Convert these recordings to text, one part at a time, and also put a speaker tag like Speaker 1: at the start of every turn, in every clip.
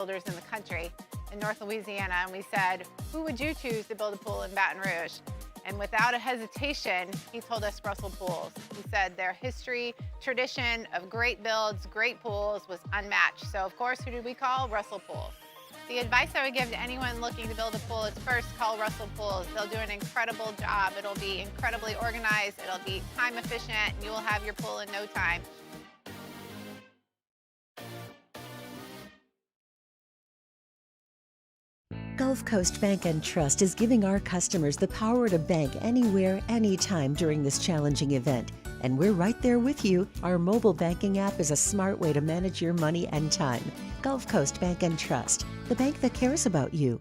Speaker 1: builders in the country in North Louisiana, and we said, who would you choose to build a pool in Baton Rouge? And without a hesitation, he told us Russell Pools. He said their history, tradition of great builds, great pools was unmatched. So of course, who did we call? Russell Pools. The advice I would give to anyone looking to build a pool is first call Russell Pools. They'll do an incredible job. It'll be incredibly organized. It'll be time efficient, and you will have your pool in no time.
Speaker 2: Gulf Coast Bank and Trust is giving our customers the power to bank anywhere, anytime during this challenging event. And we're right there with you. Our mobile banking app is a smart way to manage your money and time. Gulf Coast Bank and Trust, the bank that cares about you.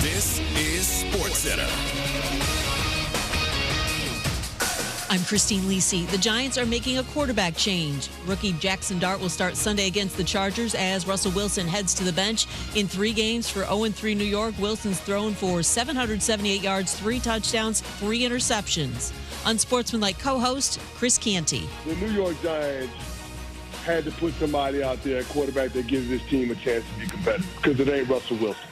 Speaker 3: This is SportsCenter.
Speaker 4: I'm Christine Lisi. The Giants are making a quarterback change. Rookie Jackson Dart will start Sunday against the Chargers as Russell Wilson heads to the bench. In 3 games for 0-3 New York, Wilson's thrown for 778 yards, 3 touchdowns, 3 interceptions. Unsportsmanlike co-host Chris Canty.
Speaker 5: The New York Giants had to put somebody out there, a quarterback that gives this team a chance to be competitive, because it ain't Russell Wilson.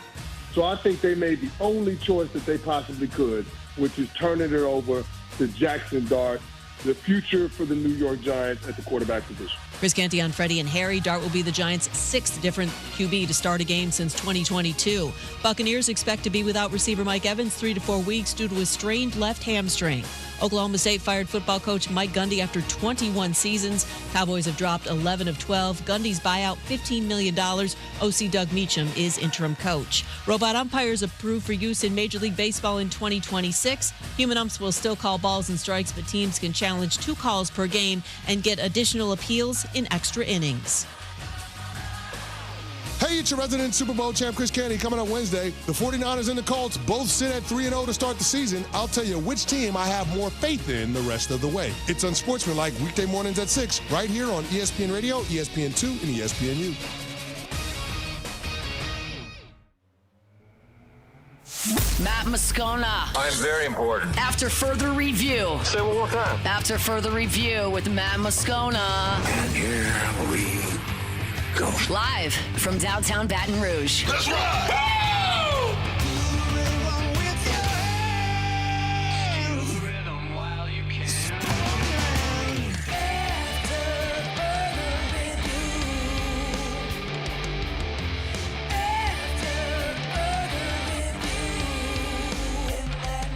Speaker 5: So I think they made the only choice that they possibly could, which is turning it over to Jackson Dart, the future for the New York Giants at the quarterback position.
Speaker 4: Chris Canty on Freddie and Harry. Dart will be the Giants' 6th different QB to start a game since 2022. Buccaneers expect to be without receiver Mike Evans 3 to 4 weeks due to a strained left hamstring. Oklahoma State fired football coach Mike Gundy after 21 seasons. Cowboys have dropped 11 of 12. Gundy's buyout, $15 million. OC Doug Meacham is interim coach. Robot umpires approved for use in Major League Baseball in 2026. Human umps will still call balls and strikes, but teams can challenge 2 calls per game and get additional appeals in extra innings.
Speaker 6: Hey, it's your resident Super Bowl champ, Chris Canty, coming up Wednesday. The 49ers and the Colts both sit at 3-0 to start the season. I'll tell you which team I have more faith in the rest of the way. It's Unsportsmanlike weekday mornings at 6, right here on ESPN Radio, ESPN2, and ESPNU.
Speaker 7: Matt Moscona.
Speaker 3: I'm very important.
Speaker 7: After further review.
Speaker 3: Say it one more time.
Speaker 7: After further review with Matt Moscona.
Speaker 3: And here we go.
Speaker 7: Live from downtown Baton Rouge.
Speaker 3: Let's ride!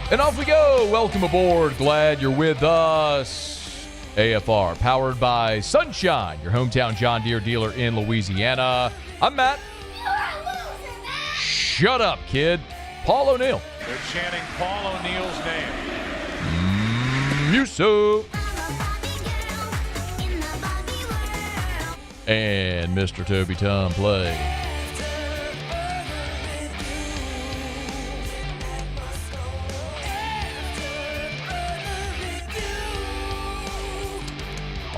Speaker 8: And off we go. Welcome aboard. Glad you're with us. AFR, powered by Sunshine, your hometown John Deere dealer in Louisiana. I'm Matt. Shut up, kid. Paul O'Neill.
Speaker 9: They're chanting Paul O'Neill's name.
Speaker 8: Musso. And Mr. Toby Tom play.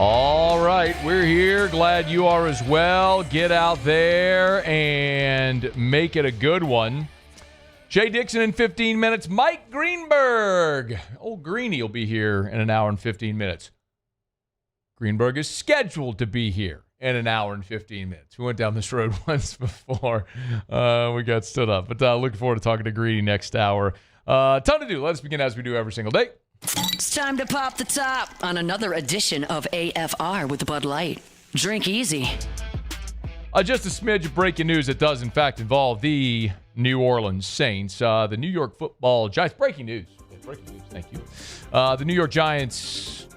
Speaker 8: All right, we're here. Glad you are as well. Get out there and make it a good one. Shea Dixon in 15 minutes. Mike Greenberg. Old Greenie will be here in an hour and 15 minutes. Greenberg is scheduled to be here in an hour and 15 minutes. We went down this road once before we got stood up. But looking forward to talking to Greenie next hour. Ton to do. Let us begin as we do every single day.
Speaker 7: It's time to pop the top on another edition of AFR with Bud Light. Drink easy.
Speaker 8: Just a smidge of breaking news that does, in fact, involve the New Orleans Saints. The New York Football Giants. Breaking news. Breaking news. Thank you. The New York Giants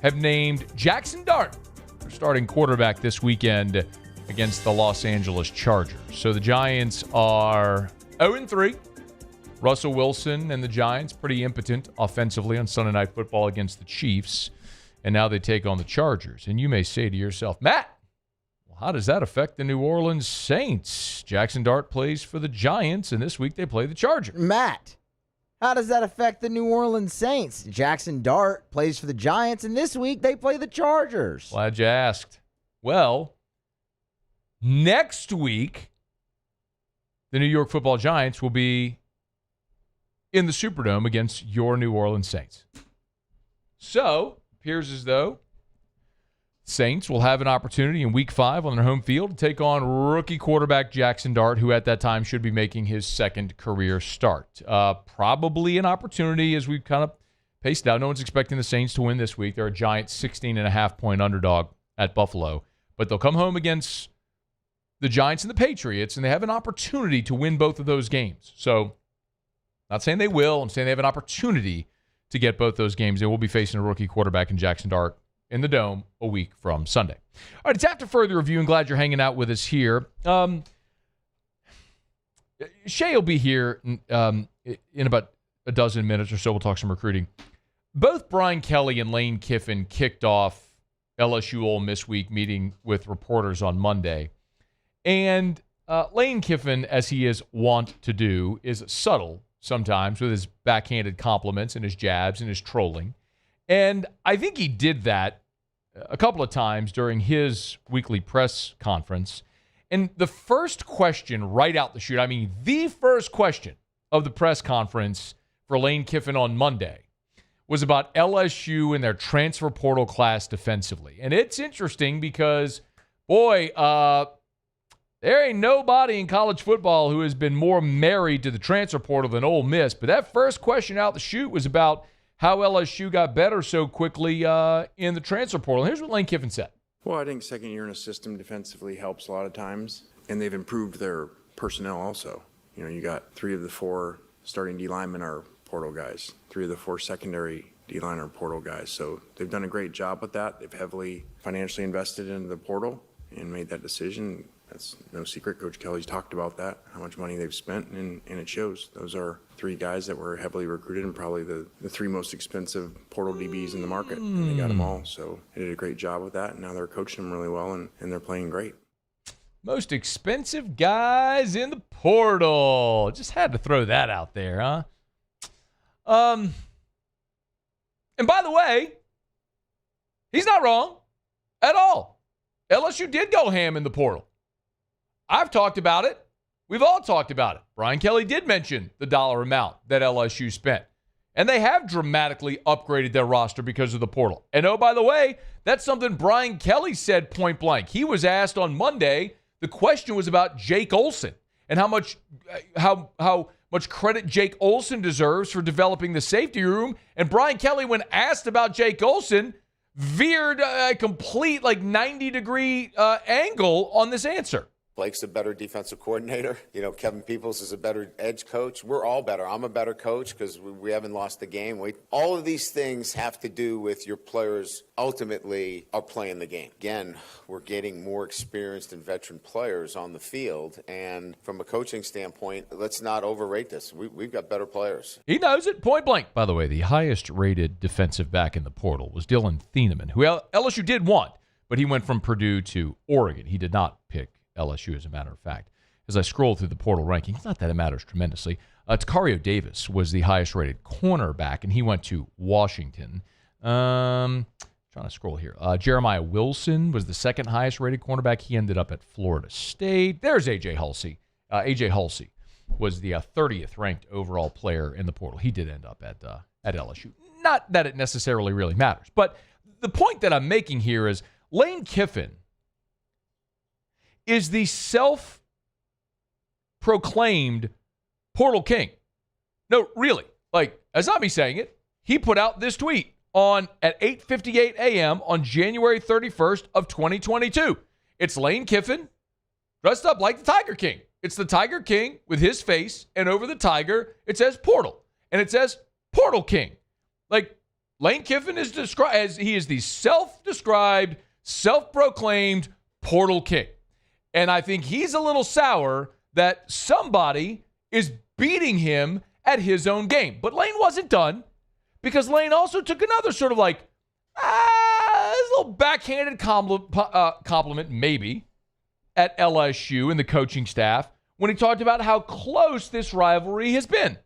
Speaker 8: have named Jackson Dart their starting quarterback this weekend against the Los Angeles Chargers. So the Giants are 0-3. Russell Wilson and the Giants pretty impotent offensively on Sunday Night Football against the Chiefs. And now they take on the Chargers. And you may say to yourself, Matt, well, how does that affect the New Orleans Saints? Jackson Dart plays for the Giants, and this week they play the Chargers.
Speaker 10: Matt, how does that affect the New Orleans Saints? Jackson Dart plays for the Giants, and this week they play the Chargers.
Speaker 8: Glad you asked. Well, next week, the New York Football Giants will be in the Superdome against your New Orleans Saints. So, appears as though Saints will have an opportunity in Week 5 on their home field to take on rookie quarterback Jackson Dart, who at that time should be making his second career start. Probably an opportunity as we've kind of paced out. No one's expecting the Saints to win this week. They're a giant 16.5-point underdog at Buffalo. But they'll come home against the Giants and the Patriots, and they have an opportunity to win both of those games. So, not saying they will. I'm saying they have an opportunity to get both those games. They will be facing a rookie quarterback in Jackson Dart in the Dome a week from Sunday. All right, it's after further review, and glad you're hanging out with us here. Shea will be here in about a dozen minutes or so. We'll talk some recruiting. Both Brian Kelly and Lane Kiffin kicked off LSU Ole Miss week meeting with reporters on Monday. And Lane Kiffin, as he is wont to do, is subtle sometimes with his backhanded compliments and his jabs and his trolling. And I think he did that a couple of times during his weekly press conference. And the first question right out the chute, I mean, the first question of the press conference for Lane Kiffin on Monday was about LSU and their transfer portal class defensively. And it's interesting because, boy, there ain't nobody in college football who has been more married to the transfer portal than Ole Miss. But that first question out the chute was about how LSU got better so quickly in the transfer portal. Here's what Lane Kiffin said.
Speaker 11: Well, I think second year in a system defensively helps a lot of times, and they've improved their personnel also. You know, you got 3 of the 4 starting D linemen are portal guys. 3 of the 4 secondary D line are portal guys. So they've done a great job with that. They've heavily financially invested into the portal and made that decision. That's no secret. Coach Kelly's talked about that, how much money they've spent, and it shows. Those are 3 guys that were heavily recruited and probably the 3 most expensive portal DBs in the market. And they got them all. So they did a great job with that. And now they're coaching them really well, and they're playing great.
Speaker 8: Most expensive guys in the portal. Just had to throw that out there, huh? And by the way, he's not wrong at all. LSU did go ham in the portal. I've talked about it. We've all talked about it. Brian Kelly did mention the dollar amount that LSU spent. And they have dramatically upgraded their roster because of the portal. And oh, by the way, that's something Brian Kelly said point blank. He was asked on Monday, the question was about Jake Olson and how much credit Jake Olson deserves for developing the safety room. And Brian Kelly, when asked about Jake Olson, veered a complete 90-degree angle on this answer.
Speaker 12: Blake's a better defensive coordinator. You know, Kevin Peoples is a better edge coach. We're all better. I'm a better coach because we haven't lost the game. All of these things have to do with your players ultimately are playing the game. Again, we're getting more experienced and veteran players on the field. And from a coaching standpoint, let's not overrate this. We've got better players.
Speaker 8: He knows it point blank. By the way, the highest rated defensive back in the portal was Dylan Thieneman, who LSU did want, but he went from Purdue to Oregon. He did not pick LSU, as a matter of fact. As I scroll through the portal rankings, not that it matters tremendously. Takario Davis was the highest-rated cornerback, and he went to Washington. Trying to scroll here. Jeremiah Wilson was the second highest-rated cornerback. He ended up at Florida State. There's A.J. Hulsey. A.J. Hulsey was the 30th ranked overall player in the portal. He did end up at LSU. Not that it necessarily really matters. But the point that I'm making here is Lane Kiffin is the self-proclaimed portal king. No, really. As not me saying it, he put out this tweet at 8:58 a.m. on January 31st of 2022. It's Lane Kiffin dressed up like the Tiger King. It's the Tiger King with his face, and over the tiger, it says portal. And it says Portal King. Lane Kiffin is described as he is the self-described, self-proclaimed portal king. And I think he's a little sour that somebody is beating him at his own game. But Lane wasn't done because Lane also took another sort of a little backhanded compliment, maybe, at LSU and the coaching staff when he talked about how close this rivalry has been.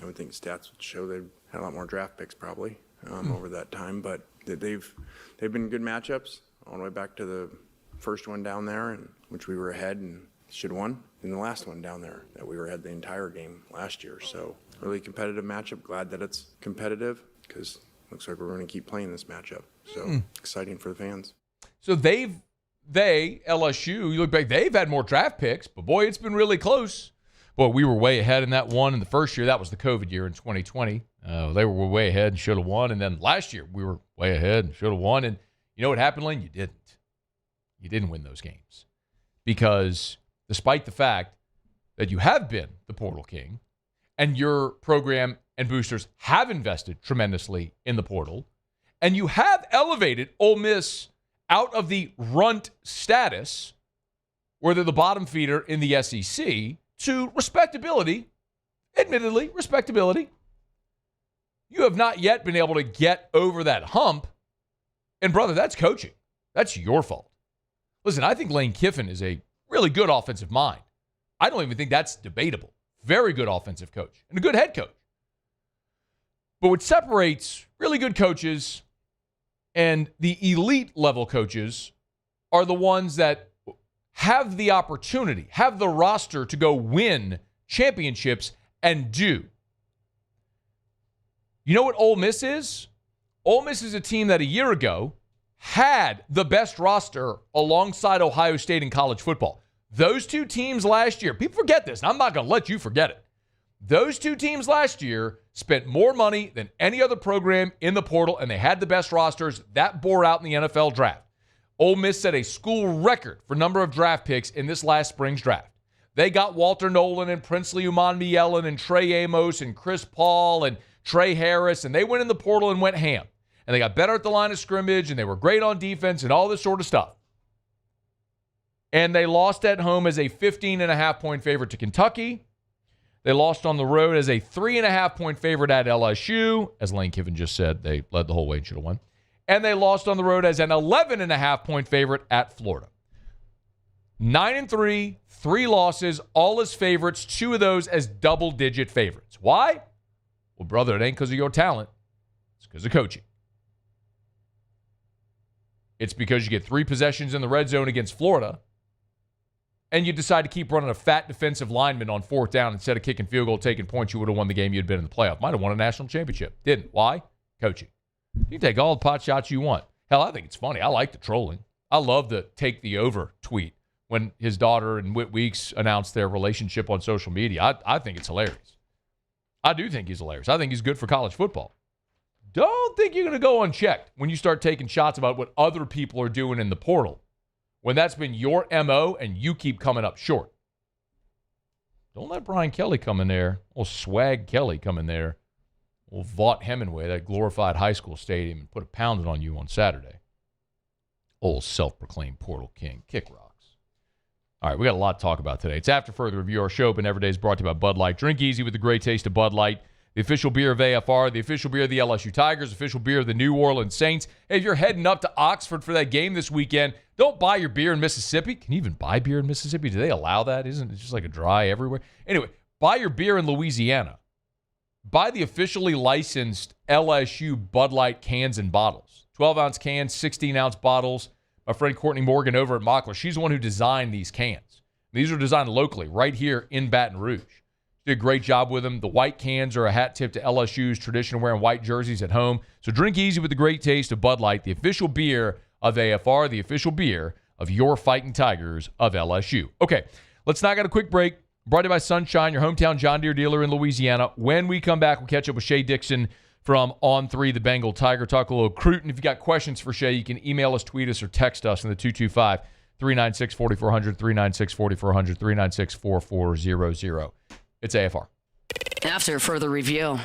Speaker 11: I would think stats would show they've had a lot more draft picks probably over that time, but they've been good matchups all the way back to the first one down there, in which we were ahead, and should have won in the last one down there that we had the entire game last year. So really competitive matchup. Glad that it's competitive because it looks like we're going to keep playing this matchup. So exciting for the fans.
Speaker 8: So LSU, you look back, they've had more draft picks, but boy, it's been really close. Boy, we were way ahead in that one in the first year. That was the COVID year in 2020. They were way ahead and should have won. And then last year, we were way ahead and should have won. And you know what happened, Lane? You didn't. You didn't win those games. Because despite the fact that you have been the portal king and your program and boosters have invested tremendously in the portal, and you have elevated Ole Miss out of the runt status, where they're the bottom feeder in the SEC, to respectability, admittedly, respectability. You have not yet been able to get over that hump. And, brother, that's coaching. That's your fault. Listen, I think Lane Kiffin is a really good offensive mind. I don't even think that's debatable. Very good offensive coach and a good head coach. But what separates really good coaches and the elite level coaches are the ones that have the opportunity, have the roster to go win championships and do. You know what Ole Miss is? Ole Miss is a team that a year ago had the best roster alongside Ohio State in college football. Those two teams last year, people forget this, and I'm not going to let you forget it. Those two teams last year spent more money than any other program in the portal, and they had the best rosters. That bore out in the NFL draft. Ole Miss set a school record for number of draft picks in this last spring's draft. They got Walter Nolan and Princely Umanmielen and Trey Amos and Chris Paul and Trey Harris, and they went in the portal and went ham. And they got better at the line of scrimmage, and they were great on defense and all this sort of stuff. And they lost at home as a 15.5-point favorite to Kentucky. They lost on the road as a 3.5-point favorite at LSU. As Lane Kiffin just said, they led the whole way and should have won. And they lost on the road as an 11.5-point favorite at Florida. 9-3, 3 losses, all as favorites, 2 of those as double-digit favorites. Why? Well, brother, it ain't because of your talent. It's because of coaching. It's because you get 3 possessions in the red zone against Florida, and you decide to keep running a fat defensive lineman on 4th down instead of kicking field goal, taking points. You would have won the game. You'd been in the playoff. Might have won a national championship. Didn't. Why? Coaching. You can take all the pot shots you want. Hell, I think it's funny. I like the trolling. I love the take the over tweet when his daughter and Whit Weeks announced their relationship on social media. I think it's hilarious. I do think he's hilarious. I think he's good for college football. Don't think you're going to go unchecked when you start taking shots about what other people are doing in the portal, when that's been your MO and you keep coming up short. Don't let Brian Kelly come in there, old Swag Kelly come in there, old Vaught Hemingway, that glorified high school stadium, and put a pounding on you on Saturday. Old self-proclaimed portal king. Kick rocks. All right, we got a lot to talk about today. It's After Further Review. Our show open every day is brought to you by Bud Light. Drink easy with the great taste of Bud Light. The official beer of AFR, the official beer of the LSU Tigers, official beer of the New Orleans Saints. Hey, if you're heading up to Oxford for that game this weekend, don't buy your beer in Mississippi. Can you even buy beer in Mississippi? Do they allow that? Isn't it just like a dry everywhere? Anyway, buy your beer in Louisiana. Buy the officially licensed LSU Bud Light cans and bottles. 12-ounce cans, 16-ounce bottles. My friend Courtney Morgan over at Mockler, she's the one who designed these cans. These are designed locally, right here in Baton Rouge. Did a great job with them. The white cans are a hat tip to LSU's tradition of wearing white jerseys at home. So drink easy with the great taste of Bud Light, the official beer of AFR, the official beer of your Fighting Tigers of LSU. Okay, let's now get a quick break. Brought to you by Sunshine, your hometown John Deere dealer in Louisiana. When we come back, we'll catch up with Shea Dixon from On 3, the Bengal Tiger. Talk a little Cruton. If you got questions for Shea, you can email us, tweet us, or text us in the 225-396-4400, 396-4400, 396-4400. It's AFR.
Speaker 7: After Further Review.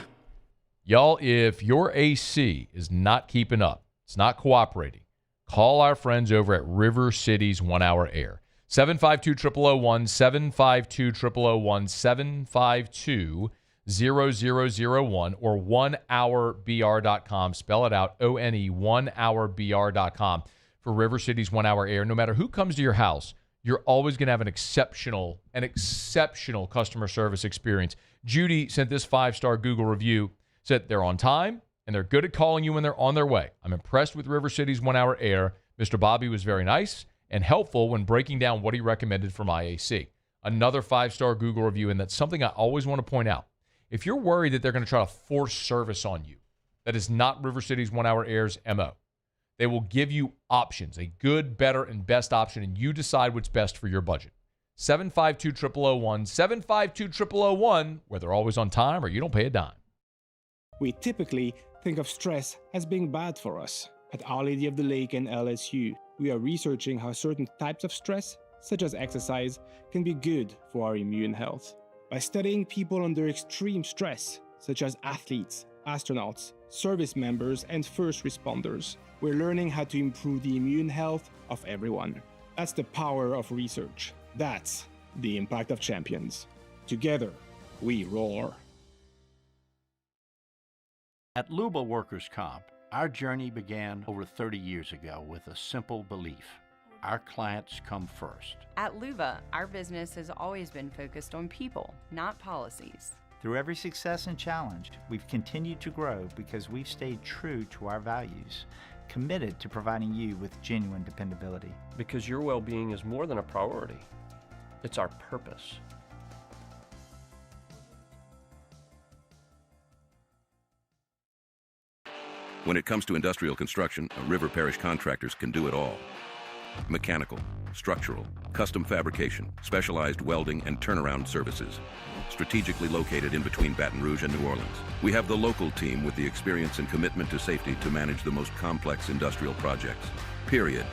Speaker 8: Y'all, if your AC is not keeping up, it's not cooperating, call our friends over at River City's 1 Hour Air. 752-0001, 752-0001, 752-0001, or 1hourbr.com. Spell it out, O-N-E, 1hourbr.com for River City's 1 Hour Air. No matter who comes to your house, you're always going to have an exceptional customer service experience. Judy sent this 5-star Google review, said they're on time and they're good at calling you when they're on their way. I'm impressed with River City's 1 Hour Air. Mr. Bobby was very nice and helpful when breaking down what he recommended for my AC. another 5-star Google review, and that's something I always want to point out. If you're worried that they're going to try to force service on you, that is not River City's 1 Hour Air's MO. They will give you options, a good, better, and best option, and you decide what's best for your budget. 752-0001, 752-0001, where they're always on time or you don't pay a dime.
Speaker 13: We typically think of stress as being bad for us. At Our Lady of the Lake and LSU, we are researching how certain types of stress, such as exercise, can be good for our immune health. By studying people under extreme stress, such as athletes, astronauts, service members, and first responders, we're learning how to improve the immune health of everyone. That's the power of research. That's the impact of champions. Together, we roar.
Speaker 14: At Luba Workers' Comp, our journey began over 30 years ago with a simple belief. Our clients come first.
Speaker 15: At Luba, our business has always been focused on people, not policies.
Speaker 16: Through every success and challenge, we've continued to grow because we've stayed true to our values, committed to providing you with genuine dependability.
Speaker 17: Because your well-being is more than a priority. It's our purpose.
Speaker 18: When it comes to industrial construction, River Parish Contractors can do it all. Mechanical, structural, custom fabrication, specialized welding, and turnaround services. Strategically located in between Baton Rouge and New Orleans, we have the local team with the experience and commitment to safety to manage the most complex industrial projects. Period.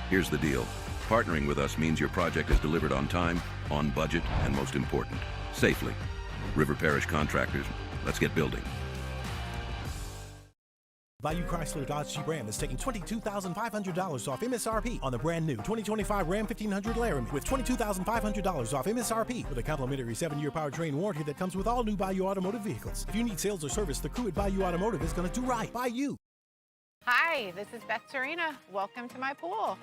Speaker 18: Here's the deal. Partnering with us means your project is delivered on time, on budget, and most important, safely. River Parish Contractors, let's get building.
Speaker 19: Bayou Chrysler Dodge Jeep Ram is taking $22,500 off MSRP on the brand new 2025 Ram 1500 Laramie with $22,500 off MSRP with a complimentary 7-year powertrain warranty that comes with all new Bayou Automotive vehicles. If you need sales or service, the crew at Bayou Automotive is going to do right by you.
Speaker 1: Hi, this is Beth Serena. Welcome to my pool.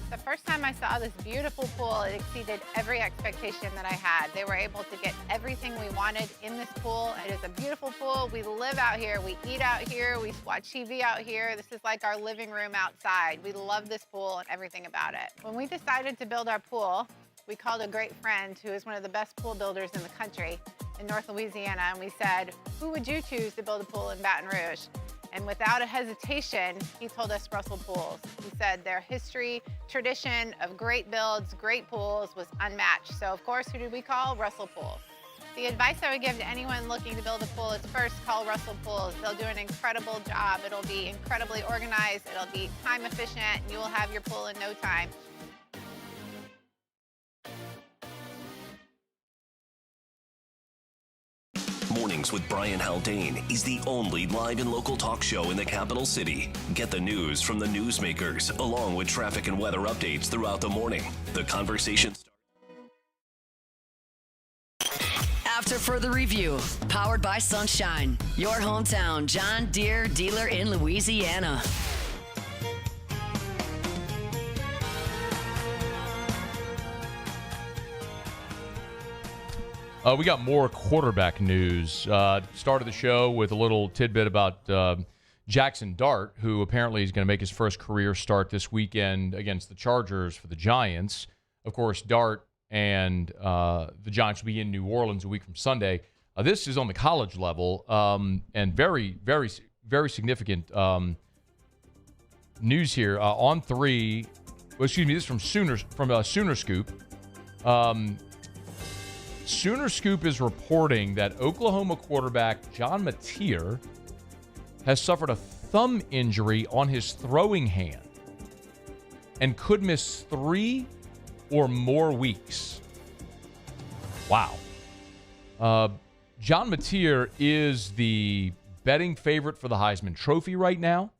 Speaker 1: The first time I saw this beautiful pool, it exceeded every expectation that I had. They were able to get everything we wanted in this pool. It is a beautiful pool. We live out here. We eat out here. We watch TV out here. This is like our living room outside. We love this pool and everything about it. When we decided to build our pool, we called a great friend who is one of the best pool builders in the country in North Louisiana, and we said, who would you choose to build a pool in Baton Rouge? And without a hesitation, he told us Russell Pools. He said their history, tradition of great builds, great pools was unmatched. So of course, who did we call? Russell Pools. The advice I would give to anyone looking to build a pool is first call Russell Pools. They'll do an incredible job. It'll be incredibly organized. It'll be time efficient, and you will have your pool in no time.
Speaker 20: Mornings with Brian Haldane is the only live and local talk show in the capital city. Get the news from the newsmakers, along with traffic and weather updates throughout the morning. The conversation
Speaker 7: After further review, powered by Sunshine, your hometown John Deere dealer in Louisiana.
Speaker 8: We got more quarterback news. Started the show with a little tidbit about Jackson Dart, who apparently is going to make his first career start this weekend against the Chargers for the Giants. Of course, Dart and the Giants will be in New Orleans a week from Sunday. This is on the college level, and very, very, very significant news here. On 3, this is from Sooner Scoop. Sooner Scoop is reporting that Oklahoma quarterback John Mateer has suffered a thumb injury on his throwing hand and could miss 3 or more weeks. Wow. John Mateer is the betting favorite for the Heisman Trophy right now.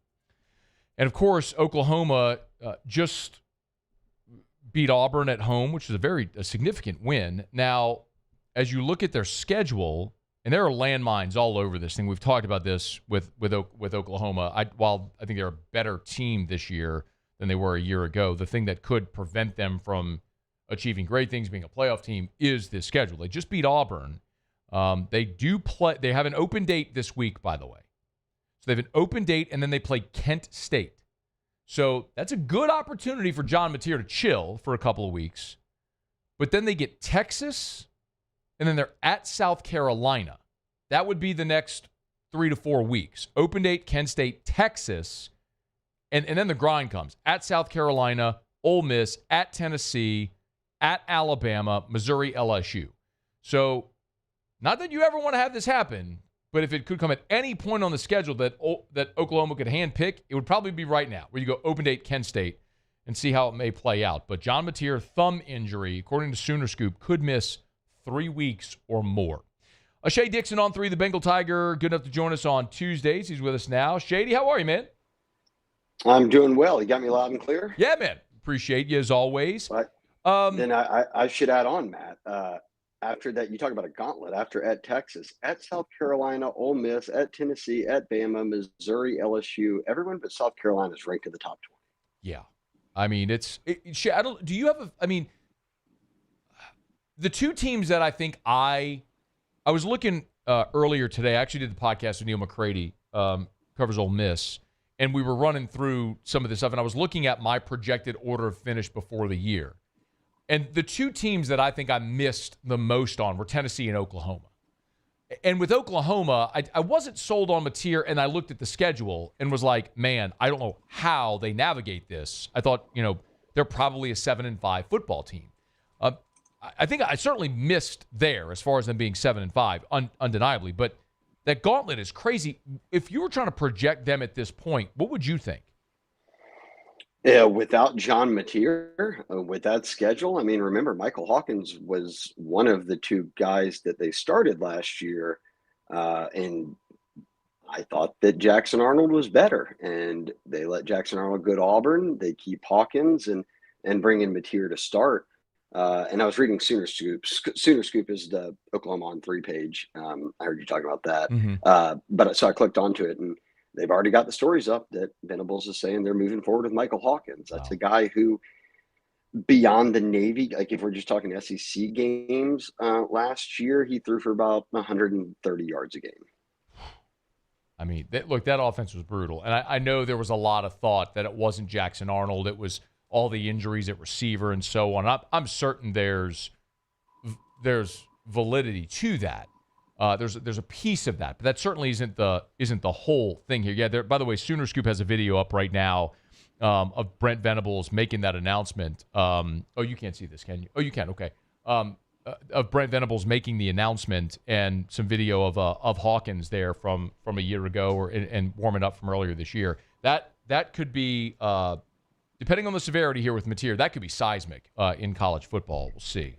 Speaker 8: And, of course, Oklahoma just beat Auburn at home, which is a significant win. Now, as you look at their schedule, and there are landmines all over this thing. We've talked about this with Oklahoma. While I think they're a better team this year than they were a year ago, the thing that could prevent them from achieving great things, being a playoff team, is this schedule. They just beat Auburn. They have an open date this week, by the way. So they have an open date, and then they play Kent State. So that's a good opportunity for John Mateer to chill for a couple of weeks. But then they get Texas, and then they're at South Carolina. That would be the next 3 to 4 weeks. Open date, Kent State, Texas, and then the grind comes. At South Carolina, Ole Miss, at Tennessee, at Alabama, Missouri, LSU. So not that you ever want to have this happen, but if it could come at any point on the schedule that Oklahoma could handpick, it would probably be right now, where you go open date, Kent State, and see how it may play out. But John Mateer, thumb injury, according to Sooner Scoop, could miss 3 weeks or more. Shea Dixon on 3, the Bengal Tiger, good enough to join us on Tuesdays. He's with us now. Shady, how are you, man?
Speaker 21: I'm doing well. You got me loud and clear?
Speaker 8: Yeah, man. Appreciate you as always.
Speaker 21: Then I should add on, Matt. After that, you talk about a gauntlet. After at Texas, at South Carolina, Ole Miss, at Tennessee, at Bama, Missouri, LSU, everyone but South Carolina is ranked in the top 20.
Speaker 8: Yeah. I mean, do you have the two teams that I think I was looking earlier today. I actually did the podcast with Neil McCready, covers Ole Miss, and we were running through some of this stuff, and I was looking at my projected order of finish before the year. And the two teams that I think I missed the most on were Tennessee and Oklahoma. And with Oklahoma, I wasn't sold on Mateer, and I looked at the schedule and was like, man, I don't know how they navigate this. I thought, they're probably a 7-5 football team. I think I certainly missed there as far as them being 7-5, undeniably. But that gauntlet is crazy. If you were trying to project them at this point, what would you think?
Speaker 21: Yeah, without John Mateer, with that schedule, I mean, remember, Michael Hawkins was one of the two guys that they started last year, and I thought that Jackson Arnold was better, and they let Jackson Arnold go to Auburn. They keep Hawkins and bring in Mateer to start. And I was reading Sooner Scoop. Sooner Scoop is the Oklahoma on 3 page. I heard you talking about that. But so I clicked onto it, and they've already got the stories up that Venables is saying they're moving forward with Michael Hawkins. That's a guy who, beyond the Navy, like if we're just talking SEC games, last year he threw for about 130 yards a game.
Speaker 8: I mean, that offense was brutal. And I know there was a lot of thought that it wasn't Jackson Arnold. It was all the injuries at receiver and so on. I'm certain there's validity to that. There's a piece of that, but that certainly isn't the whole thing here. Yeah, by the way, Sooner Scoop has a video up right now of Brent Venables making that announcement. Oh, you can't see this, can you? Oh, you can. Okay. Of Brent Venables making the announcement and some video of Hawkins there from a year ago and warming up from earlier this year. That could be depending on the severity here with Mateer, that could be seismic in college football. We'll see.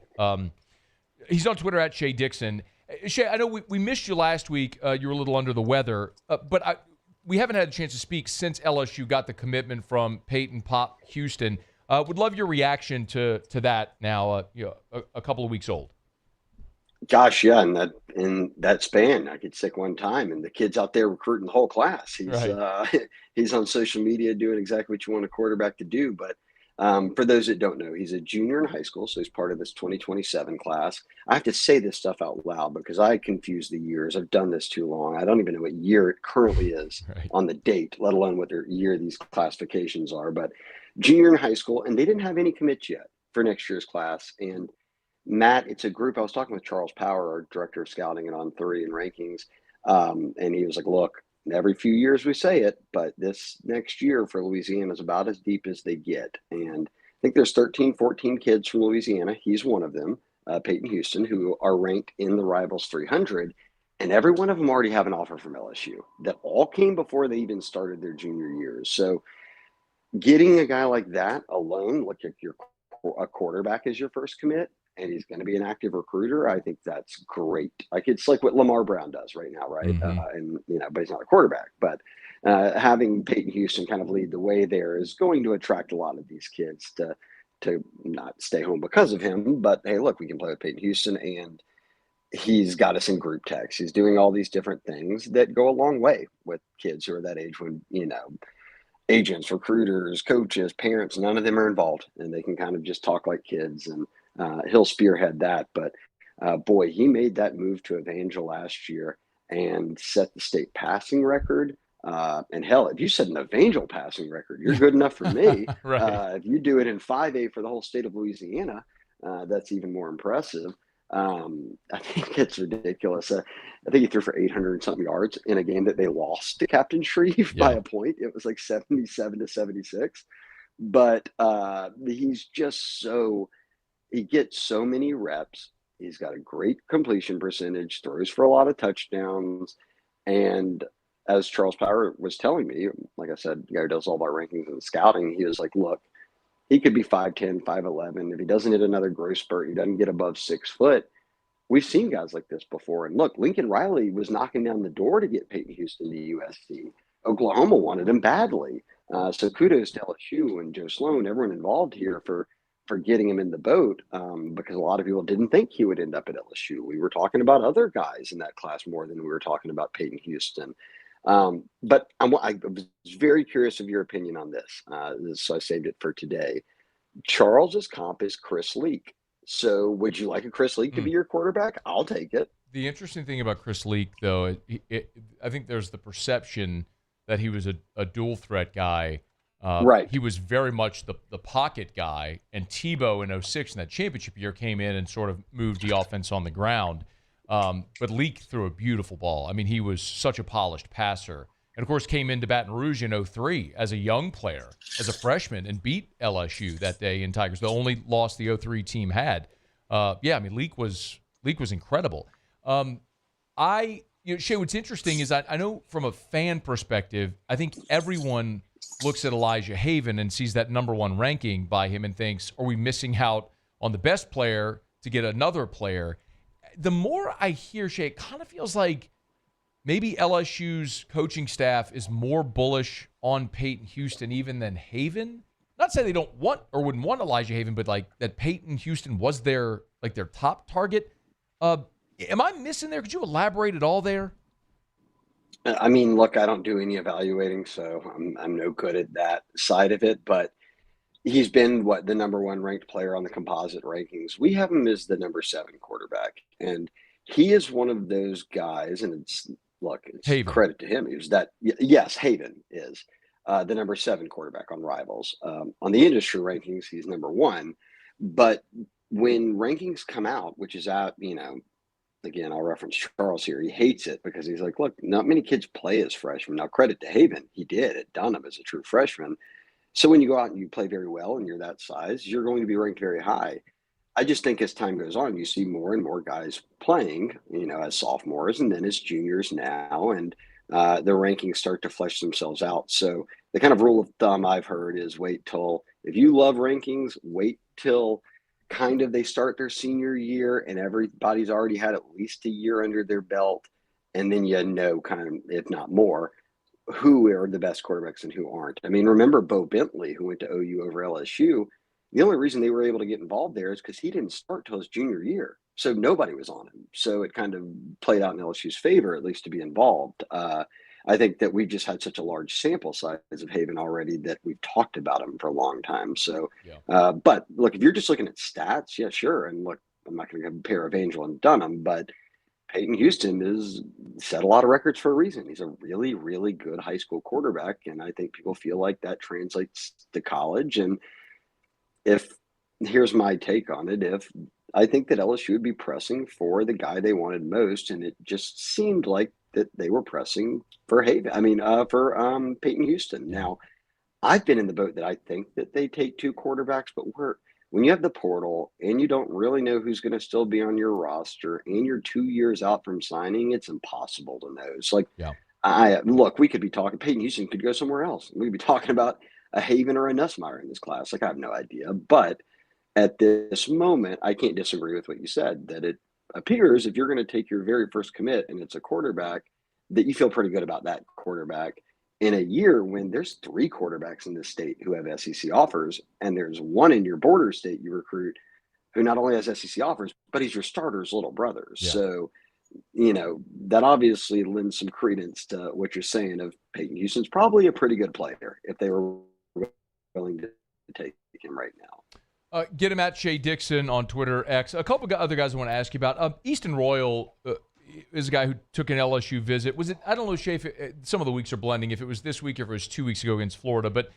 Speaker 8: He's on Twitter at Shea Dixon. Shea, I know we missed you last week. You were a little under the weather, but we haven't had a chance to speak since LSU got the commitment from Peyton Pop Houston. Would love your reaction to that now, a couple of weeks old.
Speaker 21: Gosh, yeah, in that span, I get sick one time, and the kid's out there recruiting the whole class. He's on social media doing exactly what you want a quarterback to do. But for those that don't know, he's a junior in high school, so he's part of this 2027 class. I have to say this stuff out loud because I confuse the years. I've done this too long. I don't even know what year it currently is on the date, let alone what their year these classifications are. But junior in high school, and they didn't have any commits yet for next year's class. And Matt, it's a group. I was talking with Charles Power, our director of scouting and On 3 and rankings, and he was like, look, every few years we say it, but this next year for Louisiana is about as deep as they get. And I think there's 13, 14 kids from Louisiana. He's one of them, Peyton Houston, who are ranked in the Rivals 300. And every one of them already have an offer from LSU that all came before they even started their junior years. So getting a guy like that alone, like if you're a quarterback as your first commit, and he's going to be an active recruiter, I think that's great. Like it's like what Lamar Brown does right now, right? But he's not a quarterback. But having Peyton Houston kind of lead the way there is going to attract a lot of these kids to not stay home because of him. But hey, look, we can play with Peyton Houston, and he's got us in group text. He's doing all these different things that go a long way with kids who are that age when agents, recruiters, coaches, parents, none of them are involved, and they can kind of just talk like kids. And he'll spearhead that. But boy, he made that move to Evangel last year and set the state passing record And hell, if you set an evangel passing record, you're good enough for me.
Speaker 8: Right.
Speaker 21: If you do it in 5A for the whole state of Louisiana, that's even more impressive. I think it's ridiculous. I think he threw for 800 and something yards in a game that they lost to Captain Shreve by a point. It was like 77-76. But he's just he gets so many reps. He's got a great completion percentage, throws for a lot of touchdowns. And as Charles Power was telling me, like I said, the guy who does all of our rankings and scouting, he was like, look, he could be 5'10", 5'11". If he doesn't hit another growth spurt, he doesn't get above 6 foot. We've seen guys like this before. And look, Lincoln Riley was knocking down the door to get Peyton Houston to USC. Oklahoma wanted him badly. So kudos to LSU and Joe Sloan, everyone involved here for getting him in the boat, because a lot of people didn't think he would end up at LSU. We were talking about other guys in that class more than we were talking about Peyton Houston. But I was very curious of your opinion on this. So I saved it for today. Charles's comp is Chris Leak. So would you like a Chris Leak to be your quarterback? I'll take it.
Speaker 8: The interesting thing about Chris Leak, though, I think there's the perception that he was a dual threat guy.
Speaker 21: Right.
Speaker 8: He was very much the pocket guy, and Tebow in 06 in that championship year came in and sort of moved the offense on the ground. But Leak threw a beautiful ball. I mean, he was such a polished passer. And, of course, came into Baton Rouge in 03 as a young player, as a freshman, and beat LSU that day in Tigers, the only loss the 03 team had. I mean, Leak was incredible. Shea, what's interesting is I know from a fan perspective, I think everyone looks at Elijah Haven and sees that number 1 ranking by him and thinks, are we missing out on the best player to get another player? The more I hear, Shea, it kind of feels like maybe LSU's coaching staff is more bullish on Peyton Houston even than Haven. Not saying they don't want or wouldn't want Elijah Haven, but like that Peyton Houston was their top target. Am I missing there? Could you elaborate at all there?
Speaker 21: I mean, look, I don't do any evaluating, so I'm no good at that side of it. But he's been the number 1 ranked player on the composite rankings. We have him as the number 7 quarterback, and he is one of those guys. And it's
Speaker 8: Haven.
Speaker 21: Credit to him. He was that. Yes, Haven is the number 7 quarterback on Rivals. On the industry rankings, he's number 1. But when rankings come out, which is out, again, I'll reference Charles here. He hates it because he's like, look, not many kids play as freshmen. Now, credit to Haven. He did at Dunham as a true freshman. So when you go out and you play very well and you're that size, you're going to be ranked very high. I just think as time goes on, you see more and more guys playing, as sophomores and then as juniors now, and the rankings start to flesh themselves out. So the kind of rule of thumb I've heard is if you love rankings, wait till kind of they start their senior year and everybody's already had at least a year under their belt. And then kind of, if not more, who are the best quarterbacks and who aren't. I mean, remember Bo Bentley, who went to OU over LSU. The only reason they were able to get involved there is because he didn't start till his junior year. So nobody was on him. So it kind of played out in LSU's favor, at least to be involved. I think that we've just had such a large sample size of Haven already that we've talked about him for a long time. So, but look, if you're just looking at stats, yeah, sure. And look, I'm not going to compare Evangel and Dunham, but Peyton Houston has set a lot of records for a reason. He's a really, really good high school quarterback. And I think people feel like that translates to college. And here's my take on it. I think that LSU would be pressing for the guy they wanted most. And it just seemed like that they were pressing for Peyton Houston. Now, I've been in the boat that I think that they take 2 quarterbacks, but when you have the portal and you don't really know who's going to still be on your roster and you're 2 years out from signing, it's impossible to know. It's like, we could be talking, Peyton Houston could go somewhere else. We could be talking about a Haven or a Nussmeier in this class. Like, I have no idea. But at this moment, I can't disagree with what you said, that it appears if you're going to take your very first commit and it's a quarterback, that you feel pretty good about that quarterback in a year when there's 3 quarterbacks in this state who have SEC offers, and there's 1 in your border state you recruit who not only has SEC offers, but he's your starter's little brother. Yeah. So, that obviously lends some credence to what you're saying of Peyton Houston's probably a pretty good player if they were willing to take him right now.
Speaker 8: Get him at Shea Dixon on Twitter, X. A couple of other guys I want to ask you about. Easton Royal, is a guy who took an LSU visit. Was it? I don't know, Shea. If some of the weeks are blending. If it was this week, or if it was 2 weeks ago against Florida. But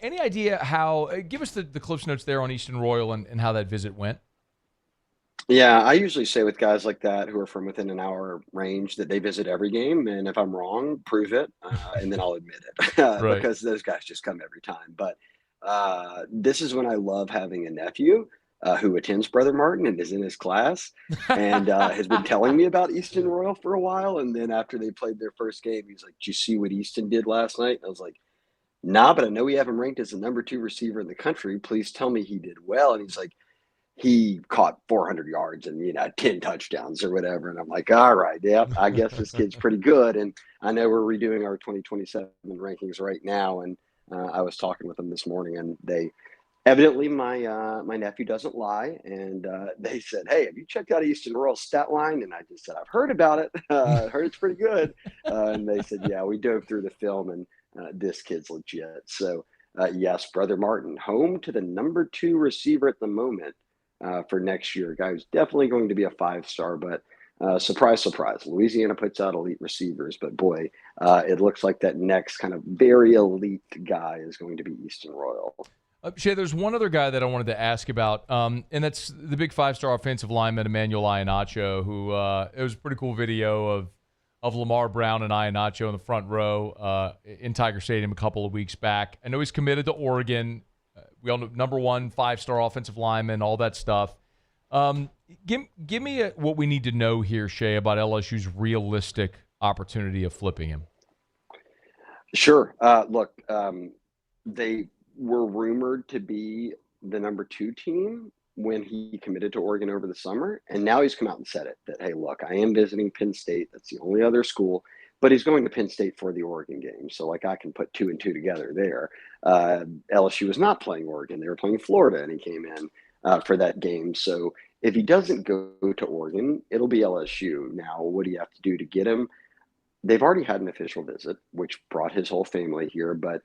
Speaker 8: any idea how? Give us the Cliffs Notes there on Easton Royal and how that visit went.
Speaker 21: Yeah, I usually say with guys like that who are from within an hour range that they visit every game, and if I'm wrong, prove it, and then I'll admit it
Speaker 8: Right.
Speaker 21: because those guys just come every time. But this is when I love having a nephew who attends Brother Martin and is in his class and has been telling me about Easton Royal for a while. And then after they played their first game, he's like, "Did you see what Easton did last night?" And I was like, "Nah, but I know we have him ranked as the number 2 receiver in the country. Please tell me he did well." And he's like, he caught 400 yards and 10 touchdowns or whatever, and I'm like, all right, yeah, I guess this kid's pretty good. And I know we're redoing our 2027 rankings right now, and I was talking with them this morning, and they evidently my nephew doesn't lie, and they said, "Hey, have you checked out Easton Royal's stat line?" And I just said, "I've heard about it. Heard it's pretty good." And they said, "Yeah, we dove through the film, and this kid's legit." So yes, Brother Martin, home to the number 2 receiver at the moment. For next year, a guy who's definitely going to be a 5-star, but surprise, surprise, Louisiana puts out elite receivers, but boy, it looks like that next kind of very elite guy is going to be Easton Royal.
Speaker 8: Shea, there's one other guy that I wanted to ask about, and that's the big 5-star offensive lineman, Emmanuel Iheanacho, who it was a pretty cool video of Lamar Brown and Iheanacho in the front row in Tiger Stadium a couple of weeks back. I know he's committed to Oregon. We all know number 1 5-star offensive lineman, all that stuff. Give me what we need to know here, Shea, about LSU's realistic opportunity of flipping him.
Speaker 21: Sure. Look, they were rumored to be the number 2 team when he committed to Oregon over the summer, and now he's come out and said it, that, hey, look, I am visiting Penn State. That's the only other school. But he's going to Penn State for the Oregon game. So, I can put 2 and 2 together there. LSU was not playing Oregon. They were playing Florida, and he came in for that game. So, if he doesn't go to Oregon, it'll be LSU. Now, what do you have to do to get him? They've already had an official visit, which brought his whole family here. But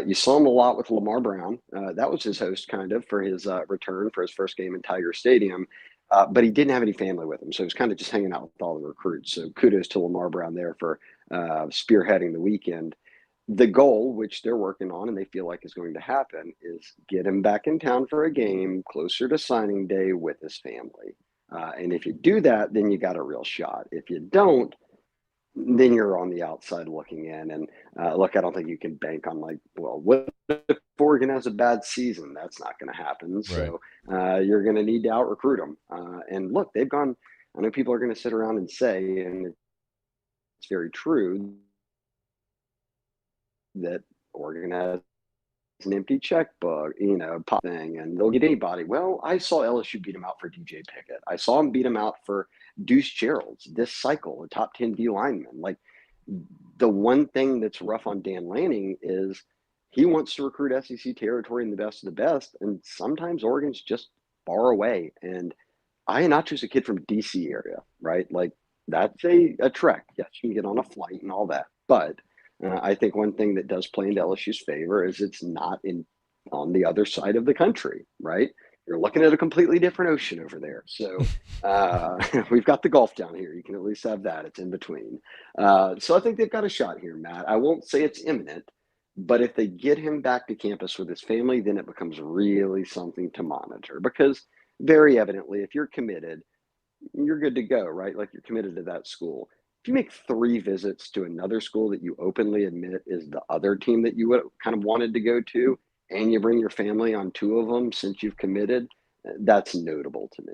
Speaker 21: you saw him a lot with Lamar Brown. That was his host, kind of, for his return for his first game in Tiger Stadium. But he didn't have any family with him, so he was kind of just hanging out with all the recruits. So kudos to Lamar Brown there for spearheading the weekend. The goal, which they're working on and they feel like is going to happen, is get him back in town for a game closer to signing day with his family. And if you do that, then you got a real shot. If you don't, then you're on the outside looking in. And look, I don't think you can bank on what if Oregon has a bad season? That's not going to happen. Right. So you're going to need to out recruit them. And look, they've gone. I know people are going to sit around and say, and it's very true, that Oregon has an empty checkbook, pop thing, and they'll get anybody. Well, I saw LSU beat him out for DJ Pickett. I saw him beat him out for Deuce Gerald's this cycle, a top 10 D lineman. The one thing that's rough on Dan Lanning is he wants to recruit SEC territory and the best of the best, and sometimes Oregon's just far away. And Iheanacho's a kid from DC area, right? That's a trek. Yes, you can get on a flight and all that, but I think one thing that does play into LSU's favor is it's not on the other side of the country, right? You're looking at a completely different ocean over there. So we've got the Gulf down here. You can at least have that. It's in between. So I think they've got a shot here, Matt. I won't say it's imminent, but if they get him back to campus with his family, then it becomes really something to monitor, because very evidently, if you're committed, you're good to go, right? You're committed to that school. If you make 3 visits to another school that you openly admit is the other team that you would kind of wanted to go to, and you bring your family on 2 of them since you've committed, that's notable to me.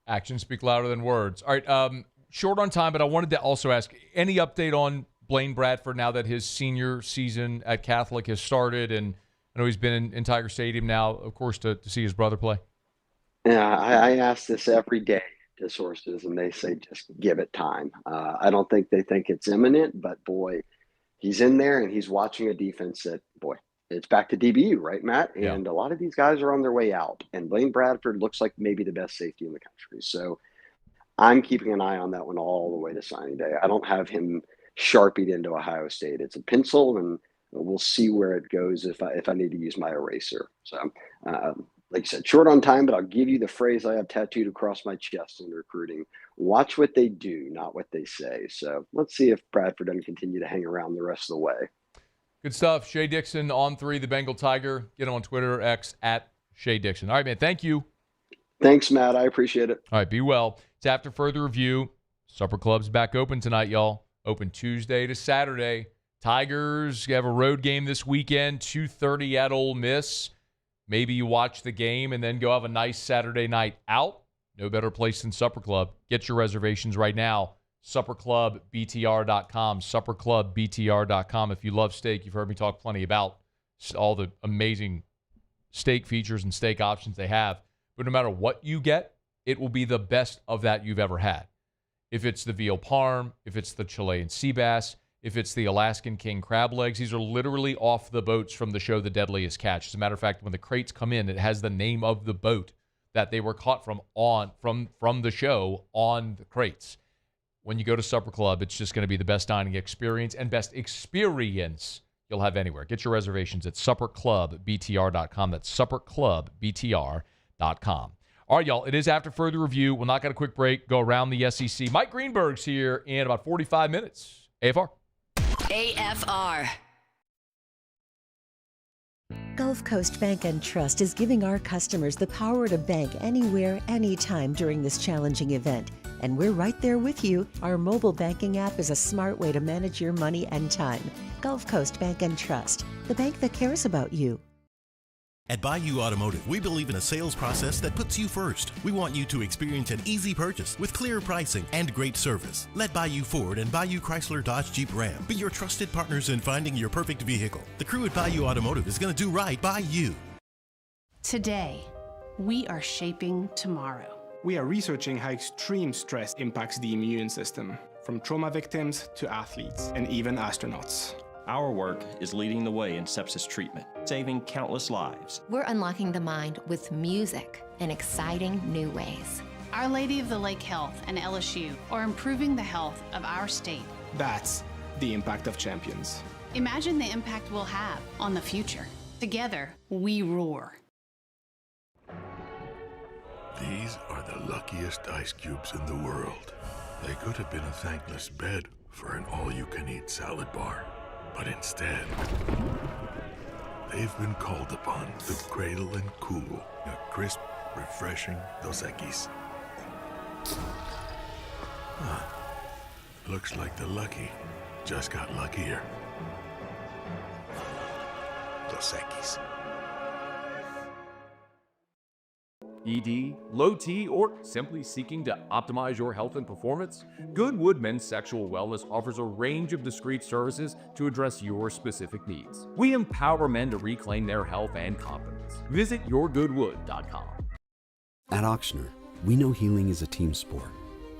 Speaker 8: Actions speak louder than words. All right, short on time, but I wanted to also ask, any update on Blaine Bradford now that his senior season at Catholic has started? And I know he's been in Tiger Stadium now, of course, to see his brother play.
Speaker 21: Yeah, I ask this every day to sources, and they say just give it time. I don't think they think it's imminent, but boy, he's in there and he's watching a defense that, boy, it's back to DBU, right, Matt?
Speaker 8: Yeah.
Speaker 21: And a lot of these guys are on their way out, and Blaine Bradford looks like maybe the best safety in the country. So I'm keeping an eye on that one all the way to signing day. I don't have him sharpied into Ohio State. It's a pencil, and we'll see where it goes if I need to use my eraser. So, like you said, short on time, but I'll give you the phrase I have tattooed across my chest in recruiting. watch what they do, not what they say. So let's see if Bradford doesn't continue to hang around the rest of the way.
Speaker 8: Good stuff. Shea Dixon on 3, the Bengal Tiger. Get him on Twitter, X, at Shea Dixon. All right, man. Thank you.
Speaker 21: Thanks, Matt. I appreciate it.
Speaker 8: All right, be well. It's after further review. Supper Club's back open tonight, y'all. Open Tuesday to Saturday. Tigers have a road game this weekend, 2:30 at Ole Miss. Maybe you watch the game and then go have a nice Saturday night out. No better place than Supper Club. Get your reservations right now. SupperClubBTR.com. SupperClubBTR.com. If you love steak, you've heard me talk plenty about all the amazing steak features and steak options they have. But no matter what you get, it will be the best of that you've ever had. If it's the veal parm, if it's the Chilean sea bass, if it's the Alaskan king crab legs, these are literally off the boats from the show The Deadliest Catch. As a matter of fact, when the crates come in, it has the name of the boat that they were caught from the show on the crates. When you go to Supper Club, it's just going to be the best dining experience and best experience you'll have anywhere. Get your reservations at SupperClubBTR.com. That's SupperClubBTR.com. All right, y'all, it is after further review. We'll knock out a quick break, go around the SEC. Mike Greenberg's here in about 45 minutes. AFR.
Speaker 7: AFR.
Speaker 2: Gulf Coast Bank and Trust is giving our customers the power to bank anywhere, anytime during this challenging event. And we're right there with you. Our mobile banking app is a smart way to manage your money and time. Gulf Coast Bank and Trust, the bank that cares about you.
Speaker 19: At Bayou Automotive, we believe in a sales process that puts you first. We want you to experience an easy purchase with clear pricing and great service. Let Bayou Ford and Bayou Chrysler Dodge Jeep Ram be your trusted partners in finding your perfect vehicle. The crew at Bayou Automotive is going to do right by you.
Speaker 22: Today, we are shaping tomorrow.
Speaker 13: We are researching how extreme stress impacts the immune system, from trauma victims to athletes and even astronauts.
Speaker 17: Our work is leading the way in sepsis treatment, saving countless lives.
Speaker 23: We're unlocking the mind with music in exciting new ways.
Speaker 22: Our Lady of the Lake Health and LSU are improving the health of our state.
Speaker 13: That's the impact of champions.
Speaker 22: Imagine the impact we'll have on the future. Together, we roar.
Speaker 24: These are the luckiest ice cubes in the world. They could have been a thankless bed for an all-you-can-eat salad bar. But instead, they've been called upon to cradle and cool a crisp, refreshing Dos Equis. Looks like the lucky just got luckier. Dos Equis.
Speaker 25: ED, low T, or simply seeking to optimize your health and performance? Goodwood Men's Sexual Wellness offers a range of discreet services to address your specific needs. We empower men to reclaim their health and confidence. Visit yourgoodwood.com.
Speaker 26: At Ochsner, we know healing is a team sport.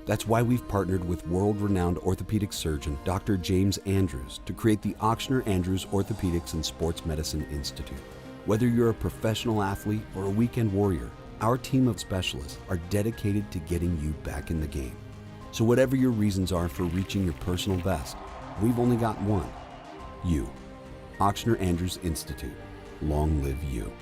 Speaker 26: That's why we've partnered with world-renowned orthopedic surgeon Dr. James Andrews to create the Ochsner Andrews Orthopedics and Sports Medicine Institute. Whether you're a professional athlete or a weekend warrior, our team of specialists are dedicated to getting you back in the game. So whatever your reasons are for reaching your personal best, we've only got one. You. Ochsner Andrews Institute. Long live you.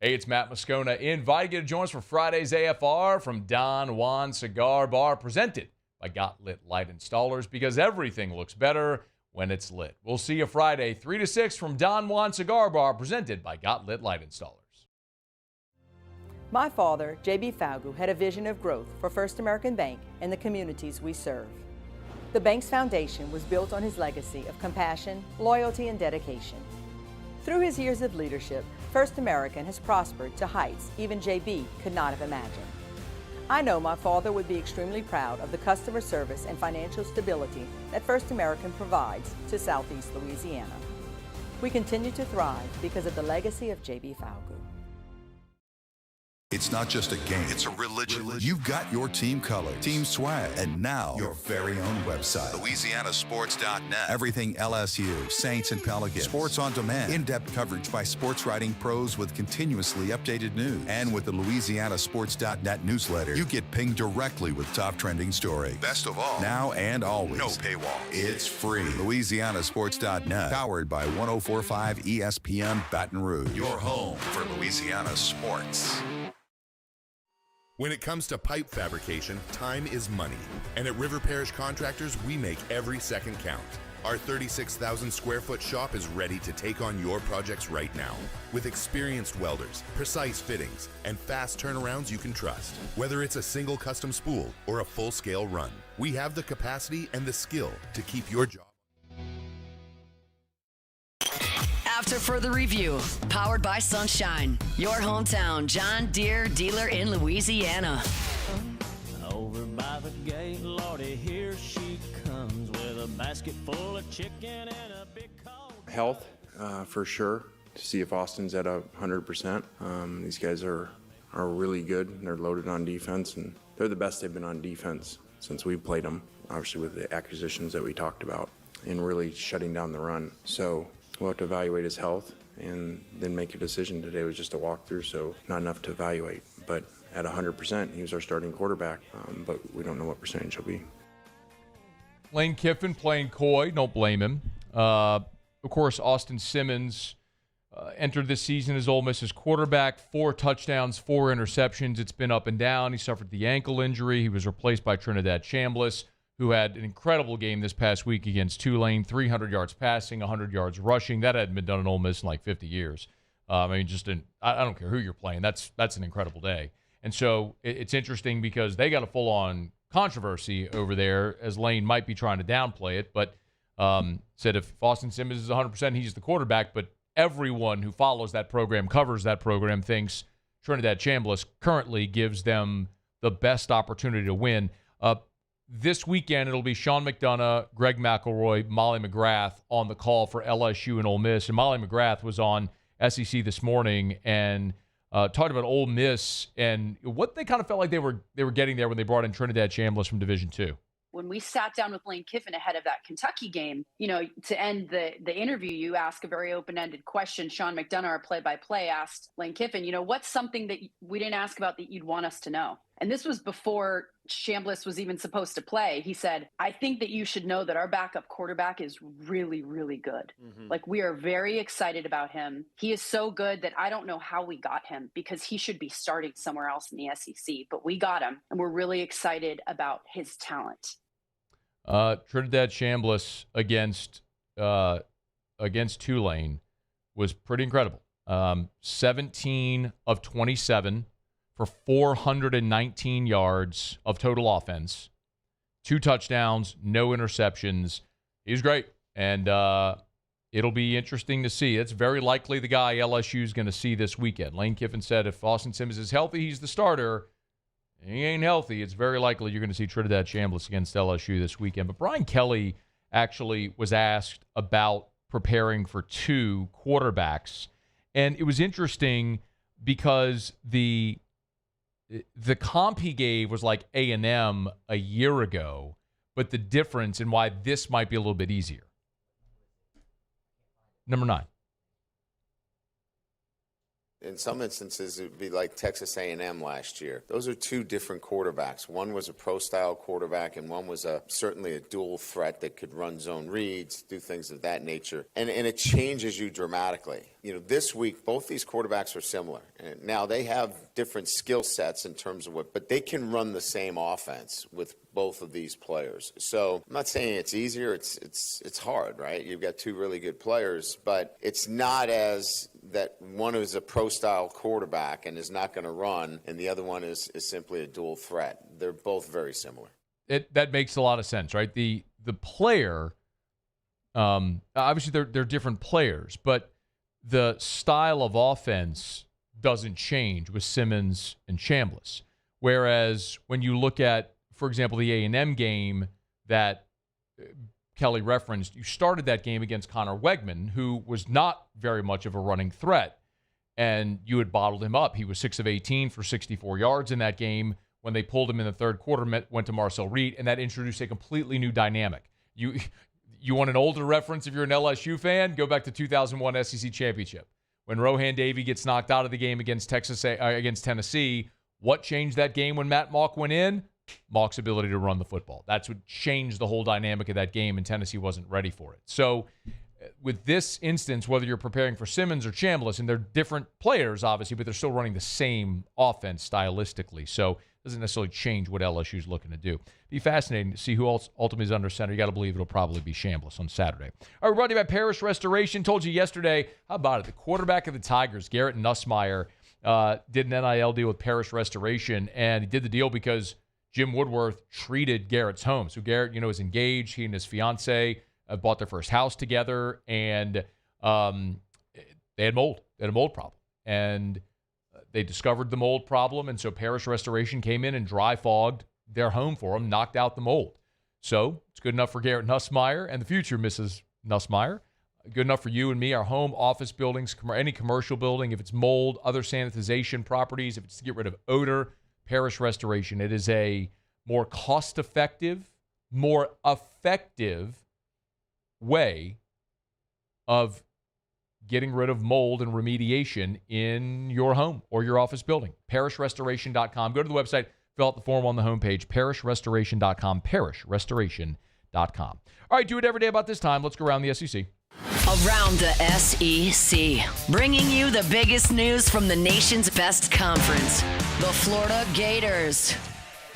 Speaker 8: Hey, it's Matt Moscona. Invited you to join us for Friday's AFR from Don Juan Cigar Bar, presented by Got Lit Light Installers, because everything looks better when it's lit. We'll see you Friday, 3 to 6 from Don Juan Cigar Bar, presented by Got Lit Light Installers.
Speaker 27: My father, J.B. Falgu, had a vision of growth for First American Bank and the communities we serve. The bank's foundation was built on his legacy of compassion, loyalty, and dedication. Through his years of leadership, First American has prospered to heights even J.B. could not have imagined. I know my father would be extremely proud of the customer service and financial stability that First American provides to Southeast Louisiana. We continue to thrive because of the legacy of J.B. Falgu.
Speaker 28: It's not just a game, it's a religion. You've got your team colors, team swag, and now your very own website. LouisianaSports.net. Everything LSU, Saints, and Pelicans. Sports on demand. In-depth coverage by sports writing pros with continuously updated news. And with the LouisianaSports.net newsletter, you get pinged directly with top trending stories. Best of all, now and always, no paywall. It's free. LouisianaSports.net. Powered by 104.5 ESPN Baton Rouge. Your home for Louisiana sports.
Speaker 24: When it comes to pipe fabrication, time is money. And at River Parish Contractors, we make every second count. Our 36,000 square foot shop is ready to take on your projects right now. With experienced welders, precise fittings, and fast turnarounds you can trust. Whether it's a single custom spool or a full-scale run, we have the capacity and the skill to keep your job.
Speaker 7: After further review, powered by Sunshine, your hometown John Deere dealer in Louisiana.
Speaker 3: Over by the gate, Lordy, here she comes with a basket full of chicken and a big cold.
Speaker 4: Health, for sure. To see if Austin's at 100%. These guys are really good. They're loaded on defense, and they're the best they've been on defense since we've played them. Obviously, with the acquisitions that we talked about and really shutting down the run. So we'll have to evaluate his health and then make a decision. Today was just a walkthrough, so not enough to evaluate. But at 100%, he was our starting quarterback, but we don't know what percentage he'll be.
Speaker 8: Lane Kiffin playing coy, don't blame him. Of course, Austin Simmons entered this season as Ole Miss's quarterback, 4 touchdowns, 4 interceptions. It's been up and down. He suffered the ankle injury. He was replaced by Trinidad Chambliss, who had an incredible game this past week against Tulane, 300 yards passing, 100 yards rushing. That hadn't been done in Ole Miss in like 50 years. I don't care who you're playing. That's an incredible day. And so it's interesting because they got a full-on controversy over there, as Lane might be trying to downplay it, but said if Austin Simmons is 100%, he's the quarterback, but everyone who follows that program, covers that program, thinks Trinidad Chambliss currently gives them the best opportunity to win. This weekend, it'll be Sean McDonough, Greg McElroy, Molly McGrath on the call for LSU and Ole Miss. And Molly McGrath was on SEC this morning and talked about Ole Miss and what they kind of felt like they were getting there when they brought in Trinidad Chambliss from Division II.
Speaker 5: When we sat down with Lane Kiffin ahead of that Kentucky game, to end the interview, you ask a very open-ended question. Sean McDonough, our play-by-play, asked Lane Kiffin, what's something that we didn't ask about that you'd want us to know? And this was before Chambliss was even supposed to play. He said, I think that you should know that our backup quarterback is really, really good. Mm-hmm. Like, we are very excited about him. He is so good that I don't know how we got him, because he should be starting somewhere else in the SEC. But we got him, and we're really excited about his talent.
Speaker 8: Trinidad Chambliss against Tulane was pretty incredible. 17 of 27 for 419 yards of total offense, 2 touchdowns, no interceptions. He was great, and it'll be interesting to see. It's very likely the guy LSU is going to see this weekend. Lane Kiffin said if Austin Simmons is healthy, he's the starter. He ain't healthy. It's very likely you're going to see Trinidad Chambliss against LSU this weekend. But Brian Kelly actually was asked about preparing for 2 quarterbacks. And it was interesting because the comp he gave was like A&M a year ago, but the difference and why this might be a little bit easier. Number 9.
Speaker 6: In some instances, it would be like Texas A&M last year. Those are 2 different quarterbacks. One was a pro-style quarterback, and one was certainly a dual threat that could run zone reads, do things of that nature. And it changes you dramatically. This week, both these quarterbacks are similar. And now, they have different skill sets in terms of but they can run the same offense with both of these players. So I'm not saying it's easier. It's hard, right? You've got 2 really good players, but it's not as that one is a pro-style quarterback and is not going to run, and the other one is simply a dual threat. They're both very similar.
Speaker 8: That makes a lot of sense, right? The player, obviously they're different players, but the style of offense doesn't change with Simmons and Chambliss. Whereas when you look at, for example, the A&M game that Kelly referenced, you started that game against Connor Wegman, who was not very much of a running threat, and you had bottled him up. He was 6 of 18 for 64 yards in that game. When they pulled him in the third quarter, went to Marcel Reed, and that introduced a completely new dynamic. You want an older reference if you're an LSU fan? Go back to 2001 SEC Championship. When Rohan Davey gets knocked out of the game against Tennessee, what changed that game when Matt Mauck went in? Mauck's ability to run the football. That's what changed the whole dynamic of that game, and Tennessee wasn't ready for it. So with this instance, whether you're preparing for Simmons or Chambliss, and they're different players, obviously, but they're still running the same offense stylistically. So it doesn't necessarily change what LSU's looking to do. Be fascinating to see who else ultimately is under center. You got to believe it'll probably be Chambliss on Saturday. All right, brought to you by Parish Restoration. Told you yesterday, how about it? The quarterback of the Tigers, Garrett Nussmeier, did an NIL deal with Parish Restoration, and he did the deal because Jim Woodworth treated Garrett's home. So Garrett, is engaged. He and his fiance bought their first house together, and they had mold. They had a mold problem, and they discovered the mold problem, and so Parish Restoration came in and dry fogged their home for them, knocked out the mold. So it's good enough for Garrett Nussmeier and the future Mrs. Nussmeier. Good enough for you and me, our home, office buildings, any commercial building. If it's mold, other sanitization properties, if it's to get rid of odor, Parish Restoration. It is a more cost-effective, more effective way of getting rid of mold and remediation in your home or your office building. ParishRestoration.com. Go to the website, fill out the form on the homepage, ParishRestoration.com, ParishRestoration.com. All right, do it every day about this time. Let's go around the SEC.
Speaker 7: Around the SEC, bringing you the biggest news from the nation's best conference, the Florida Gators.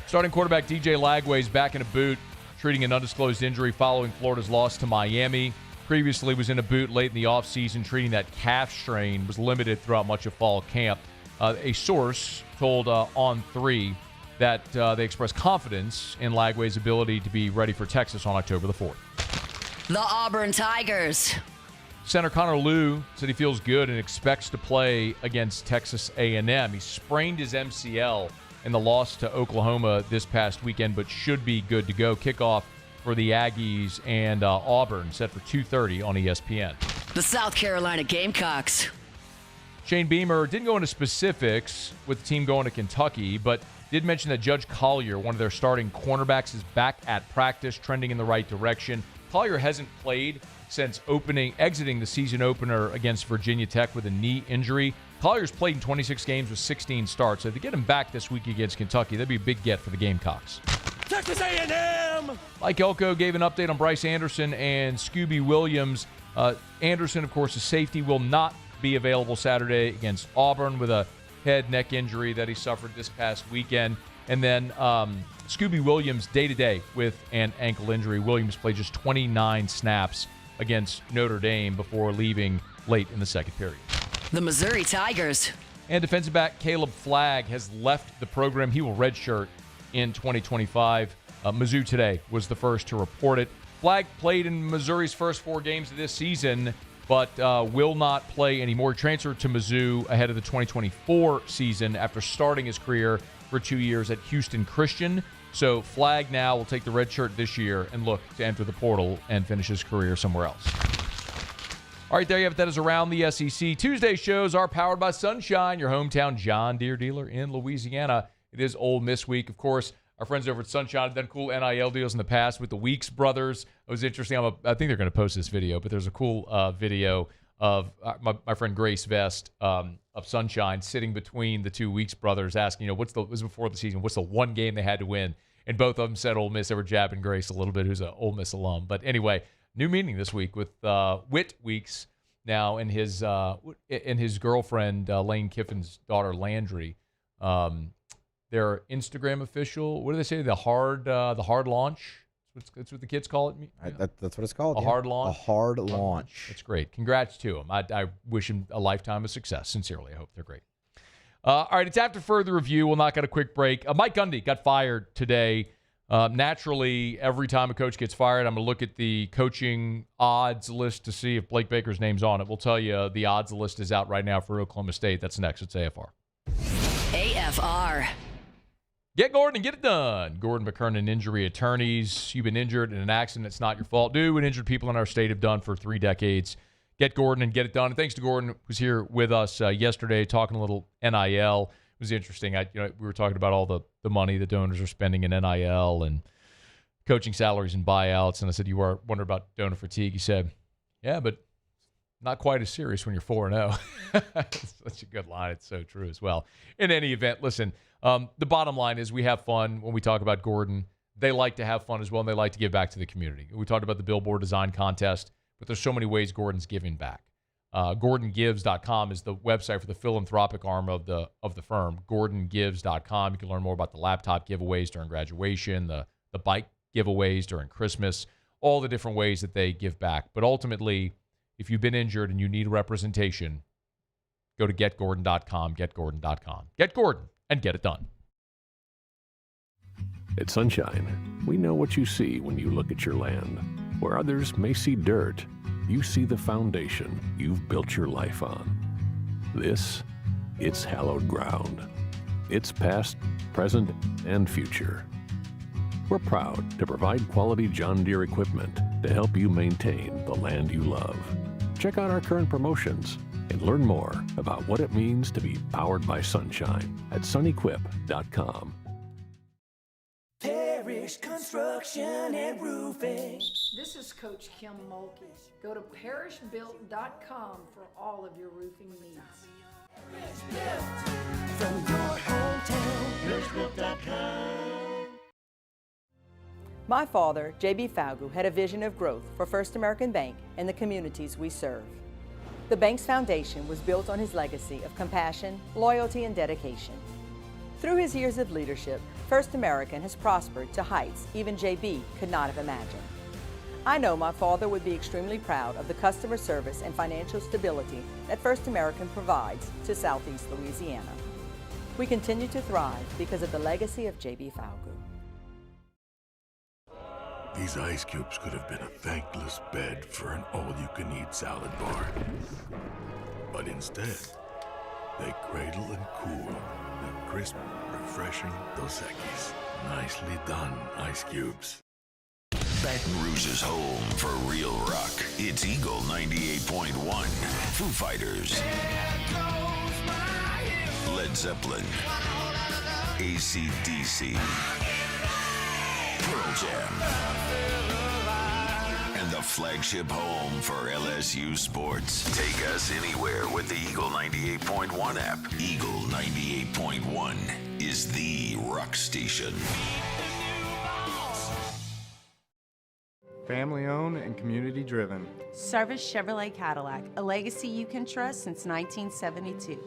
Speaker 8: Starting quarterback DJ Lagway is back in a boot, treating an undisclosed injury following Florida's loss to Miami. Previously was in a boot late in the offseason, treating that calf strain, was limited throughout much of fall camp. A source told On3 that they expressed confidence in Lagway's ability to be ready for Texas on October the 4th.
Speaker 7: The Auburn Tigers.
Speaker 8: Center Connor Liu said he feels good and expects to play against Texas A&M. He sprained his MCL in the loss to Oklahoma this past weekend, but should be good to go. Kickoff for the Aggies and Auburn set for 2:30 on ESPN.
Speaker 7: The South Carolina Gamecocks.
Speaker 8: Shane Beamer didn't go into specifics with the team going to Kentucky, but did mention that Judge Collier, one of their starting cornerbacks, is back at practice, trending in the right direction. Collier hasn't played since exiting the season opener against Virginia Tech with a knee injury. Collier's played in 26 games with 16 starts. So if they get him back this week against Kentucky, that'd be a big get for the Gamecocks.
Speaker 3: Texas A&M!
Speaker 8: Mike Elko gave an update on Bryce Anderson and Scooby Williams. Anderson, of course, the safety, will not be available Saturday against Auburn with a head-neck injury that he suffered this past weekend. And then Scooby Williams, day-to-day with an ankle injury. Williams played just 29 snaps against Notre Dame before leaving late in the second period.
Speaker 7: The Missouri Tigers.
Speaker 8: And defensive back Caleb Flagg has left the program. He will redshirt in 2025. Mizzou Today was the first to report it. Flagg played in Missouri's first 4 games of this season, but will not play anymore. Transferred to Mizzou ahead of the 2024 season after starting his career for 2 years at Houston Christian. So Flagg now will take the red shirt this year and look to enter the portal and finish his career somewhere else. All right, there you have it. That is Around the SEC. Tuesday shows are powered by Sunshine, your hometown John Deere dealer in Louisiana. It is Ole Miss week, of course. Our friends over at Sunshine have done cool NIL deals in the past with the Weeks brothers. It was interesting. I think they're going to post this video, but there's a cool video of my friend Grace Vest of Sunshine sitting between the 2 Weeks brothers asking, it was before the season, what's the one game they had to win? And both of them said Ole Miss. They were jabbing Grace a little bit, who's an Ole Miss alum. But anyway, new meeting this week with Whit Weeks now and his girlfriend, Lane Kiffin's daughter, Landry. Their Instagram official, what do they say? The hard launch? That's what the kids call it?
Speaker 9: That's what it's called.
Speaker 8: A hard launch?
Speaker 9: A hard launch.
Speaker 8: That's great. Congrats to them. I wish them a lifetime of success. Sincerely, I hope they're great. All right, it's after further review. We'll knock out a quick break. Mike Gundy got fired today. Naturally, every time a coach gets fired, I'm going to look at the coaching odds list to see if Blake Baker's name's on it. We'll tell you the odds list is out right now for Oklahoma State. That's next. It's AFR.
Speaker 7: AFR.
Speaker 8: Get Gordon and get it done. Gordon McKernan Injury Attorneys. You've been injured in an accident. It's not your fault. Do what injured people in our state have done for 3 decades. Get Gordon and get it done. And thanks to Gordon, who was here with us yesterday talking a little NIL. It was interesting. We were talking about all the money the donors are spending in NIL and coaching salaries and buyouts. And I said, you wonder about donor fatigue. He said, yeah, but not quite as serious when you're 4-0. It's such a good line. It's so true as well. In any event, listen, the bottom line is we have fun when we talk about Gordon. They like to have fun as well, and they like to give back to the community. We talked about the Billboard Design Contest. but there's so many ways Gordon's giving back. GordonGives.com is the website for the philanthropic arm of the firm. GordonGives.com. You can learn more about the laptop giveaways during graduation, the bike giveaways during Christmas, all the different ways that they give back. But ultimately, if you've been injured and you need representation, go to getgordon.com, getgordon.com. Get Gordon and get it done.
Speaker 1: At Sunshine, we know what you see when you look at your land. Where others may see dirt, you see the foundation you've built your life on. It's hallowed ground. It's past, present, and future. We're proud to provide quality John Deere equipment to help you maintain the land you love. Check out our current promotions and learn more about what it means to be powered by sunshine at sunequip.com.
Speaker 10: Parish Construction and Roofing.
Speaker 11: This is Coach Kim Mulkey. Go to parishbuilt.com for all of your roofing needs.
Speaker 10: From your hometown, parishbuilt.com.
Speaker 27: My father, J.B. Falgu, had a vision of growth for First American Bank and the communities we serve. The bank's foundation was built on his legacy of compassion, loyalty, and dedication. Through his years of leadership, First American has prospered to heights even J.B. could not have imagined. I know my father would be extremely proud of the customer service and financial stability that First American provides to Southeast Louisiana. We continue to thrive because of the legacy of J.B. Falgu.
Speaker 12: These ice cubes could have been a thankless bed for an all-you-can-eat salad bar. But instead, they cradle and cool the crisp, refreshing Dos Equis. Nicely done, ice cubes.
Speaker 14: Baton Rouge's home for real rock. It's Eagle 98.1. Foo Fighters. Led Zeppelin. AC/DC. Pearl Jam. And the flagship home for LSU sports. Take us anywhere with the Eagle 98.1 app. Eagle 98.1 is the rock station.
Speaker 15: Family owned and community driven.
Speaker 16: Service Chevrolet Cadillac, a legacy you can trust since 1972.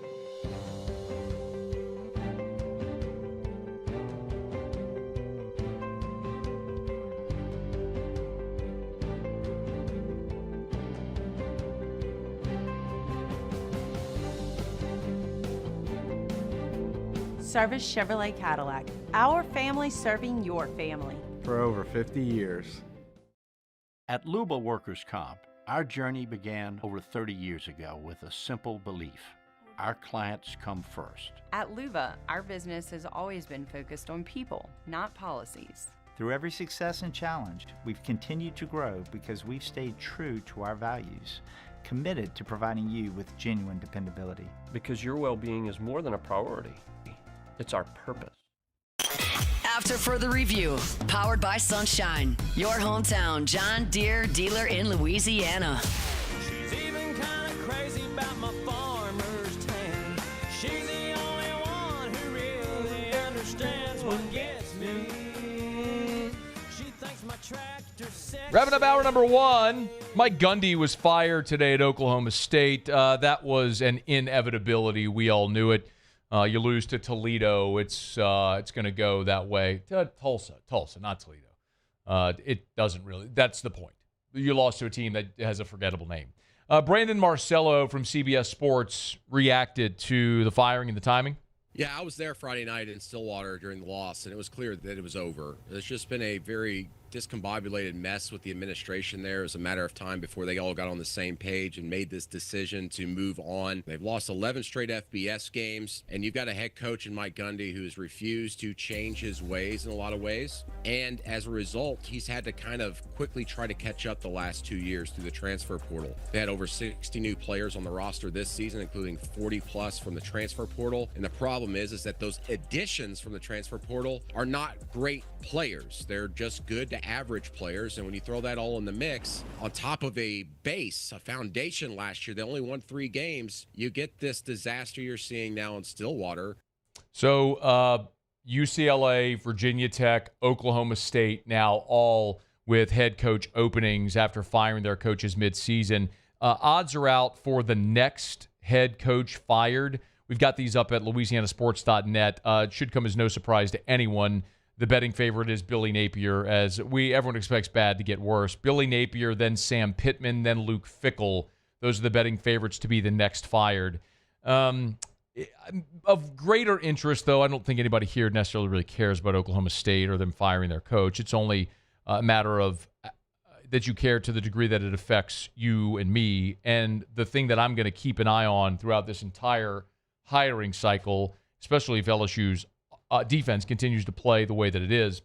Speaker 16: Service Chevrolet Cadillac, our family serving your family.
Speaker 15: For over 50 years.
Speaker 18: At Luba Workers' Comp, our journey began over 30 years ago with a simple belief. Our clients come first.
Speaker 29: At Luba, our business has always been focused on people, not policies.
Speaker 30: Through every success and challenge, we've continued to grow because we've stayed true to our values, committed to providing you with genuine dependability.
Speaker 17: Because your well-being is more than a priority. It's our purpose.
Speaker 7: After further review, powered by Sunshine, your hometown John Deere dealer in Louisiana.
Speaker 3: She's even kind of crazy about my farmer's tan. She's the only one who really understands what gets me. She thinks my tractor's sexy.
Speaker 8: Wrapping up hour number one, Mike Gundy was fired today at Oklahoma State. That was an inevitability. We all knew it. You lose to Toledo, it's going to go that way. Tulsa, not Toledo. It doesn't really. That's the point. You lost to a team that has a forgettable name. Brandon Marcello from CBS Sports reacted to the firing and the timing.
Speaker 31: Yeah, I was there Friday night in Stillwater during the loss, and it was clear that it was over. It's just been a very discombobulated mess with the administration there. It was a matter of time before they all got on the same page and made this decision to move on. They've lost 11 straight FBS games, and you've got a head coach in Mike Gundy who has refused to change his ways in a lot of ways. And as a result, he's had to kind of quickly try to catch up the last 2 years through the transfer portal. They had over 60 new players on the roster this season, including 40 plus from the transfer portal. And the problem is that those additions from the transfer portal are not great players. They're just good to average players. And when you throw that all in the mix, on top of a base, a foundation last year, they only won 3 games, you get this disaster you're seeing now in Stillwater.
Speaker 8: So UCLA, Virginia Tech, Oklahoma State now all with head coach openings after firing their coaches midseason. Odds are out for the next head coach fired. We've got these up at louisianasports.net. It should come as no surprise to anyone. The betting favorite is Billy Napier, as everyone expects bad to get worse. Billy Napier, then Sam Pittman, then Luke Fickell. Those are the betting favorites to be the next fired. Of greater interest, though, I don't think anybody here necessarily really cares about Oklahoma State or them firing their coach. It's only a matter of that you care to the degree that it affects you and me. And the thing that I'm going to keep an eye on throughout this entire hiring cycle, especially if LSU's defense continues to play the way that it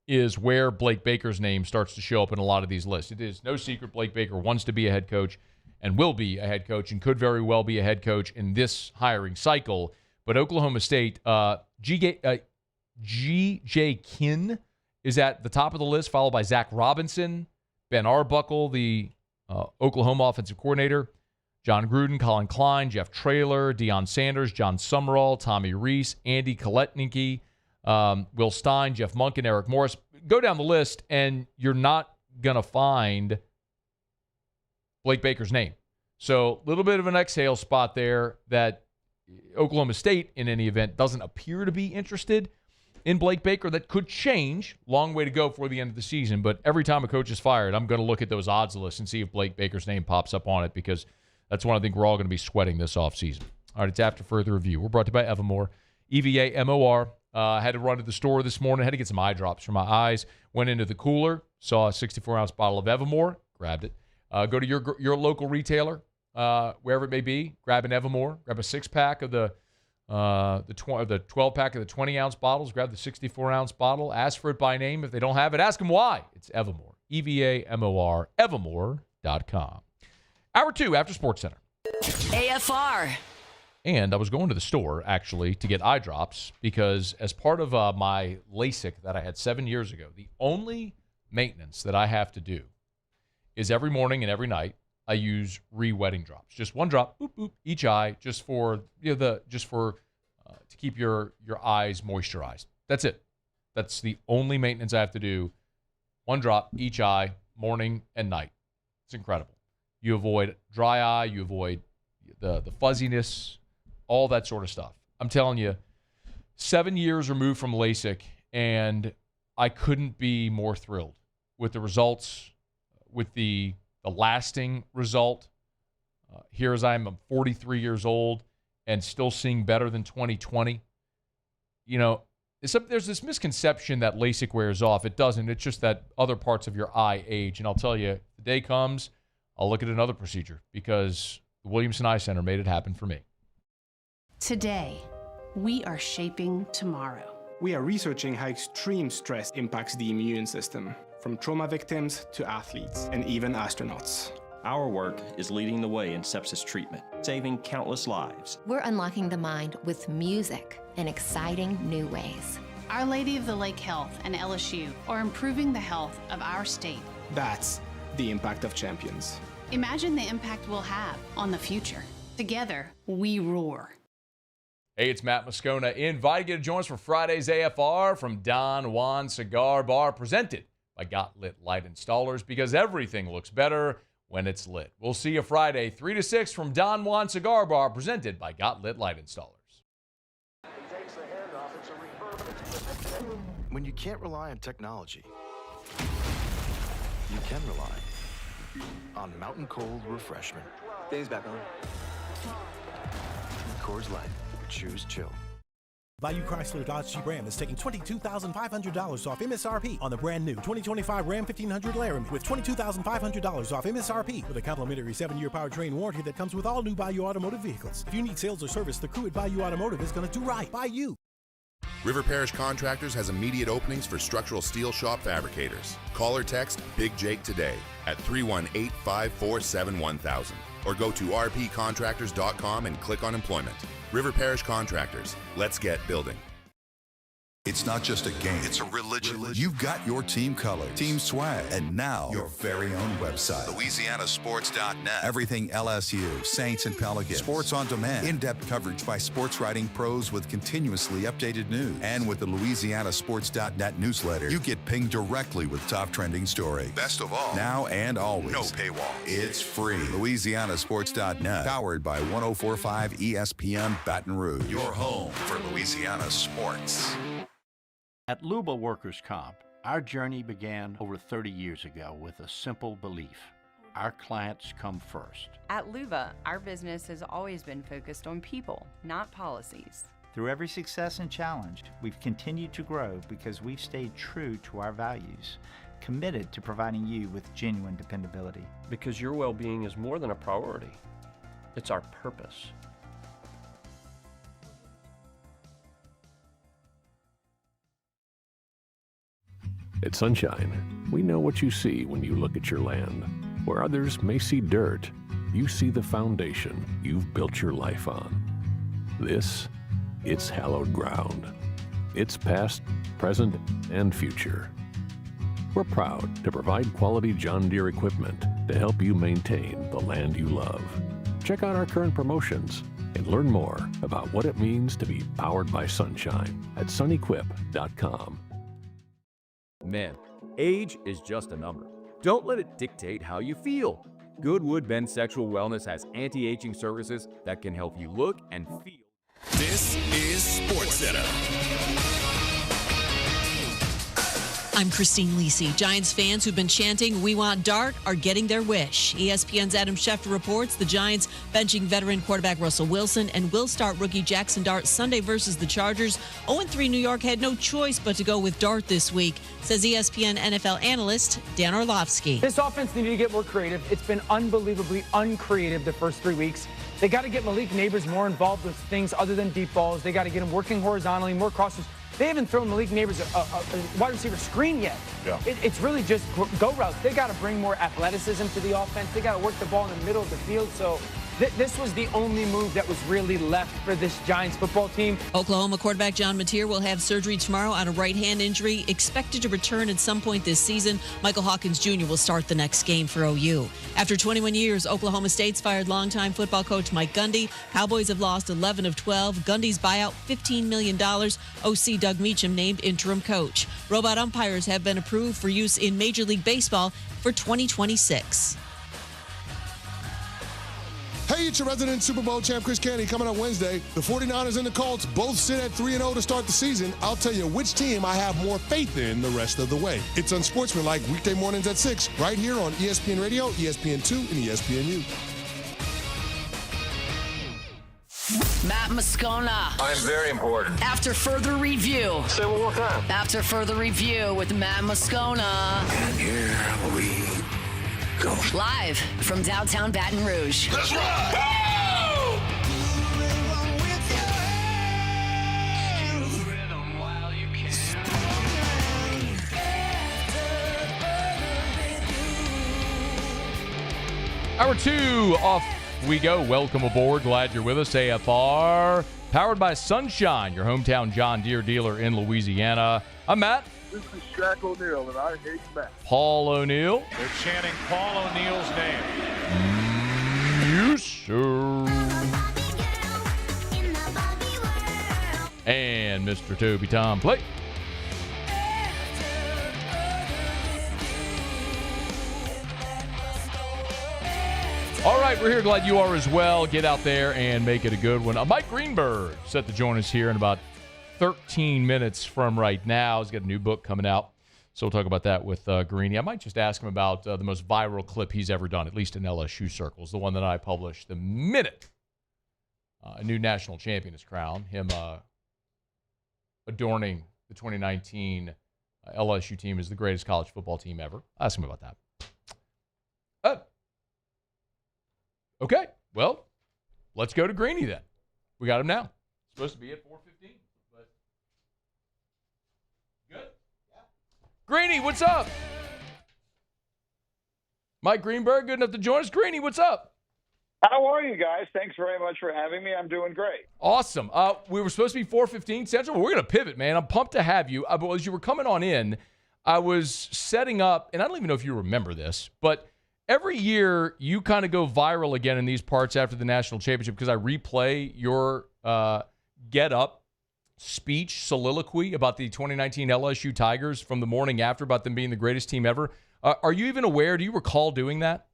Speaker 8: is where Blake Baker's name starts to show up in a lot of these lists. It is no secret Blake Baker wants to be a head coach and will be a head coach and could very well be a head coach in this hiring cycle. But Oklahoma State, G.J. Kinn is at the top of the list, followed by Zach Robinson, Ben Arbuckle, the Oklahoma offensive coordinator, John Gruden, Colin Klein, Jeff Traylor, Deion Sanders, John Summerall, Tommy Rees, Andy Koletnicki, Will Stein, Jeff Monken, Eric Morris. Go down the list, and you're not going to find Blake Baker's name. So a little bit of an exhale spot there that Oklahoma State, in any event, doesn't appear to be interested in Blake Baker. That could change. Long way to go for the end of the season. But every time a coach is fired, I'm going to look at those odds lists and see if Blake Baker's name pops up on it, because that's one I think we're all going to be sweating this offseason. All right, it's After Further Review. We're brought to you by Evamore, EVAMOR. I had to run to the store this morning. I had to get some eye drops for my eyes. Went into the cooler, saw a 64-ounce bottle of Evamore, grabbed it. Go to your local retailer, wherever it may be. Grab an Evamore. Grab a 6-pack of the 12-pack of the 20-ounce bottles. Grab the 64-ounce bottle. Ask for it by name. If they don't have it, ask them why. It's Evamore. EVAMOR. Evamore.com. Hour 2 after Sports Center.
Speaker 7: AFR.
Speaker 8: And I was going to the store, actually, to get eye drops because as part of my LASIK that I had 7 years ago, the only maintenance that I have to do is every morning and every night I use re-wetting drops. Just one drop, boop, boop, each eye, just for to keep your eyes moisturized. That's it. That's the only maintenance I have to do. One drop each eye, morning and night. It's incredible. You avoid dry eye, you avoid the fuzziness, all that sort of stuff. I'm telling you, 7 years removed from LASIK, and I couldn't be more thrilled with the results, with the lasting result. Here as I'm 43 years old and still seeing better than 20/20. You know, there's this misconception that LASIK wears off. It doesn't. It's just that other parts of your eye age. And I'll tell you, the day comes, I'll look at another procedure because the Williamson Eye Center made it happen for me.
Speaker 2: Today, we are shaping tomorrow.
Speaker 13: We are researching how extreme stress impacts the immune system, from trauma victims to athletes and even astronauts.
Speaker 17: Our work is leading the way in sepsis treatment, saving countless lives.
Speaker 19: We're unlocking the mind with music in exciting new ways.
Speaker 2: Our Lady of the Lake Health and LSU are improving the health of our state.
Speaker 13: That's the impact of champions.
Speaker 2: Imagine the impact we'll have on the future. Together, we roar.
Speaker 8: Hey, it's Matt Moscona, inviting you to join us for Friday's AFR from Don Juan Cigar Bar, presented by Got Lit Light Installers, because everything looks better when it's lit. We'll see you Friday, 3 to 6 from Don Juan Cigar Bar, presented by Got Lit Light Installers.
Speaker 20: When you can't rely on technology, you can rely on Mountain Cold Refreshment. Dave's back on. Coors Light. Choose chill.
Speaker 21: Bayou Chrysler Dodge Jeep Ram is taking $22,500 off MSRP on the brand new 2025 Ram 1500 Laramie with $22,500 off MSRP with a complimentary 7-year powertrain warranty that comes with all new Bayou Automotive vehicles. If you need sales or service, the crew at Bayou Automotive is going to do right by you.
Speaker 22: River Parish Contractors has immediate openings for structural steel shop fabricators. Call or text Big Jake today at 318-547-1000 or go to rpcontractors.com and click on employment. River Parish Contractors. Let's get building.
Speaker 1: It's not just a game, it's a religion. You've got your team color, team swag, and now your very own website, LouisianaSports.net. Everything LSU, Saints, and Pelicans. Sports on demand. In-depth coverage by sports writing pros with continuously updated news. And with the LouisianaSports.net newsletter, you get pinged directly with top trending stories. Best of all, now and always, no paywall. It's free. LouisianaSports.net, powered by 104.5 ESPN Baton Rouge. Your home for Louisiana sports.
Speaker 18: At Luba Workers' Comp, our journey began over 30 years ago with a simple belief. Our clients come first.
Speaker 29: At Luba, our business has always been focused on people, not policies.
Speaker 30: Through every success and challenge, we've continued to grow because we've stayed true to our values, committed to providing you with genuine dependability.
Speaker 17: Because your well-being is more than a priority. It's our purpose.
Speaker 4: At Sunshine, we know what you see when you look at your land. Where others may see dirt, you see the foundation you've built your life on. This, it's hallowed ground. It's past, present, and future. We're proud to provide quality John Deere equipment to help you maintain the land you love. Check out our current promotions and learn more about what it means to be powered by sunshine at sunequip.com.
Speaker 5: Men, age is just a number. Don't let it dictate how you feel. Goodwood Men's Sexual Wellness has anti-aging services that can help you look and feel.
Speaker 6: This is SportsCenter.
Speaker 9: I'm Christine Lisi. Giants fans who've been chanting, "We want Dart," are getting their wish. ESPN's Adam Schefter reports the Giants benching veteran quarterback Russell Wilson and will start rookie Jackson Dart Sunday versus the Chargers. 0-3 New York had no choice but to go with Dart this week, says ESPN NFL analyst Dan Orlovsky.
Speaker 11: This offense needed to get more creative. It's been unbelievably uncreative the first 3 weeks. They got to get Malik Neighbors more involved with things other than deep balls. They got to get him working horizontally, more crosses. They haven't thrown Malik Neighbors a wide receiver screen yet. Yeah. It's really just go routes. They got to bring more athleticism to the offense. They got to work the ball in the middle of the field. So this was the only move that was really left for this Giants football team.
Speaker 9: Oklahoma quarterback John Mateer will have surgery tomorrow on a right hand injury, expected to return at some point this season. Michael Hawkins Jr. will start the next game for OU. After 21 years, Oklahoma State's fired longtime football coach Mike Gundy. Cowboys have lost 11 of 12. Gundy's buyout, $15 million. OC Doug Meacham named interim coach. Robot umpires have been approved for use in Major League Baseball for 2026.
Speaker 23: Hey, it's your resident Super Bowl champ, Chris Canty, coming up Wednesday. The 49ers and the Colts both sit at 3-0 to start the season. I'll tell you which team I have more faith in the rest of the way. It's Unsportsmanlike weekday mornings at 6, right here on ESPN Radio, ESPN2, and ESPNU.
Speaker 7: Matt Moscona.
Speaker 20: I'm very important.
Speaker 7: After further review.
Speaker 20: Say it one more time.
Speaker 7: After further review with Matt Moscona.
Speaker 20: And here we go.
Speaker 7: Live from downtown Baton Rouge.
Speaker 20: Let's rock! Go!
Speaker 8: Hour 2 off we go. Welcome aboard. Glad you're with us. AFR, powered by Sunshine, your hometown John Deere dealer in Louisiana. I'm Matt.
Speaker 24: This is Shaq O'Neal, and I hate Matt.
Speaker 8: Paul O'Neal.
Speaker 25: They're chanting Paul O'Neal's name.
Speaker 8: You sure. And Mr. Toby Tom Plate. All right, we're here. Glad you are as well. Get out there and make it a good one. Mike Greenberg set to join us here in about 13 minutes from right now. He's got a new book coming out, so we'll talk about that with Greeny. I might just ask him about the most viral clip he's ever done, at least in LSU circles, the one that I published the minute a new national champion is crowned, him adorning the 2019 LSU team as the greatest college football team ever. Ask him about that. Okay, well, let's go to Greeny then. We got him now. Supposed to be at 4:15, but good. Yeah. Greeny, what's up? Mike Greenberg, good enough to join us. Greeny, what's up?
Speaker 3: How are you guys? Thanks very much for having me. I'm doing great.
Speaker 8: Awesome. We were supposed to be 4:15 Central. We're going to pivot, man. I'm pumped to have you. But as you were coming on in, I was setting up, and I don't even know if you remember this, but every year you kind of go viral again in these parts after the national championship because I replay your get up speech soliloquy about the 2019 LSU Tigers from the morning after about them being the greatest team ever. Are you even aware? Do you recall doing that?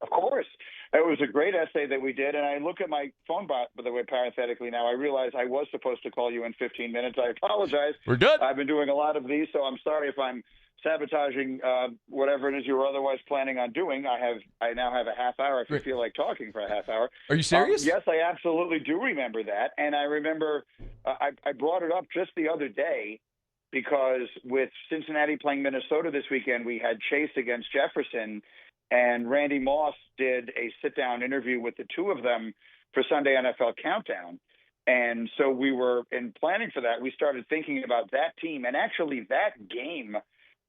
Speaker 3: Of course. It was a great essay that we did, and I look at my phone, by the way, parenthetically now. I realize I was supposed to call you in 15 minutes. I apologize.
Speaker 8: We're good.
Speaker 3: I've been doing a lot of these, so I'm sorry if I'm sabotaging whatever it is you were otherwise planning on doing. I now have a half hour if you feel like talking for a half hour.
Speaker 8: Are you serious?
Speaker 3: Yes, I absolutely do remember that, and I remember I brought it up just the other day because with Cincinnati playing Minnesota this weekend, we had Chase against Jefferson, and Randy Moss did a sit-down interview with the two of them for Sunday NFL Countdown. And so we were, in planning for that, we started thinking about that team and actually that game,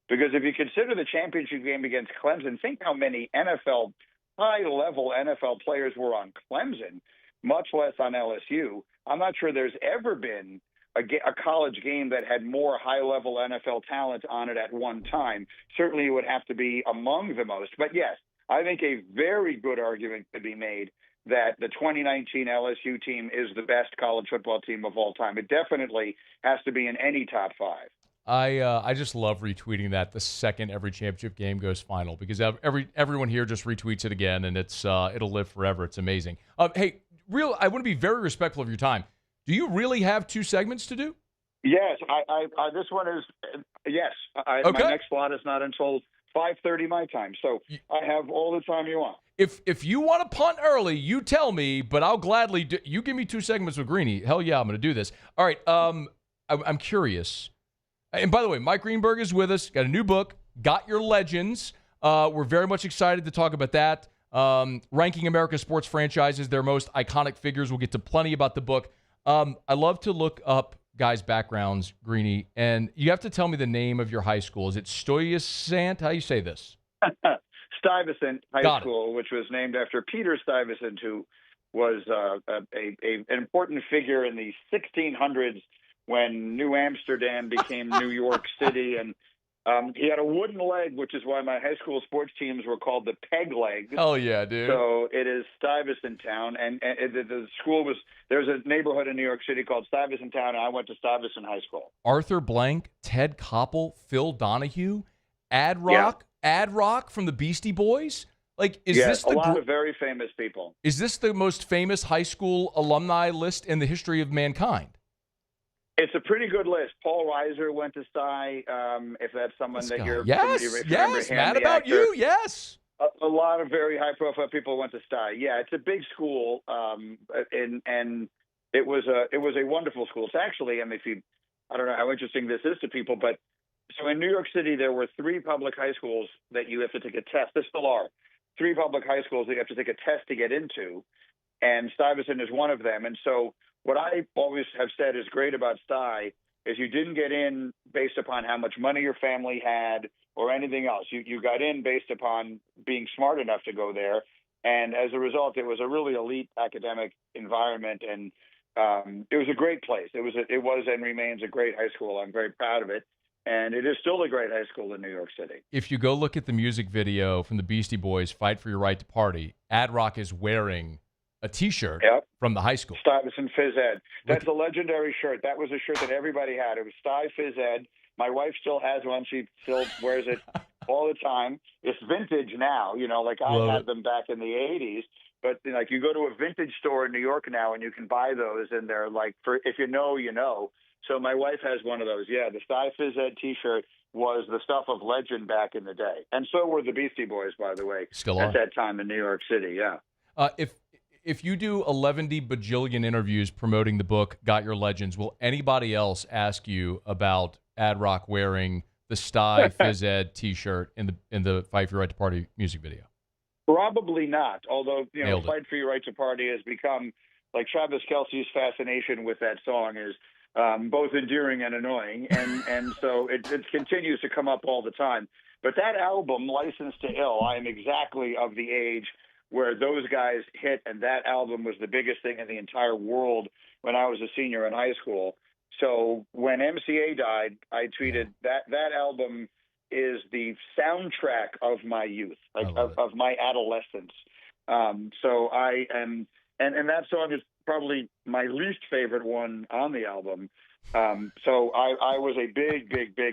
Speaker 3: because if you consider the championship game against Clemson, think how many high-level NFL players were on Clemson, much less on LSU. I'm not sure there's ever been a college game that had more high-level NFL talent on it at one time. Certainly it would have to be among the most. But, yes, I think a very good argument could be made that the 2019 LSU team is the best college football team of all time. It definitely has to be in any top five.
Speaker 8: I just love retweeting that the second every championship game goes final because everyone here just retweets it again, and it'll live forever. It's amazing. Hey, I want to be very respectful of your time. Do you really have two segments to do?
Speaker 3: Yes, this one is yes.
Speaker 8: Okay.
Speaker 3: My next slot is not until 5:30 my time, so I have all the time you want.
Speaker 8: If you want to punt early, you tell me, but I'll gladly do. You give me two segments with Greeny. Hell yeah, I'm going to do this. All right. I'm curious. And by the way, Mike Greenberg is with us. Got a new book, Got Your Legends. We're very much excited to talk about that. Ranking America's sports franchises, their most iconic figures. We'll get to plenty about the book. I love to look up guys' backgrounds, Greeny, and you have to tell me the name of your high school. Is it Stuyvesant? How do you say this?
Speaker 3: Stuyvesant High School, which was named after Peter Stuyvesant, who was an important figure in the 1600s when New Amsterdam became New York City, and he had a wooden leg, which is why my high school sports teams were called the Peg Legs.
Speaker 8: Hell yeah, dude.
Speaker 3: So it is Stuyvesant Town, and the school there's a neighborhood in New York City called Stuyvesant Town, and I went to Stuyvesant High School.
Speaker 8: Arthur Blank, Ted Koppel, Phil Donahue, Ad Rock from the Beastie Boys. Like, is this
Speaker 3: a lot of very famous people?
Speaker 8: Is this the most famous high school alumni list in the history of mankind?
Speaker 3: It's a pretty good list. Paul Reiser went to Sty, if that's someone that you're
Speaker 8: Yes, mad about you, yes.
Speaker 3: A lot of very high-profile people went to Sty. Yeah, it's a big school, and it was a wonderful school. It's actually, I don't know how interesting this is to people, but so in New York City, there were 3 public high schools that you have to take a test. There still are 3 public high schools that you have to take a test to get into, and Stuyvesant is one of them. And so what I always have said is great about Sty is you didn't get in based upon how much money your family had or anything else. You got in based upon being smart enough to go there. And as a result, it was a really elite academic environment, and it was a great place. It was and remains a great high school. I'm very proud of it. And it is still a great high school in New York City.
Speaker 8: If you go look at the music video from the Beastie Boys, Fight for Your Right to Party, Ad Rock is wearing a T-shirt from the high school.
Speaker 3: Stuyvesant Phys Ed. That's a legendary shirt. That was a shirt that everybody had. It was Sty Phys Ed. My wife still has one. She still wears it all the time. It's vintage now, like I had them back in the 80s. But like you go to a vintage store in New York now and you can buy those, and they're like, if you know, you know. So my wife has one of those. Yeah, the Sty Phys Ed T-shirt was the stuff of legend back in the day. And so were the Beastie Boys, by the way, at that time in New York City, yeah.
Speaker 8: If you do 11 bajillion interviews promoting the book, Got Your Legends, will anybody else ask you about Ad Rock wearing the Sty Phys Ed T-shirt in the Fight for Your Right to Party music video?
Speaker 3: Probably not, although, Fight for Your Right to Party has become, like Travis Kelce's fascination with that song is both endearing and annoying, and so it continues to come up all the time. But that album, License to Ill, I am exactly of the age where those guys hit, and that album was the biggest thing in the entire world when I was a senior in high school. So when MCA died, I tweeted that album is the soundtrack of my youth, of my adolescence. So I am, and that song is probably my least favorite one on the album. So I was a big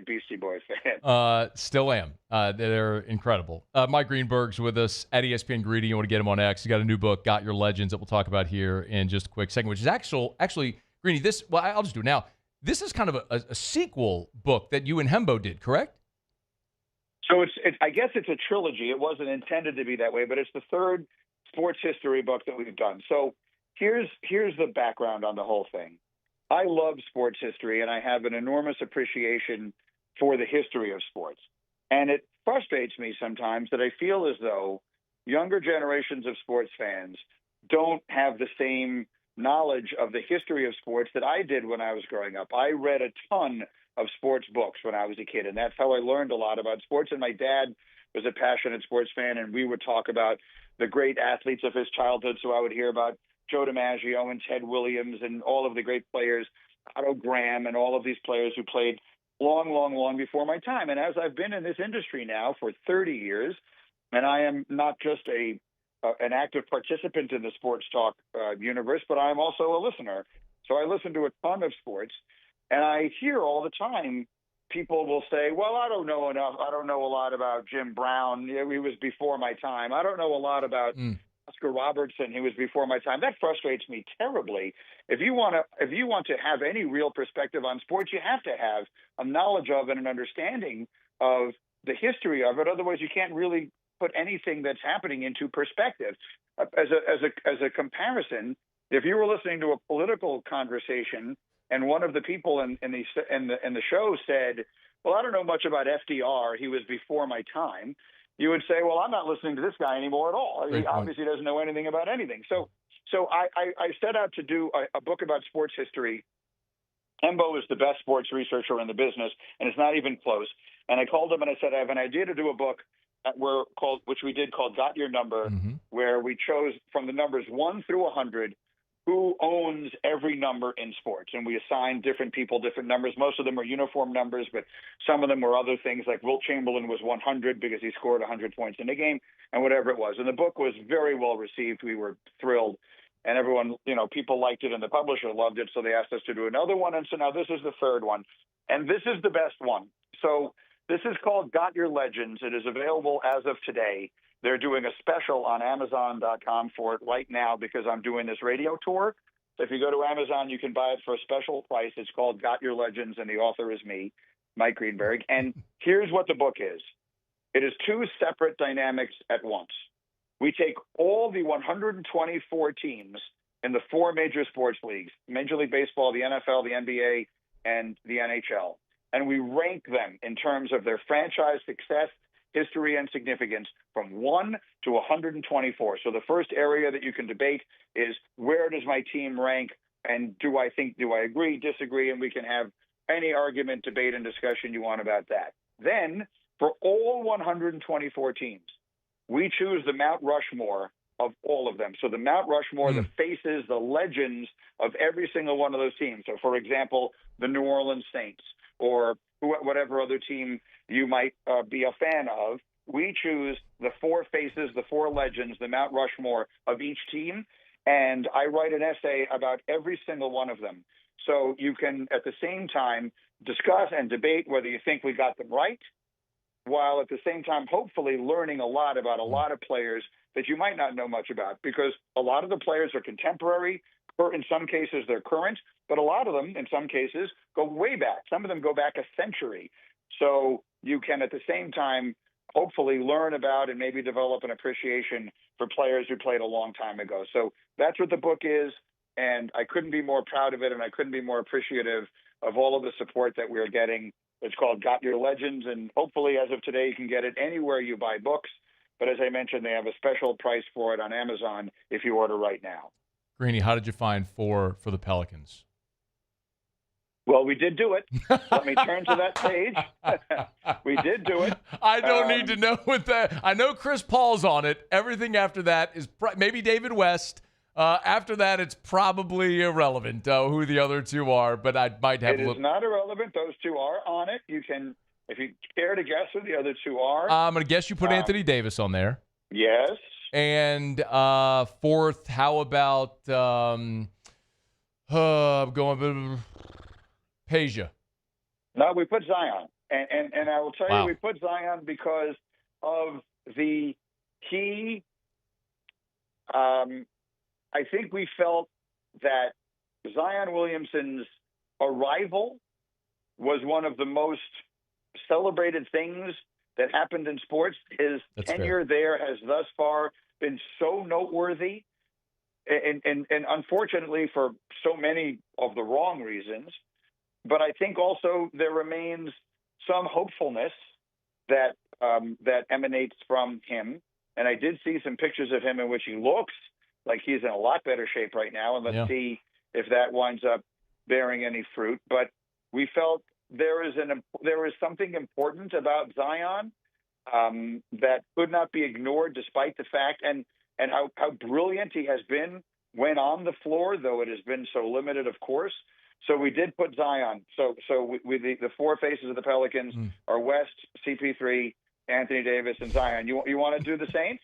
Speaker 3: Beastie Boys fan.
Speaker 8: Still am. They're incredible. Mike Greenberg's with us at ESPN Greedy. You want to get him on X. You got a new book, Got Your Legends, that we'll talk about here in just a quick second, which is actually Greeny, I'll just do it now. This is kind of a sequel book that you and Hembo did, correct?
Speaker 3: So I guess it's a trilogy. It wasn't intended to be that way, but it's the third sports history book that we've done. So here's the background on the whole thing. I love sports history, and I have an enormous appreciation for the history of sports. And it frustrates me sometimes that I feel as though younger generations of sports fans don't have the same knowledge of the history of sports that I did when I was growing up. I read a ton of sports books when I was a kid, and that's how I learned a lot about sports. And my dad was a passionate sports fan, and we would talk about the great athletes of his childhood. So I would hear about Joe DiMaggio and Ted Williams and all of the great players, Otto Graham and all of these players who played long before my time. And as I've been in this industry now for 30 years, and I am not just an active participant in the sports talk universe, but I'm also a listener. So I listen to a ton of sports, and I hear all the time people will say, well, I don't know enough. I don't know a lot about Jim Brown. He was before my time. I don't know a lot about Oscar Robertson. He was before my time. That frustrates me terribly. If you want to have any real perspective on sports, you have to have a knowledge of and an understanding of the history of it. Otherwise, you can't really put anything that's happening into perspective. As a comparison, if you were listening to a political conversation and one of the people in the show said, well, I don't know much about FDR. He was before my time. You would say, well, I'm not listening to this guy anymore at all. He obviously doesn't know anything about anything. So I set out to do a book about sports history. Hembo is the best sports researcher in the business, and it's not even close. And I called him and I said, I have an idea to do a book which we did called Got Your Number, where we chose from the numbers 1 through 100 who owns every number in sports. And we assigned different people different numbers. Most of them are uniform numbers, but some of them were other things, like Wilt Chamberlain was 100 because he scored 100 points in a game, and whatever it was. And the book was very well received. We were thrilled. And everyone, people liked it, and the publisher loved it, so they asked us to do another one. And so now this is the third one. And this is the best one. So this is called Got Your Legends. It is available as of today. They're doing a special on Amazon.com for it right now because I'm doing this radio tour. So if you go to Amazon, you can buy it for a special price. It's called Got Your Legends, and the author is me, Mike Greenberg. And here's what the book is. It is two separate dynamics at once. We take all the 124 teams in the four major sports leagues, Major League Baseball, the NFL, the NBA, and the NHL, and we rank them in terms of their franchise success, history, and significance from 1 to 124. So the first area that you can debate is, where does my team rank, and do I agree, disagree, and we can have any argument, debate, and discussion you want about that. Then, for all 124 teams, we choose the Mount Rushmore of all of them. So the Mount Rushmore, the faces, the legends of every single one of those teams. So, for example, the New Orleans Saints, or whatever other team you might be a fan of, we choose the four faces, the four legends, the Mount Rushmore of each team, and I write an essay about every single one of them. So you can, at the same time, discuss and debate whether you think we got them right, while at the same time hopefully learning a lot about a lot of players that you might not know much about, because a lot of the players are contemporary, or in some cases they're current, but a lot of them, in some cases, go way back. Some of them go back a century. So you can, at the same time, hopefully learn about and maybe develop an appreciation for players who played a long time ago. So that's what the book is, and I couldn't be more proud of it, and I couldn't be more appreciative of all of the support that we're getting. It's called Got Your Legends, and hopefully as of today you can get it anywhere you buy books. But as I mentioned, they have a special price for it on Amazon if you order right now.
Speaker 8: Greeny, how did you find for the Pelicans?
Speaker 3: Well, we did do it. Let me turn to that page. We did do it.
Speaker 8: I don't need to know what that. I know Chris Paul's on it. Everything after that is maybe David West. After that, it's probably irrelevant who the other two are, but I might have.
Speaker 3: It is not irrelevant. Those two are on it. You can, if you care to guess who the other two are.
Speaker 8: I'm going to guess you put Anthony Davis on there.
Speaker 3: Yes.
Speaker 8: And fourth, how about I'm going Peja?
Speaker 3: No, we put Zion, and I will tell
Speaker 8: Wow.
Speaker 3: you, we put Zion because of the key. I think we felt that Zion Williamson's arrival was one of the most celebrated things that happened in sports. His tenure there has thus far been so noteworthy, and unfortunately for so many of the wrong reasons. But I think also there remains some hopefulness that that emanates from him. And I did see some pictures of him in which he looks like he's in a lot better shape right now. And let's see if that winds up bearing any fruit. But we felt there is something important about Zion that could not be ignored, despite the fact and how brilliant he has been when on the floor, though it has been so limited, of course. So we did put Zion. So the four faces of the Pelicans are West, CP3, Anthony Davis, and Zion. You want to do the Saints?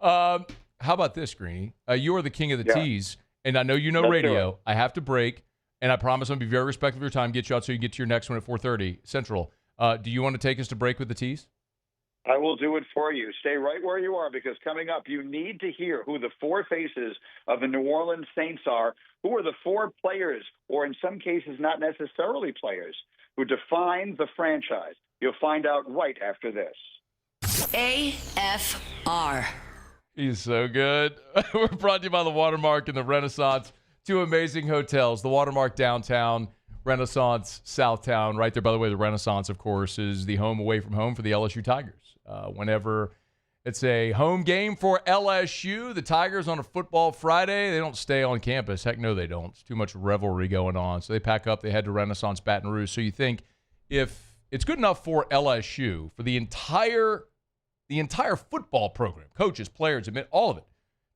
Speaker 8: How about this, Greeny? You are the king of the teas, and I know you know
Speaker 3: Let's do
Speaker 8: radio.
Speaker 3: it.
Speaker 8: I have to break, and I promise I'm going to be very respectful of your time, get you out so you can get to your next one at 4:30 Central. Do you want to take us to break with the teas?
Speaker 3: I will do it for you. Stay right where you are, because coming up, you need to hear who the four faces of the New Orleans Saints are, who are the four players, or in some cases not necessarily players, who define the franchise. You'll find out right after this.
Speaker 7: AFR.
Speaker 8: He's so good. We're brought to you by the Watermark and the Renaissance. Two amazing hotels. The Watermark downtown, Renaissance Southtown. Right there, by the way, the Renaissance, of course, is the home away from home for the LSU Tigers. Whenever it's a home game for LSU, the Tigers on a football Friday, they don't stay on campus. Heck no, they don't. It's too much revelry going on. So they pack up, they head to Renaissance Baton Rouge. So you think if it's good enough for LSU, for the entire football program, coaches, players, admit all of it,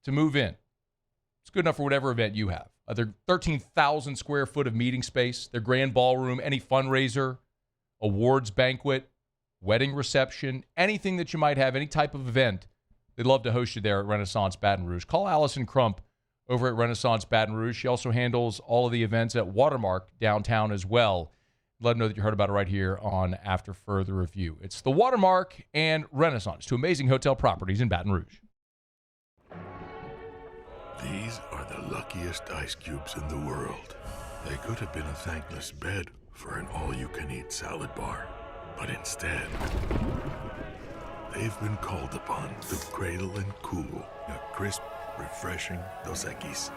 Speaker 8: to move in, it's good enough for whatever event you have. Their 13,000 square foot of meeting space, their grand ballroom, any fundraiser, awards banquet, wedding reception, anything that you might have, any type of event, they'd love to host you there at Renaissance Baton Rouge. Call Allison Crump over at Renaissance Baton Rouge. She also handles all of the events at Watermark downtown as well. Let them know that you heard about it right here on After Further Review. It's the Watermark and Renaissance, two amazing hotel properties in Baton Rouge.
Speaker 10: These are the luckiest ice cubes in the world. They could have been a thankless bed for an all-you-can-eat salad bar. But instead, they've been called upon to cradle and cool a crisp, refreshing Dos Equis.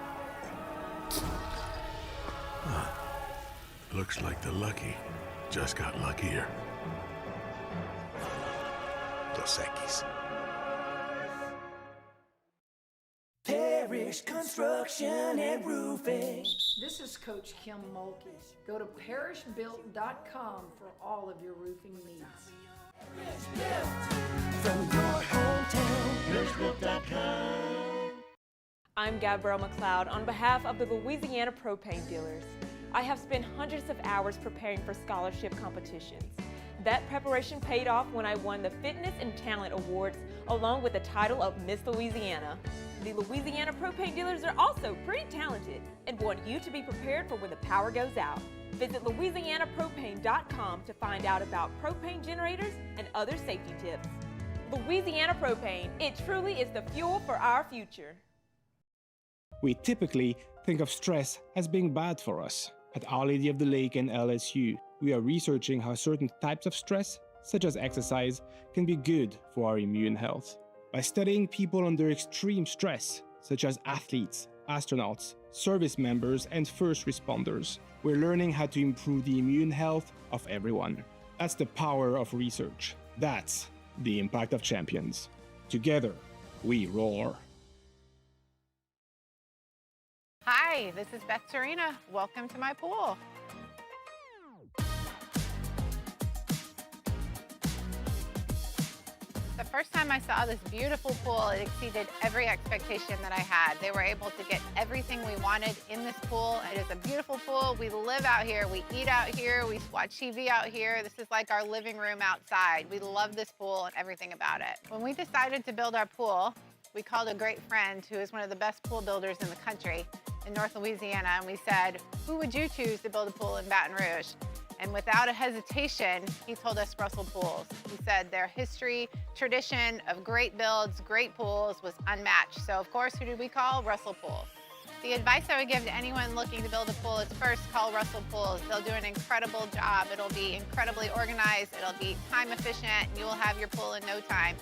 Speaker 10: Looks like the lucky just got luckier. Dos Equis.
Speaker 12: Parish Construction and Roofing.
Speaker 13: This is Coach Kim Mulkey. Go to parishbuilt.com for all of your roofing needs.
Speaker 12: From your hometown, parishbuilt.com.
Speaker 14: I'm Gabrielle McLeod on behalf of the Louisiana Propane Dealers. I have spent hundreds of hours preparing for scholarship competitions. That preparation paid off when I won the Fitness and Talent Awards along with the title of Miss Louisiana. The Louisiana Propane Dealers are also pretty talented and want you to be prepared for when the power goes out. Visit louisianapropane.com to find out about propane generators and other safety tips. Louisiana Propane, it truly is the fuel for our future.
Speaker 15: We typically think of stress as being bad for us. At Our Lady of the Lake and LSU, we are researching how certain types of stress, such as exercise, can be good for our immune health. By studying people under extreme stress, such as athletes, astronauts, service members, and first responders, we're learning how to improve the immune health of everyone. That's the power of research. That's the impact of champions. Together, we roar.
Speaker 16: Hi, this is Beth Serena. Welcome to my pool. The first time I saw this beautiful pool, it exceeded every expectation that I had. They were able to get everything we wanted in this pool. It is a beautiful pool. We live out here. We eat out here. We watch TV out here. This is like our living room outside. We love this pool and everything about it. When we decided to build our pool, we called a great friend who is one of the best pool builders in the country in North Louisiana, and we said, who would you choose to build a pool in Baton Rouge? And without a hesitation, he told us Russell Pools. He said their history, tradition of great builds, great pools was unmatched. So of course, who did we call? Russell Pools. The advice I would give to anyone looking to build a pool is first call Russell Pools. They'll do an incredible job. It'll be incredibly organized. It'll be time efficient, and you will have your pool in no time.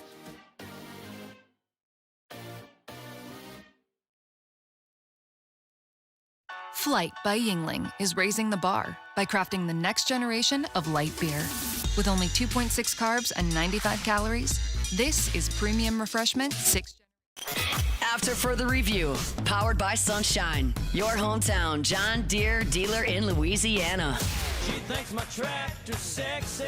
Speaker 1: Flight by Yingling is raising the bar by crafting the next generation of light beer. With only 2.6 carbs and 95 calories, this is premium refreshment 6th.
Speaker 7: After further review, powered by Sunshine, your hometown John Deere dealer in Louisiana.
Speaker 12: She thinks my tractor's sexy.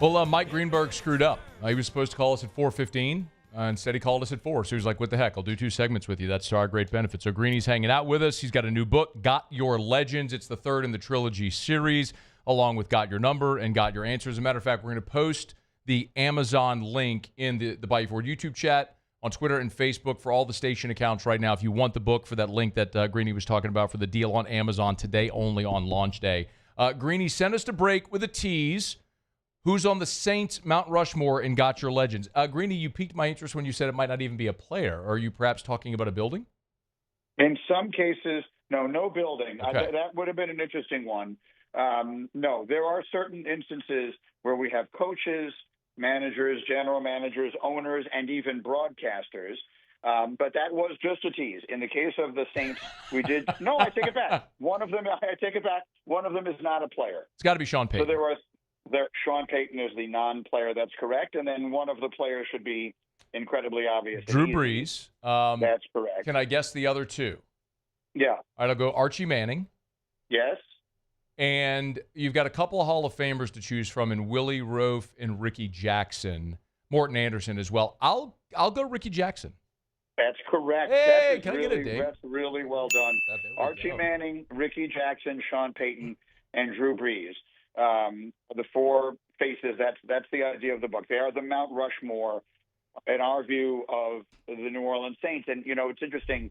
Speaker 8: Well, Mike Greenberg screwed up. He was supposed to call us at 4:15. Instead, he called us at 4. So he was like, what the heck? I'll do 2 segments with you. That's to our great benefit. So Greeny's hanging out with us. He's got a new book, Got Your Legends. It's the 3rd in the trilogy series, along with Got Your Number and Got Your Answer. As a matter of fact, we're going to post the Amazon link in the Bayou Ford YouTube chat, on Twitter and Facebook for all the station accounts right now. If you want the book for that link that Greeny was talking about for the deal on Amazon today, only on launch day. Greeny sent us to break with a tease. Who's on the Saints Mount Rushmore and Got Your Legends? Greeny, you piqued my interest when you said it might not even be a player. Are you perhaps talking about a building?
Speaker 3: In some cases, no building.
Speaker 8: Okay.
Speaker 3: That would have been an interesting one. No, there are certain instances where we have coaches, managers, general managers, owners, and even broadcasters. But that was just a tease. In the case of the Saints, we did. No, I take it back. One of them, I take it back. One of them is not a player.
Speaker 8: It's got to be Sean Payton.
Speaker 3: So Sean Payton is the non-player. That's correct. And then one of the players should be incredibly obvious.
Speaker 8: Drew Brees.
Speaker 3: That's correct.
Speaker 8: Can I guess the other 2?
Speaker 3: Yeah.
Speaker 8: All right, I'll go Archie Manning.
Speaker 3: Yes.
Speaker 8: And you've got a couple of Hall of Famers to choose from in Willie Roaf and Ricky Jackson. Morton Anderson as well. I'll go Ricky Jackson.
Speaker 3: That's correct.
Speaker 8: Hey, can I get a date?
Speaker 3: That's really well done. Archie Manning, Ricky Jackson, Sean Payton, and Drew Brees. The 4 faces, that's the idea of the book. They are the Mount Rushmore, in our view, of the New Orleans Saints. And, it's interesting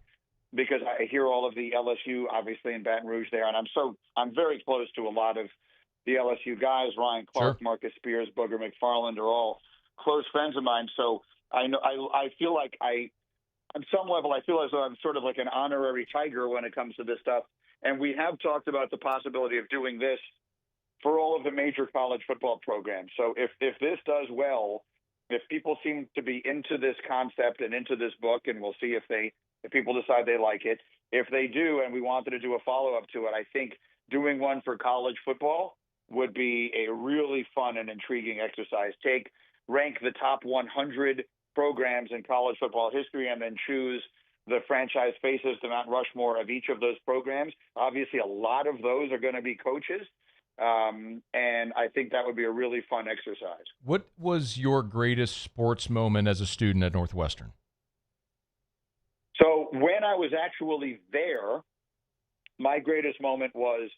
Speaker 3: because I hear all of the LSU, obviously, in Baton Rouge there, and I'm very close to a lot of the LSU guys. Ryan Clark,
Speaker 8: Sure.
Speaker 3: Marcus Spears, Booger McFarland are all close friends of mine. So I feel like on some level, I feel as though I'm sort of like an honorary Tiger when it comes to this stuff. And we have talked about the possibility of doing this for all of the major college football programs. So if this does well, if people seem to be into this concept and into this book, and we'll see if people decide they like it. If they do, and we wanted to do a follow-up to it, I think doing one for college football would be a really fun and intriguing exercise. Rank the top 100 programs in college football history and then choose the franchise faces, the Mount Rushmore of each of those programs. Obviously, a lot of those are going to be coaches. And I think that would be a really fun exercise.
Speaker 8: What was your greatest sports moment as a student at Northwestern?
Speaker 3: So when I was actually there, my greatest moment was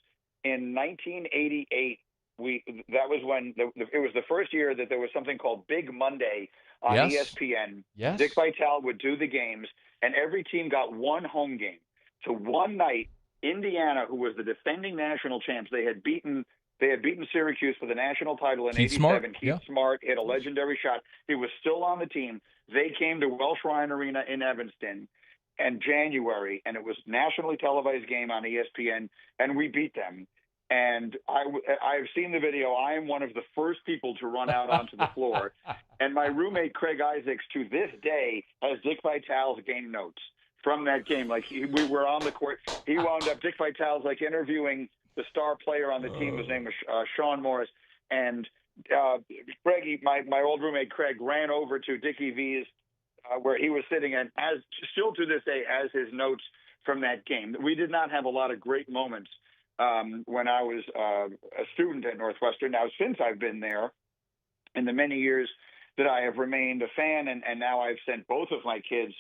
Speaker 3: in 1988. That was when it was the first year that there was something called Big Monday on ESPN.
Speaker 8: Yes.
Speaker 3: Dick Vitale would do the games, and every team got one home game. So one night, Indiana, who was the defending national champs, they had beaten Syracuse for the national title in '87. Keith Smart hit a legendary shot. He was still on the team. They came to Welsh Ryan Arena in Evanston in January, and it was a nationally televised game on ESPN, and we beat them. And I've seen the video. I am one of the first people to run out onto the floor. And my roommate, Craig Isaacs, to this day, has Dick Vitale's game notes from that game. Like, we were on the court. He wound up, Dick Vitale's like interviewing the star player on the team. His name was Sean Morris. And Craigie, my old roommate, Craig, ran over to Dickie V's where he was sitting, and still to this day has his notes from that game. We did not have a lot of great moments when I was a student at Northwestern. Now, since I've been there, in the many years that I have remained a fan, and now I've sent both of my kids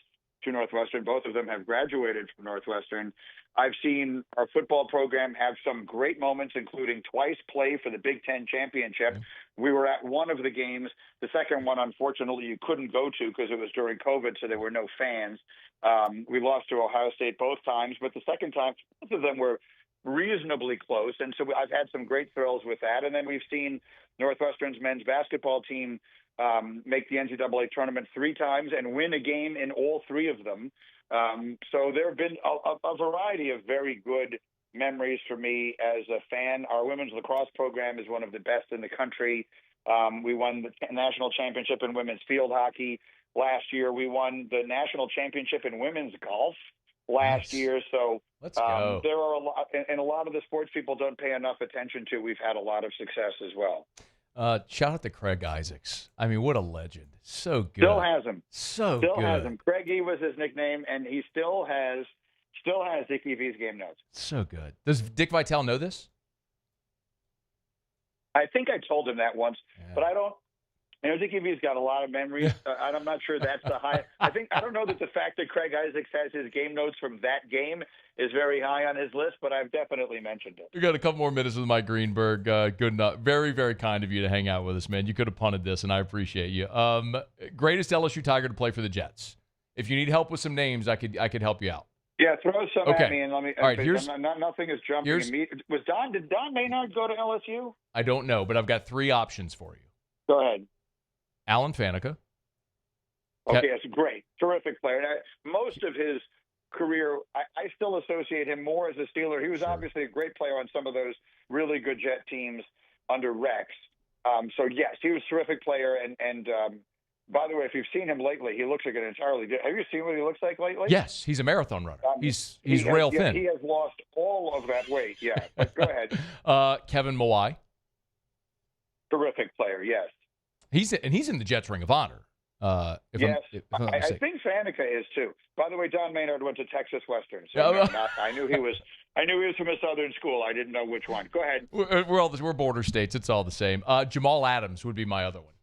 Speaker 3: to Northwestern. Both of them have graduated from Northwestern. I've seen our football program have some great moments, including twice play for the Big Ten championship. We were at one of the games. The second one, unfortunately, you couldn't go to because it was during COVID, so there were no fans. We lost to Ohio State both times, but the second time, both of them were reasonably close. And so I've had some great thrills with that. And then we've seen Northwestern's men's basketball team make the NCAA tournament 3 times and win a game in all 3 of them. So there have been a variety of very good memories for me as a fan. Our women's lacrosse program is one of the best in the country. We won the national championship in women's field hockey last year. We won the national championship in women's golf last year. So
Speaker 8: let's go.
Speaker 3: There are a lot, and a lot of the sports people don't pay enough attention to. We've had a lot of success as well.
Speaker 8: Shout out to Craig Isaacs. I mean, what a legend. So good.
Speaker 3: Still has him.
Speaker 8: So
Speaker 3: still
Speaker 8: good.
Speaker 3: Has him. Craigie was his nickname, and he still has Dickie V's game notes.
Speaker 8: So good. Does Dick Vitale know this?
Speaker 3: I think I told him that once, but I don't. Dickie V's got a lot of memories, and I'm not sure that's the high. I don't know that the fact that Craig Isaacs has his game notes from that game is very high on his list, but I've definitely mentioned it.
Speaker 8: We got a couple more minutes with Mike Greenberg. Good enough. Very, very kind of you to hang out with us, man. You could have punted this, and I appreciate you. Greatest LSU Tiger to play for the Jets. If you need help with some names, I could help you out.
Speaker 3: Yeah, throw some at me and let me.
Speaker 8: All right,
Speaker 3: nothing is jumping. Did Don Maynard go to LSU?
Speaker 8: I don't know, but I've got 3 options for you.
Speaker 3: Go ahead.
Speaker 8: Alan Faneca.
Speaker 3: Okay, that's great. Terrific player. Most of his career, I still associate him more as a Steeler. He was obviously a great player on some of those really good Jet teams under Rex. So, yes, he was a terrific player. And by the way, if you've seen him lately, he looks like an entirely different. Have you seen what he looks like lately?
Speaker 8: Yes, he's a marathon runner. He's rail thin.
Speaker 3: He has lost all of that weight, yeah. But go ahead.
Speaker 8: Kevin Mawai.
Speaker 3: Terrific player, yes.
Speaker 8: He's in the Jets Ring of Honor.
Speaker 3: I think Faneca is too. By the way, Don Maynard went to Texas Western, so I knew he was from a Southern school. I didn't know which one. Go ahead.
Speaker 8: We're border states. It's all the same. Jamal Adams would be my other one.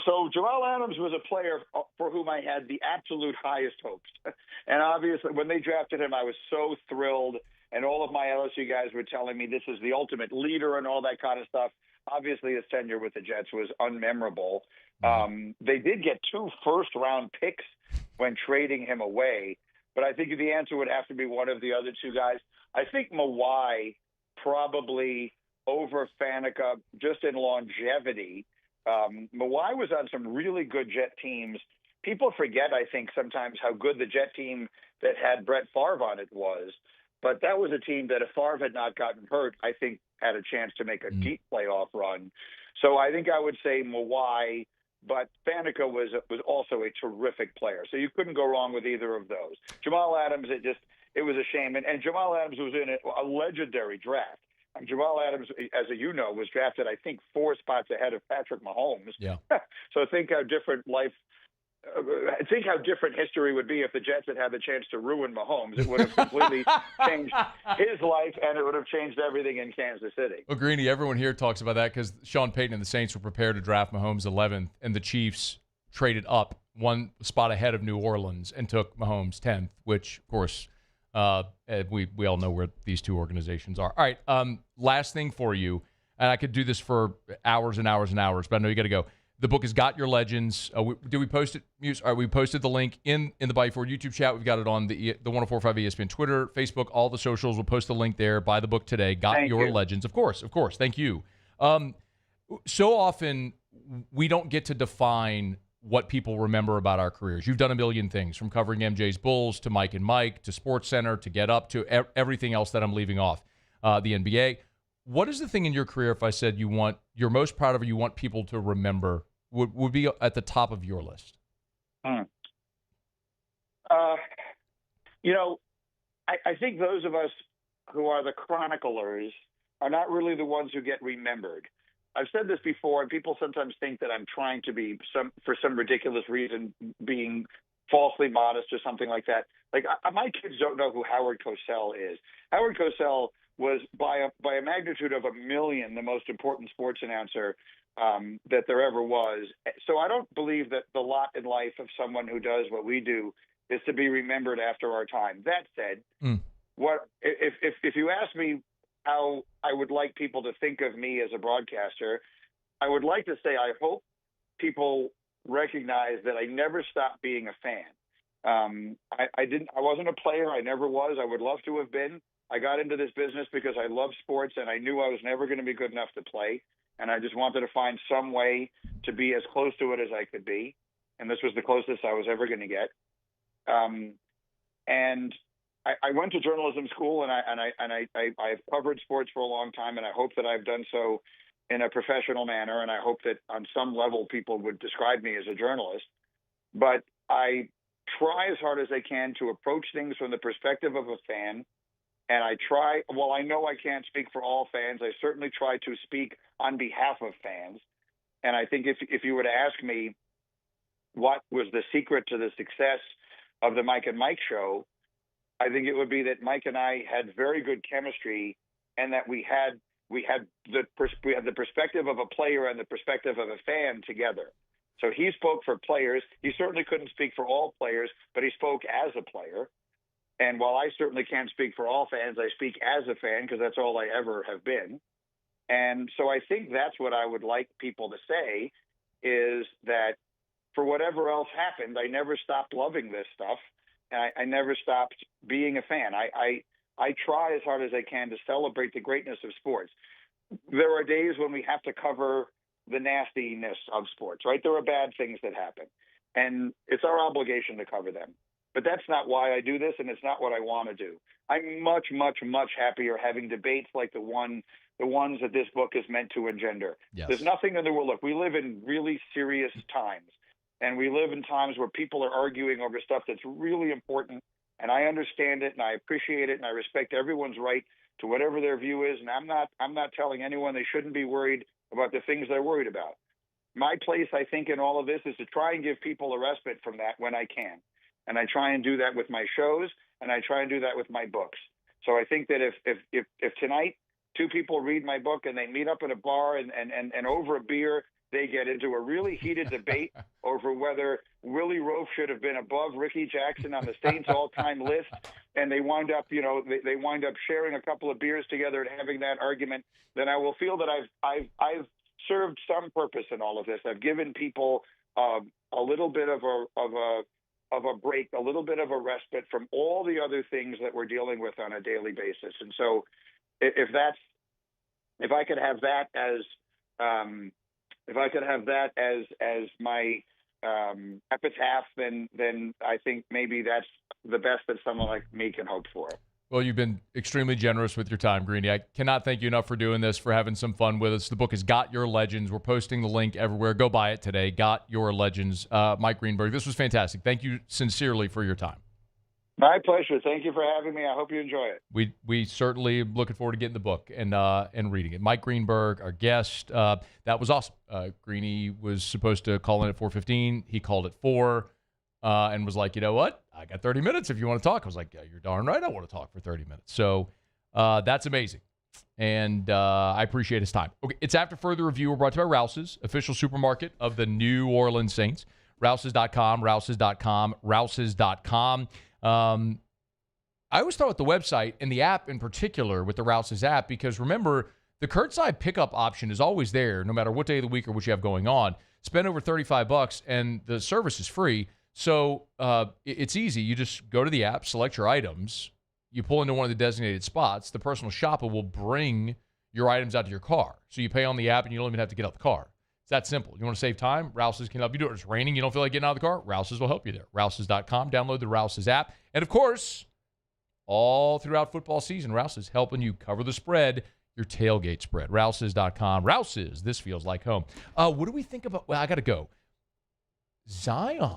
Speaker 3: So Jamal Adams was a player for whom I had the absolute highest hopes, and obviously when they drafted him, I was so thrilled. And all of my LSU guys were telling me this is the ultimate leader and all that kind of stuff. Obviously, his tenure with the Jets was unmemorable. They did get 2 first-round picks when trading him away, but I think the answer would have to be one of the other 2 guys. I think Mawai probably over Faneca just in longevity. Mawai was on some really good Jet teams. People forget, I think, sometimes how good the Jet team that had Brett Favre on it was. But that was a team that if Favre had not gotten hurt, I think had a chance to make a deep playoff run. So I think I would say Mawai, but Faneca was also a terrific player. So you couldn't go wrong with either of those. Jamal Adams, it was a shame. And Jamal Adams was in a legendary draft. Jamal Adams, as you know, was drafted, I think, 4 spots ahead of Patrick Mahomes.
Speaker 8: Yeah.
Speaker 3: So think how different history would be if the Jets had the chance to ruin Mahomes. It would have completely changed his life, and it would have changed everything in Kansas City.
Speaker 8: Well, Greeny, everyone here talks about that because Sean Payton and the Saints were prepared to draft Mahomes 11th, and the Chiefs traded up 1 spot ahead of New Orleans and took Mahomes 10th, which, of course, we all know where these 2 organizations are. All right, last thing for you, and I could do this for hours and hours and hours, but I know you got to go. The book has got your legends. Did we post it? All right, we posted the link in the Bayou Ford YouTube chat. We've got it on the 1045 ESPN Twitter, Facebook, all the socials. We'll post the link there. Buy the book today. Got your legends. Of course. Thank you. So often we don't get to define what people remember about our careers. You've done a million things, from covering MJ's Bulls to Mike and Mike to SportsCenter to Get Up to everything else that I'm leaving off, the NBA. What is the thing in your career, if I said you're most proud of or you want people to remember, would be at the top of your list?
Speaker 3: I think those of us who are the chroniclers are not really the ones who get remembered. I've said this before, and people sometimes think that I'm trying to be, for some ridiculous reason, being falsely modest or something like that. Like, my kids don't know who Howard Cosell is. Howard Cosell was, by a magnitude of 1 million, the most important sports announcer that there ever was. So I don't believe that the lot in life of someone who does what we do is to be remembered after our time. That said, what if you ask me how I would like people to think of me as a broadcaster, I would like to say I hope people recognize that I never stopped being a fan. I wasn't a player. I never was. I would love to have been. I got into this business because I love sports, and I knew I was never going to be good enough to play. And I just wanted to find some way to be as close to it as I could be. And this was the closest I was ever going to get. And I went to journalism school, and I've covered sports for a long time, and I hope that I've done so in a professional manner. And I hope that on some level people would describe me as a journalist. But I try as hard as I can to approach things from the perspective of a fan. And I try, while I know I can't speak for all fans, I certainly try to speak on behalf of fans. And I think if you were to ask me what was the secret to the success of the Mike and Mike show, I think it would be that Mike and I had very good chemistry, and that we had the perspective of a player and the perspective of a fan together. So he spoke for players. He certainly couldn't speak for all players, but he spoke as a player. And while I certainly can't speak for all fans, I speak as a fan because that's all I ever have been. And so I think that's what I would like people to say, is that for whatever else happened, I never stopped loving this stuff. And I never stopped being a fan. I try as hard as I can to celebrate the greatness of sports. There are days when we have to cover the nastiness of sports, right? There are bad things that happen, and it's our obligation to cover them. But that's not why I do this, and it's not what I want to do. I'm much, much, much happier having debates like the ones that this book is meant to engender.
Speaker 8: Yes.
Speaker 3: There's nothing in the world. Look, we live in really serious times, and we live in times where people are arguing over stuff that's really important, and I understand it, and I appreciate it, and I respect everyone's right to whatever their view is, and I'm not telling anyone they shouldn't be worried about the things they're worried about. My place, I think, in all of this is to try and give people a respite from that when I can. And I try and do that with my shows, and I try and do that with my books. So I think that if tonight two people read my book and they meet up at a bar and over a beer, they get into a really heated debate over whether Willie Roaf should have been above Ricky Jackson on the Saints all-time list, and they wind up, they wind up sharing a couple of beers together and having that argument, then I will feel that I've served some purpose in all of this. I've given people a little bit of a break, a little bit of a respite from all the other things that we're dealing with on a daily basis. And so if I could have that as my epitaph, then I think maybe that's the best that someone like me can hope for.
Speaker 8: Well, you've been extremely generous with your time, Greeny. I cannot thank you enough for doing this, for having some fun with us. The book is Got Your Legends. We're posting the link everywhere. Go buy it today. Got Your Legends. Mike Greenberg, this was fantastic. Thank you sincerely for your time.
Speaker 3: My pleasure. Thank you for having me. I hope you enjoy it.
Speaker 8: We certainly looking forward to getting the book and reading it. Mike Greenberg, our guest. That was awesome. Greeny was supposed to call in at 4:15. He called at 4 and was like, you know what? I got 30 minutes if you want to talk. I was like, yeah, you're darn right I want to talk for 30 minutes. So that's amazing. And I appreciate his time. Okay, it's After Further Review. We're brought to you by Rouse's, official supermarket of the New Orleans Saints. Rouse's.com, Rouse's.com, Rouse's.com. I always thought with the website and the app in particular, with the Rouse's app, because remember, the curbside pickup option is always there no matter what day of the week or what you have going on. Spend over $35 and the service is free. So it's easy. You just go to the app, select your items, you pull into one of the designated spots. The personal shopper will bring your items out to your car. So you pay on the app and you don't even have to get out the car. It's that simple. You want to save time? Rouse's can help you do it. It's raining. You don't feel like getting out of the car? Rouse's will help you there. Rouse's.com. Download the Rouse's app. And, of course, all throughout football season, Rouse's helping you cover the spread, your tailgate spread. Rouse's.com. Rouse's, this feels like home. What do we think about – well, I got to go. Zion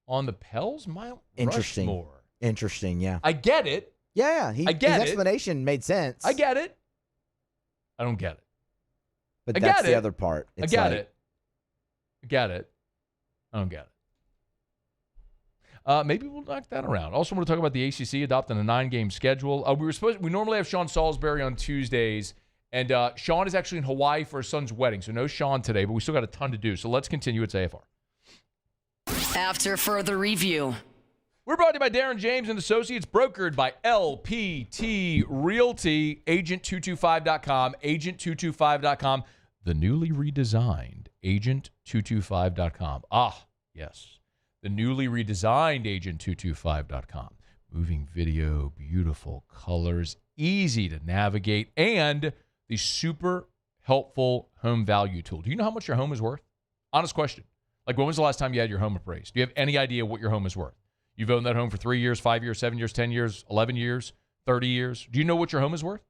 Speaker 8: on the Pels Mount Rushmore.
Speaker 2: Interesting, yeah.
Speaker 8: I get it.
Speaker 2: Yeah. His explanation made sense.
Speaker 8: I get it. I don't get it.
Speaker 2: But that's the other part.
Speaker 8: I get it. I don't get it. Maybe we'll knock that around. Also want to talk about the ACC adopting a 9-game schedule. We normally have Sean Salisbury on Tuesdays, And Sean is actually in Hawaii for his son's wedding, so no Sean today, but we still got a ton to do. So let's continue. It's AFR.
Speaker 7: After further review.
Speaker 8: We're brought to you by Darren James and Associates, brokered by LPT Realty, agent225.com, agent225.com, the newly redesigned agent225.com. Ah, yes, the newly redesigned agent225.com. Moving video, beautiful colors, easy to navigate, and the super helpful home value tool. Do you know how much your home is worth? Honest question. Like, when was the last time you had your home appraised? Do you have any idea what your home is worth? You've owned that home for 3 years, 5 years, 7 years, 10 years, 11 years, 30 years. Do you know what your home is worth?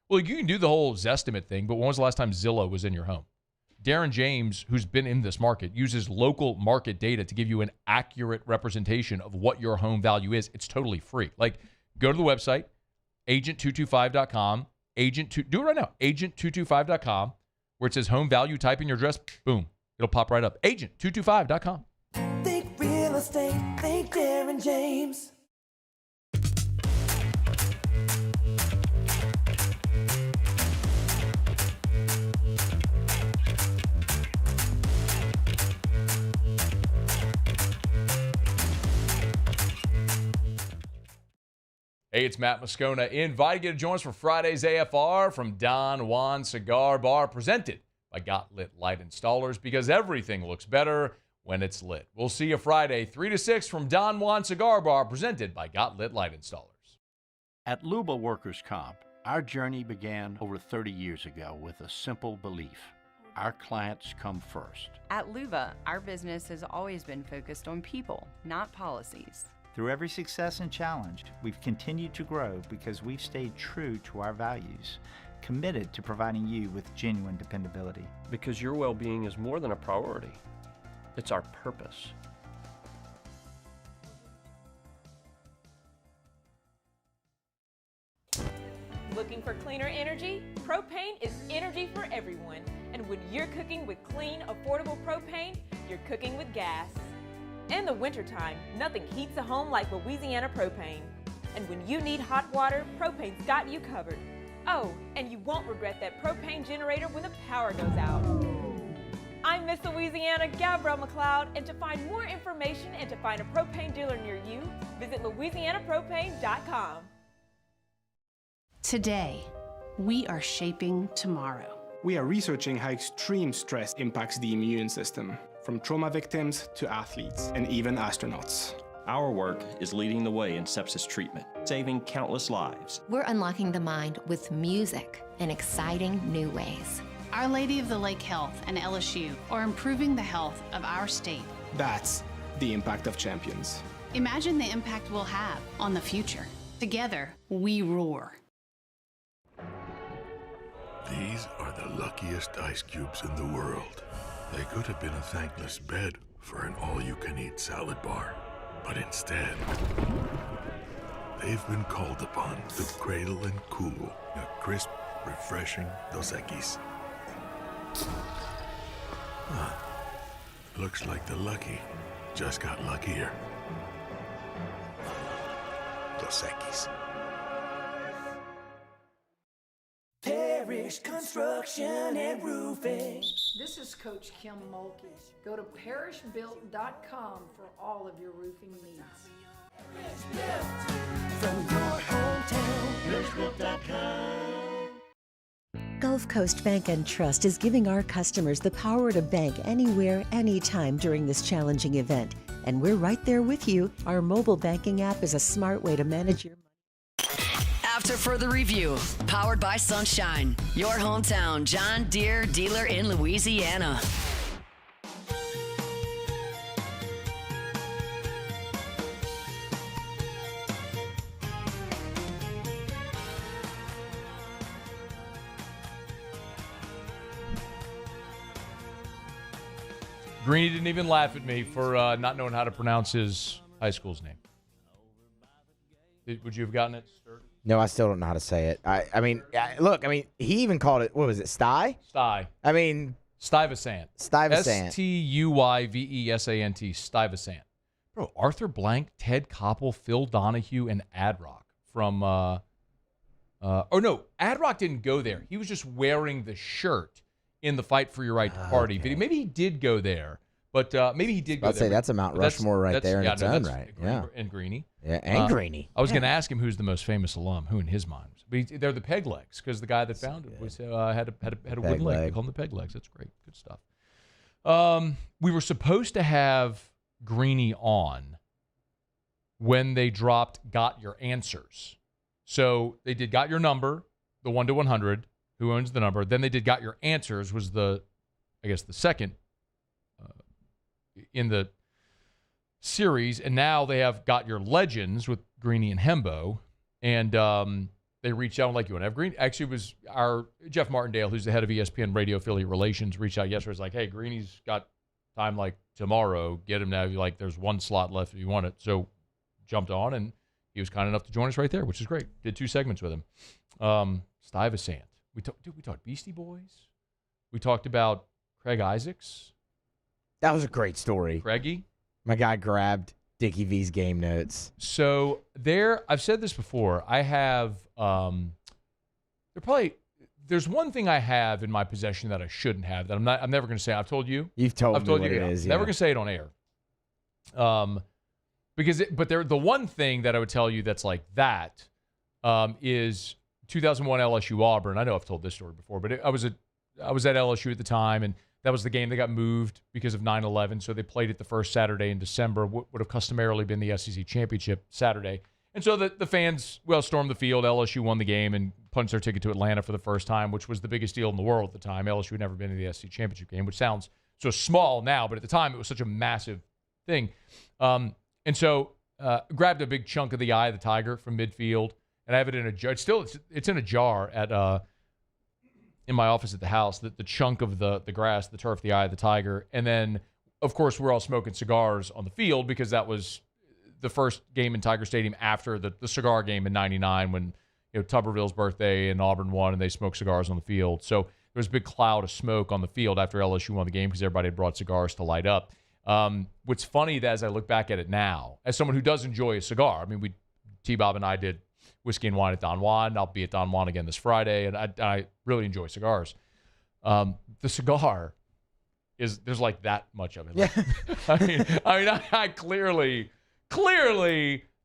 Speaker 8: Well, you can do the whole Zestimate thing, but when was the last time Zillow was in your home? Darren James, who's been in this market, uses local market data to give you an accurate representation of what your home value is. It's totally free. Like, go to the website, agent225.com, do it right now, agent225.com, where it says home value, type in your address, boom, it'll pop right up. Agent225.com.
Speaker 12: Think real estate, think Darren James.
Speaker 8: Hey, it's Matt Moscona, inviting you to join us for Friday's AFR from Don Juan Cigar Bar, presented by Got Lit Light Installers, because everything looks better when it's lit. We'll see you Friday, 3 to 6 from Don Juan Cigar Bar, presented by Got Lit Light Installers.
Speaker 17: At Luba Workers' Comp, our journey began over 30 years ago with a simple belief: our clients come first.
Speaker 18: At Luba, our business has always been focused on people, not policies.
Speaker 19: Through every success and challenge, we've continued to grow because we've stayed true to our values, committed to providing you with genuine dependability.
Speaker 21: Because your well-being is more than a priority. It's our purpose.
Speaker 14: Looking for cleaner energy? Propane is energy for everyone. And when you're cooking with clean, affordable propane, you're cooking with gas. In the wintertime, nothing heats a home like Louisiana propane. And when you need hot water, propane's got you covered. Oh, and you won't regret that propane generator when the power goes out. I'm Miss Louisiana, Gabrielle McLeod, and to find more information and to find a propane dealer near you, visit louisianapropane.com.
Speaker 22: Today, we are shaping tomorrow.
Speaker 15: We are researching how extreme stress impacts the immune system, from trauma victims to athletes and even astronauts.
Speaker 26: Our work is leading the way in sepsis treatment, saving countless lives.
Speaker 27: We're unlocking the mind with music in exciting new ways.
Speaker 22: Our Lady of the Lake Health and LSU are improving the health of our state.
Speaker 15: That's the impact of champions.
Speaker 22: Imagine the impact we'll have on the future. Together, we roar.
Speaker 10: These are the luckiest ice cubes in the world. They could have been a thankless bed for an all-you-can-eat salad bar. But instead, they've been called upon to cradle and cool a crisp, refreshing Dos Equis. Looks like the lucky just got luckier. Dos Equis.
Speaker 12: Parish Construction and Roofing.
Speaker 13: This is Coach Kim Mulkey. Go to parishbuilt.com for all of your roofing needs.
Speaker 12: From your hometown, parishbuilt.com.
Speaker 28: Gulf Coast Bank and Trust is giving our customers the power to bank anywhere, anytime during this challenging event. And we're right there with you. Our mobile banking app is a smart way to manage your money.
Speaker 7: After further review, powered by Sunshine, your hometown John Deere dealer in Louisiana.
Speaker 8: Greeny didn't even laugh at me for not knowing how to pronounce his high school's name. Would you have gotten it, Sturt?
Speaker 2: No, I still don't know how to say it. I mean, look, he even called it, what was it, Sty?
Speaker 8: Sty.
Speaker 2: I mean.
Speaker 8: Stuyvesant.
Speaker 2: Stuyvesant.
Speaker 8: Stuyvesant. Stuyvesant. Bro, Arthur Blank, Ted Koppel, Phil Donahue, and Ad Rock from Or no, Ad Rock didn't go there. He was just wearing the shirt in the Fight for Your Right to Party video. Maybe he did go there, but maybe he did go there.
Speaker 2: I'd say that's a Mount Rushmore right there in its own right. Yeah.
Speaker 8: And Greeny.
Speaker 2: Yeah, and Greeny.
Speaker 8: I was going to ask him who's the most famous alum, who in his mind. But they're the peg legs, because the guy that founded was had a wooden leg. They call them the peg legs. That's great. Good stuff. We were supposed to have Greeny on when they dropped Got Your Answers. So they did Got Your Number, the 1 to 100, who owns the number. Then they did Got Your Answers, was the second in the series. And now they have Got Your Legends with Greeny and Hembo. And they reached out like, you want to have Greeny? Actually, it was our Jeff Martindale, who's the head of ESPN Radio Affiliate Relations, reached out yesterday. It's like, hey, Greeny's got time like tomorrow. Get him now. Like, there's one slot left if you want it. So jumped on, and he was kind enough to join us right there, which is great. Did 2 segments with him. Stuyvesant. We talked Beastie Boys. We talked about Craig Isaacs.
Speaker 2: That was a great story.
Speaker 8: Craigie.
Speaker 2: My guy grabbed Dickie V's game notes.
Speaker 8: So I've said this before. I have, there's one thing I have in my possession that I shouldn't have that I'm never going to say. I've told you.
Speaker 2: I've told you what it is.
Speaker 8: Never going to say it on air. But the one thing that I would tell you that's like that is 2001 LSU Auburn. I know I've told this story before, but I was at LSU at the time, and that was the game that got moved because of 9/11. So they played it the first Saturday in December, what would have customarily been the SEC championship Saturday. And so the fans, stormed the field. LSU won the game and punched their ticket to Atlanta for the first time, which was the biggest deal in the world at the time. LSU had never been to the SEC championship game, which sounds so small now, but at the time it was such a massive thing. And so grabbed a big chunk of the eye of the tiger from midfield, and I have it in a jar. It's in a jar at in my office at the house, the chunk of the grass, the turf, the eye of the tiger. And then, of course, we're all smoking cigars on the field because that was the first game in Tiger Stadium after the cigar game in 99 when Tuberville's birthday and Auburn won, and they smoked cigars on the field. So there was a big cloud of smoke on the field after LSU won the game because everybody had brought cigars to light up. What's funny that as I look back at it now, as someone who does enjoy a cigar, I mean, T-Bob and I did Whiskey and Wine at Don Juan, and I'll be at Don Juan again this Friday, and I really enjoy cigars. The cigar there's like that much of it. Yeah. I clearly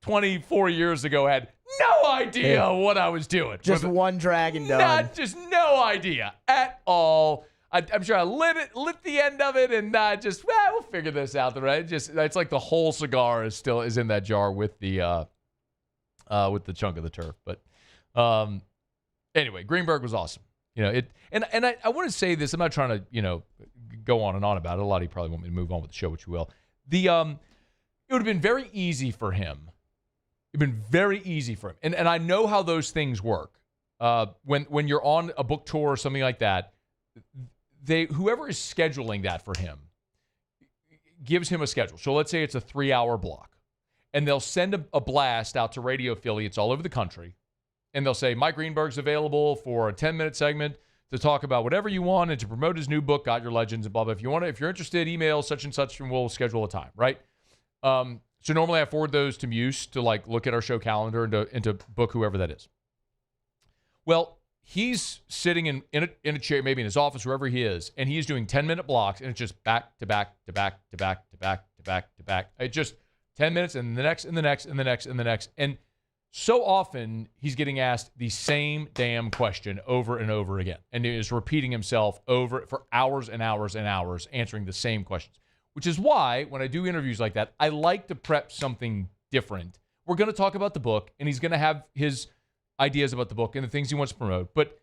Speaker 8: 24 years ago had no idea what I was doing.
Speaker 2: Just one drag and done.
Speaker 8: Just no idea at all. I'm sure I lit the end of it, and we'll figure this out. Right? It's like the whole cigar is in that jar with the chunk of the turf. But anyway, Greenberg was awesome. I want to say this. I'm not trying to go on and on about it. A lot of you probably want me to move on with the show, which we will. It would have been very easy for him. And I know how those things work. When you're on a book tour or something like that, whoever is scheduling that for him gives him a schedule. So let's say it's a 3-hour block, and they'll send a blast out to radio affiliates all over the country, and they'll say, Mike Greenberg's available for a 10-minute segment to talk about whatever you want and to promote his new book, Got Your Legends, and blah, blah. If you're interested, email such and such, and we'll schedule a time, right? So normally I forward those to Muse to look at our show calendar and to book whoever that is. Well, he's sitting in a chair, maybe in his office, wherever he is, and he's doing 10-minute blocks, and it's just back to back to back to back to back to back to back. It just 10 minutes and the next and the next and the next and the next. And so often he's getting asked the same damn question over and over again, and he is repeating himself for hours and hours and hours, answering the same questions. Which is why when I do interviews like that, I like to prep something different. We're going to talk about the book, and he's going to have his ideas about the book and the things he wants to promote. But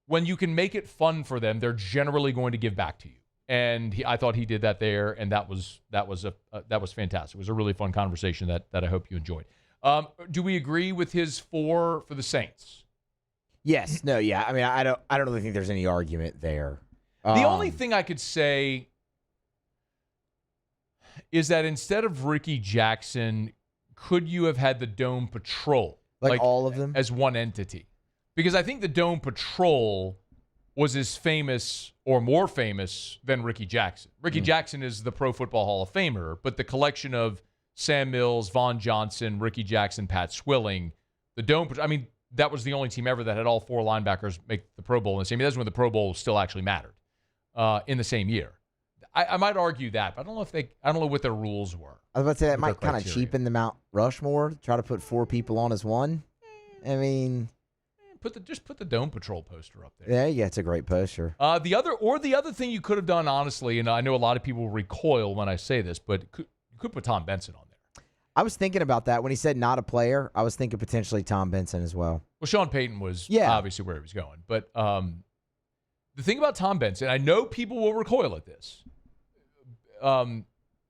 Speaker 8: when you can make it fun for them, they're generally going to give back to you. And I thought he did that there, and that was fantastic. It was a really fun conversation that I hope you enjoyed. Do we agree with his 4 for the Saints?
Speaker 2: Yes. No. Yeah. I mean, I don't really think there's any argument there.
Speaker 8: The only thing I could say is that instead of Ricky Jackson, could you have had the Dome Patrol?
Speaker 2: Like all of them?
Speaker 8: As one entity. Because I think the Dome Patrol was as famous or more famous than Ricky Jackson. Ricky Jackson is the Pro Football Hall of Famer, but the collection of Sam Mills, Vaughn Johnson, Ricky Jackson, Pat Swilling, the Dome Patrol, I mean, that was the only team ever that had all 4 linebackers make the Pro Bowl in the same year. That's when the Pro Bowl still actually mattered in the same year. I might argue that, but I don't know what their rules were.
Speaker 2: I was about to say that might kind of cheapen the Mount Rushmore. Try to put 4 people on as one. I mean,
Speaker 8: just put the Dome Patrol poster up there.
Speaker 2: Yeah, yeah, it's a great poster.
Speaker 8: The other thing you could have done, honestly, and I know a lot of people recoil when I say this, but you could put Tom Benson on there.
Speaker 2: I was thinking about that when he said not a player. I was thinking potentially Tom Benson as well.
Speaker 8: Well, Sean Payton was obviously where he was going, but the thing about Tom Benson, I know people will recoil at this.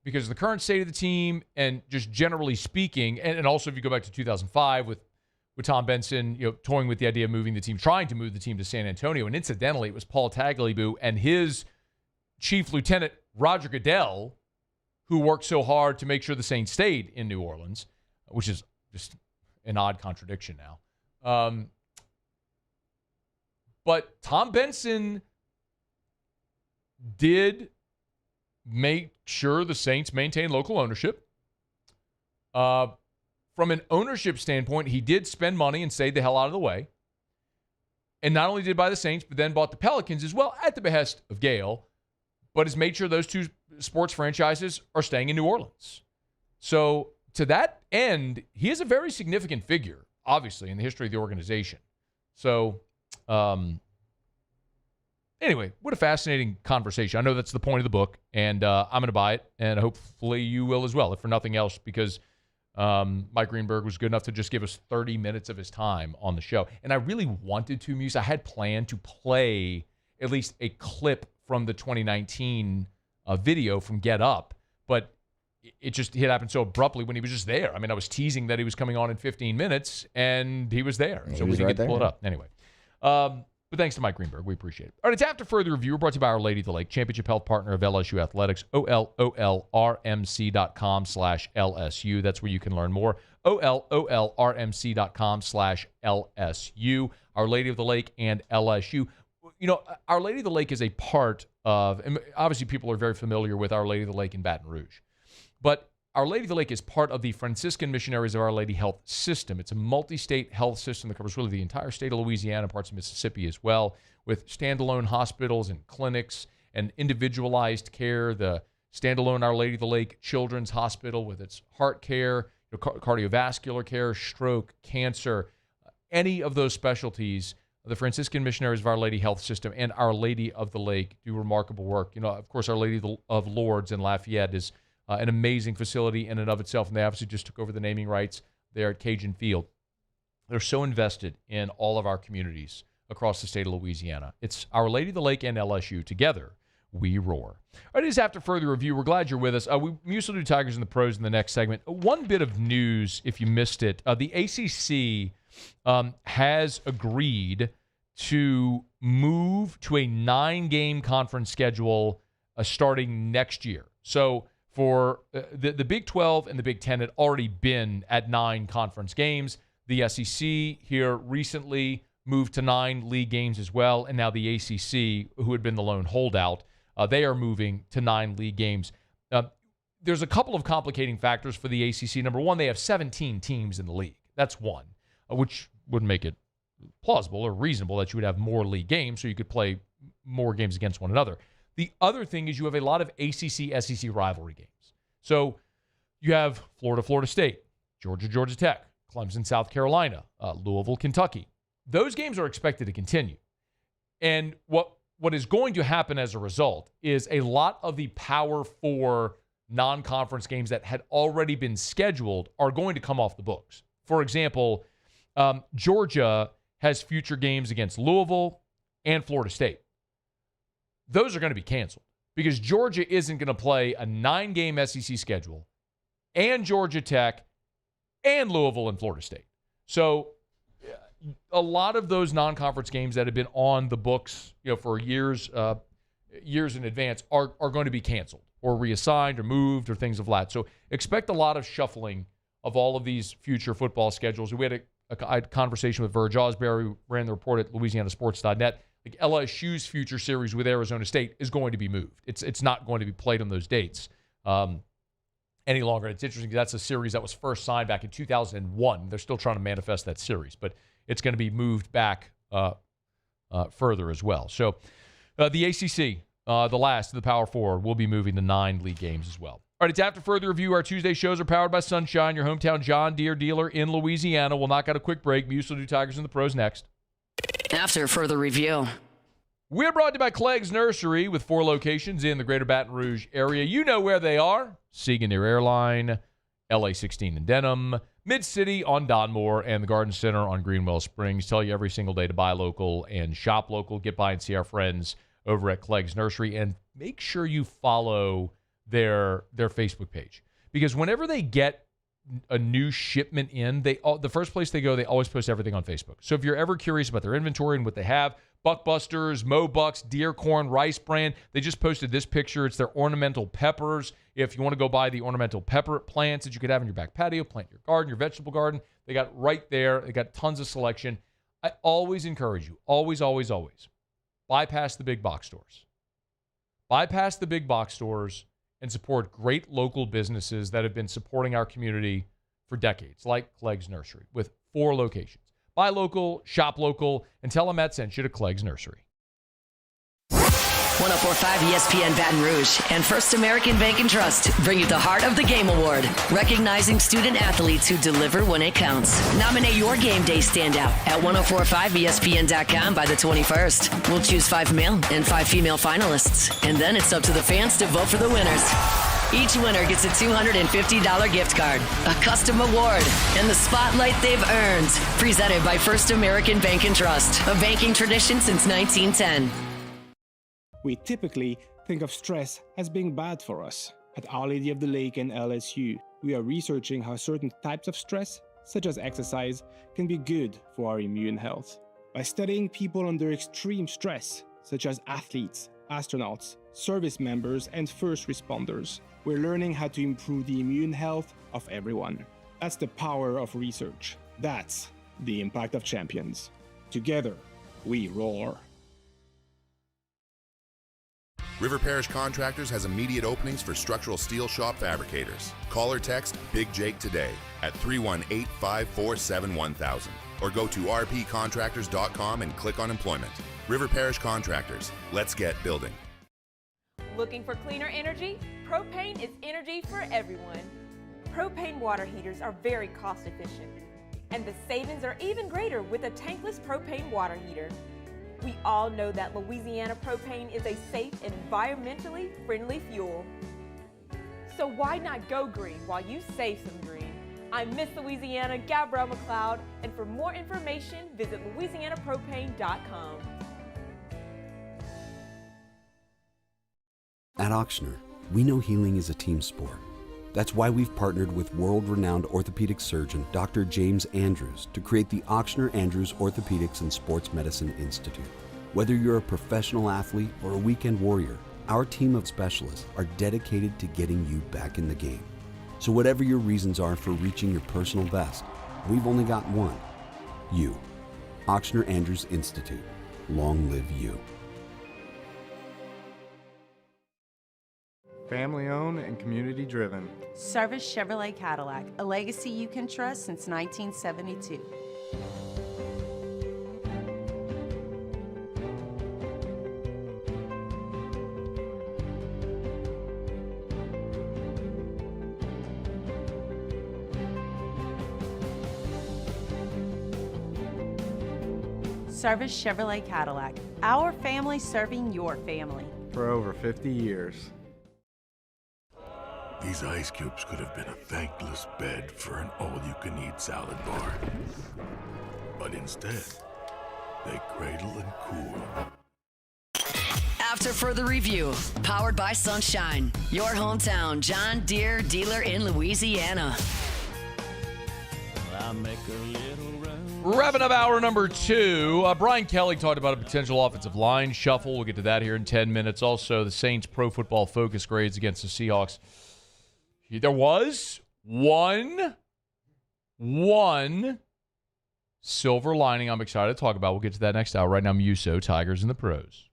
Speaker 8: Because of the current state of the team and just generally speaking, and also if you go back to 2005 with Tom Benson, toying with the idea of trying to move the team to San Antonio. And incidentally, it was Paul Tagliabue and his chief lieutenant, Roger Goodell, who worked so hard to make sure the Saints stayed in New Orleans, which is just an odd contradiction now. But Tom Benson did make sure the Saints maintain local ownership. From an ownership standpoint, he did spend money and stayed the hell out of the way. And not only did buy the Saints, but then bought the Pelicans as well at the behest of Gale, but has made sure those 2 sports franchises are staying in New Orleans. So to that end, he is a very significant figure, obviously, in the history of the organization. So anyway, what a fascinating conversation. I know that's the point of the book, and I'm going to buy it, and hopefully you will as well, if for nothing else, because Mike Greenberg was good enough to just give us 30 minutes of his time on the show. And I really wanted to, Muse. I had planned to play at least a clip from the 2019 video from Get Up, but it happened so abruptly when he was just there. I mean, I was teasing that he was coming on in 15 minutes, and he was there. So we didn't get to pull it up. Anyway. But thanks to Mike Greenberg. We appreciate it. All right, it's After Further Review. We're brought to you by Our Lady of the Lake, championship health partner of LSU Athletics, OLOLRMC.com/LSU. That's where you can learn more. OLOLRMC.com/LSU. Our Lady of the Lake and LSU. Our Lady of the Lake is a part of, and obviously people are very familiar with Our Lady of the Lake in Baton Rouge, but Our Lady of the Lake is part of the Franciscan Missionaries of Our Lady Health System. It's a multi-state health system that covers really the entire state of Louisiana, parts of Mississippi as well, with standalone hospitals and clinics and individualized care. The standalone Our Lady of the Lake Children's Hospital with its heart care, cardiovascular care, stroke, cancer, any of those specialties. The Franciscan Missionaries of Our Lady Health System and Our Lady of the Lake do remarkable work. Of course, Our Lady of Lourdes in Lafayette is an amazing facility in and of itself, and they obviously just took over the naming rights there at Cajun Field. They're so invested in all of our communities across the state of Louisiana. It's Our Lady of the Lake and LSU. Together, we roar. All right, it is After Further Review. We're glad you're with us. We usually do Tigers and the Pros in the next segment. One bit of news, if you missed it, the ACC has agreed to move to a 9-game conference schedule starting next year. So for the Big 12 and the Big 10 had already been at 9 conference games. The SEC here recently moved to 9 league games as well, and now the ACC, who had been the lone holdout, they are moving to 9 league games. There's a couple of complicating factors for the ACC. Number one, they have 17 teams in the league. That's one, which would make it plausible or reasonable that you would have more league games so you could play more games against one another. The other thing is you have a lot of ACC-SEC rivalry games. So you have Florida State, Georgia Tech, Clemson, South Carolina, Louisville, Kentucky. Those games are expected to continue. And what is going to happen as a result is a lot of the Power 4 non-conference games that had already been scheduled are going to come off the books. For example, Georgia has future games against Louisville and Florida State. Those are going to be canceled because Georgia isn't going to play a 9-game SEC schedule and Georgia Tech and Louisville and Florida State. So a lot of those non-conference games that have been on the books, for years in advance are going to be canceled or reassigned or moved or things of that. So expect a lot of shuffling of all of these future football schedules. We had a conversation with Verge Osbury, who ran the report at LouisianaSports.net. Like LSU's future series with Arizona State is going to be moved. It's not going to be played on those dates any longer. It's interesting because that's a series that was first signed back in 2001. They're still trying to manifest that series, but it's going to be moved back further as well. So the ACC, the last of the Power Four, will be moving to 9 league games as well. All right, it's after further review. Our Tuesday shows are powered by Sunshine, your hometown John Deere dealer in Louisiana. We'll knock out a quick break. Muse will do Tigers and the Pros next.
Speaker 7: After further review.
Speaker 8: We're brought to you by Clegg's Nursery with 4 locations in the greater Baton Rouge area. You know where they are. Siegen near Airline, LA 16 in Denham, Mid-City on Donmore, and the Garden Center on Greenwell Springs. Tell you every single day to buy local and shop local. Get by and see our friends over at Clegg's Nursery. And make sure you follow their Facebook page. Because whenever they get a new shipment in, the first place they go, they always post everything on Facebook. So if you're ever curious about their inventory and what they have, Buckbusters, Mo Bucks, Deer Corn, Rice Bran. They just posted this picture. It's their ornamental peppers. If you want to go buy the ornamental pepper plants that you could have in your back patio, plant your garden, your vegetable garden, they got right there. They got tons of selection. I always encourage you, always, bypass the big box stores. Bypass the big box stores and support great local businesses that have been supporting our community for decades, like Clegg's Nursery, with 4 locations. Buy local, shop local, and tell them Matt sent you to Clegg's Nursery.
Speaker 7: 104.5 ESPN Baton Rouge and First American Bank and Trust bring you the Heart of the Game Award, recognizing student athletes who deliver when it counts. Nominate your game day standout at 1045ESPN.com by the 21st. We'll choose 5 male and 5 female finalists, and then it's up to the fans to vote for the winners. Each winner gets a $250 gift card, a custom award, and the spotlight they've earned. Presented by First American Bank and Trust, a banking tradition since 1910.
Speaker 15: We typically think of stress as being bad for us. At Our Lady of the Lake and LSU, we are researching how certain types of stress, such as exercise, can be good for our immune health. By studying people under extreme stress, such as athletes, astronauts, service members, and first responders, we're learning how to improve the immune health of everyone. That's the power of research. That's the impact of champions. Together, we roar.
Speaker 4: River Parish Contractors has immediate openings for structural steel shop fabricators. Call or text Big Jake today at 318-547-1000 or go to rpcontractors.com and click on employment. River Parish Contractors. Let's get building.
Speaker 14: Looking for cleaner energy? Propane is energy for everyone. Propane water heaters are very cost efficient, and the savings are even greater with a tankless propane water heater. We all know that Louisiana propane is a safe and environmentally friendly fuel. So why not go green while you save some green? I'm Miss Louisiana, Gabrielle McLeod, and for more information, visit louisianapropane.com.
Speaker 5: At Ochsner, we know healing is a team sport. That's why we've partnered with world-renowned orthopedic surgeon Dr. James Andrews to create the Ochsner Andrews Orthopedics and Sports Medicine Institute. Whether you're a professional athlete or a weekend warrior, our team of specialists are dedicated to getting you back in the game. So whatever your reasons are for reaching your personal best, we've only got one: you. Ochsner Andrews Institute. Long live you.
Speaker 6: Family owned and community driven.
Speaker 18: Service Chevrolet Cadillac, a legacy you can trust since 1972. Service Chevrolet Cadillac, our family serving your family.
Speaker 6: For over 50 years.
Speaker 10: These ice cubes could have been a thankless bed for an all-you-can-eat salad bar. But instead, they cradle and cool.
Speaker 7: After further review, powered by Sunshine, your hometown John Deere dealer in Louisiana.
Speaker 26: I make a little run.
Speaker 8: Wrapping up hour number 2. Brian Kelly talked about a potential offensive line shuffle. We'll get to that here in 10 minutes. Also, the Saints Pro Football Focus grades against the Seahawks. There was one silver lining I'm excited to talk about. We'll get to that next hour. Right now, Muso, Tigers and the Pros.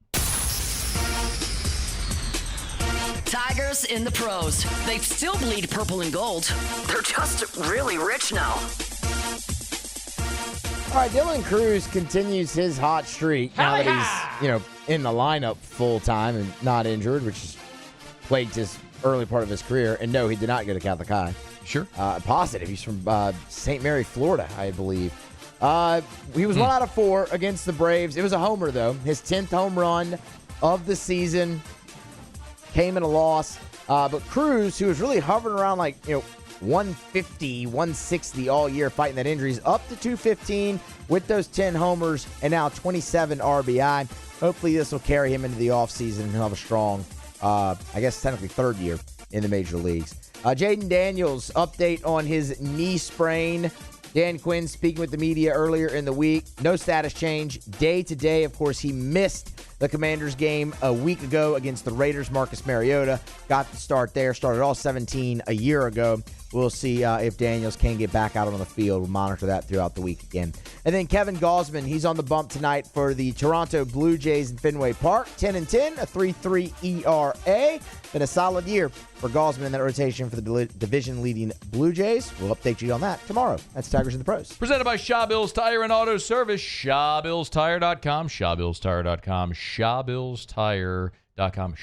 Speaker 7: Tigers in the Pros. They still bleed purple and gold. They're just really rich now.
Speaker 2: All right, Dylan Cruz continues his hot streak now that he's, in the lineup full time and not injured, which has plagued his early part of his career. And no, he did not go to Catholic High.
Speaker 8: Sure.
Speaker 2: Positive. He's from St. Mary, Florida, I believe. He was 1 out of 4 against the Braves. It was a homer, though. His 10th home run of the season came in a loss. But Cruz, who was really hovering around 150, 160 all year fighting that injury, is up to 215 with those 10 homers and now 27 RBI. Hopefully this will carry him into the offseason and he'll have a strong, technically third year in the major leagues. Jaden Daniels, update on his knee sprain. Dan Quinn speaking with the media earlier in the week. No status change. Day to day, of course, he missed the Commanders game a week ago against the Raiders. Marcus Mariota got the start there. Started all 17 a year ago. We'll see if Daniels can get back out on the field. We'll monitor that throughout the week again. And then Kevin Gausman, he's on the bump tonight for the Toronto Blue Jays in Fenway Park. 10-10, a 3.3 ERA. Been a solid year for Gausman in that rotation for the division-leading Blue Jays. We'll update you on that tomorrow. That's Tigers in the Pros.
Speaker 8: Presented by Shaw Bills Tire and Auto Service. ShawBillsTire.com. ShawBillsTire.com. ShawBillsTire.com.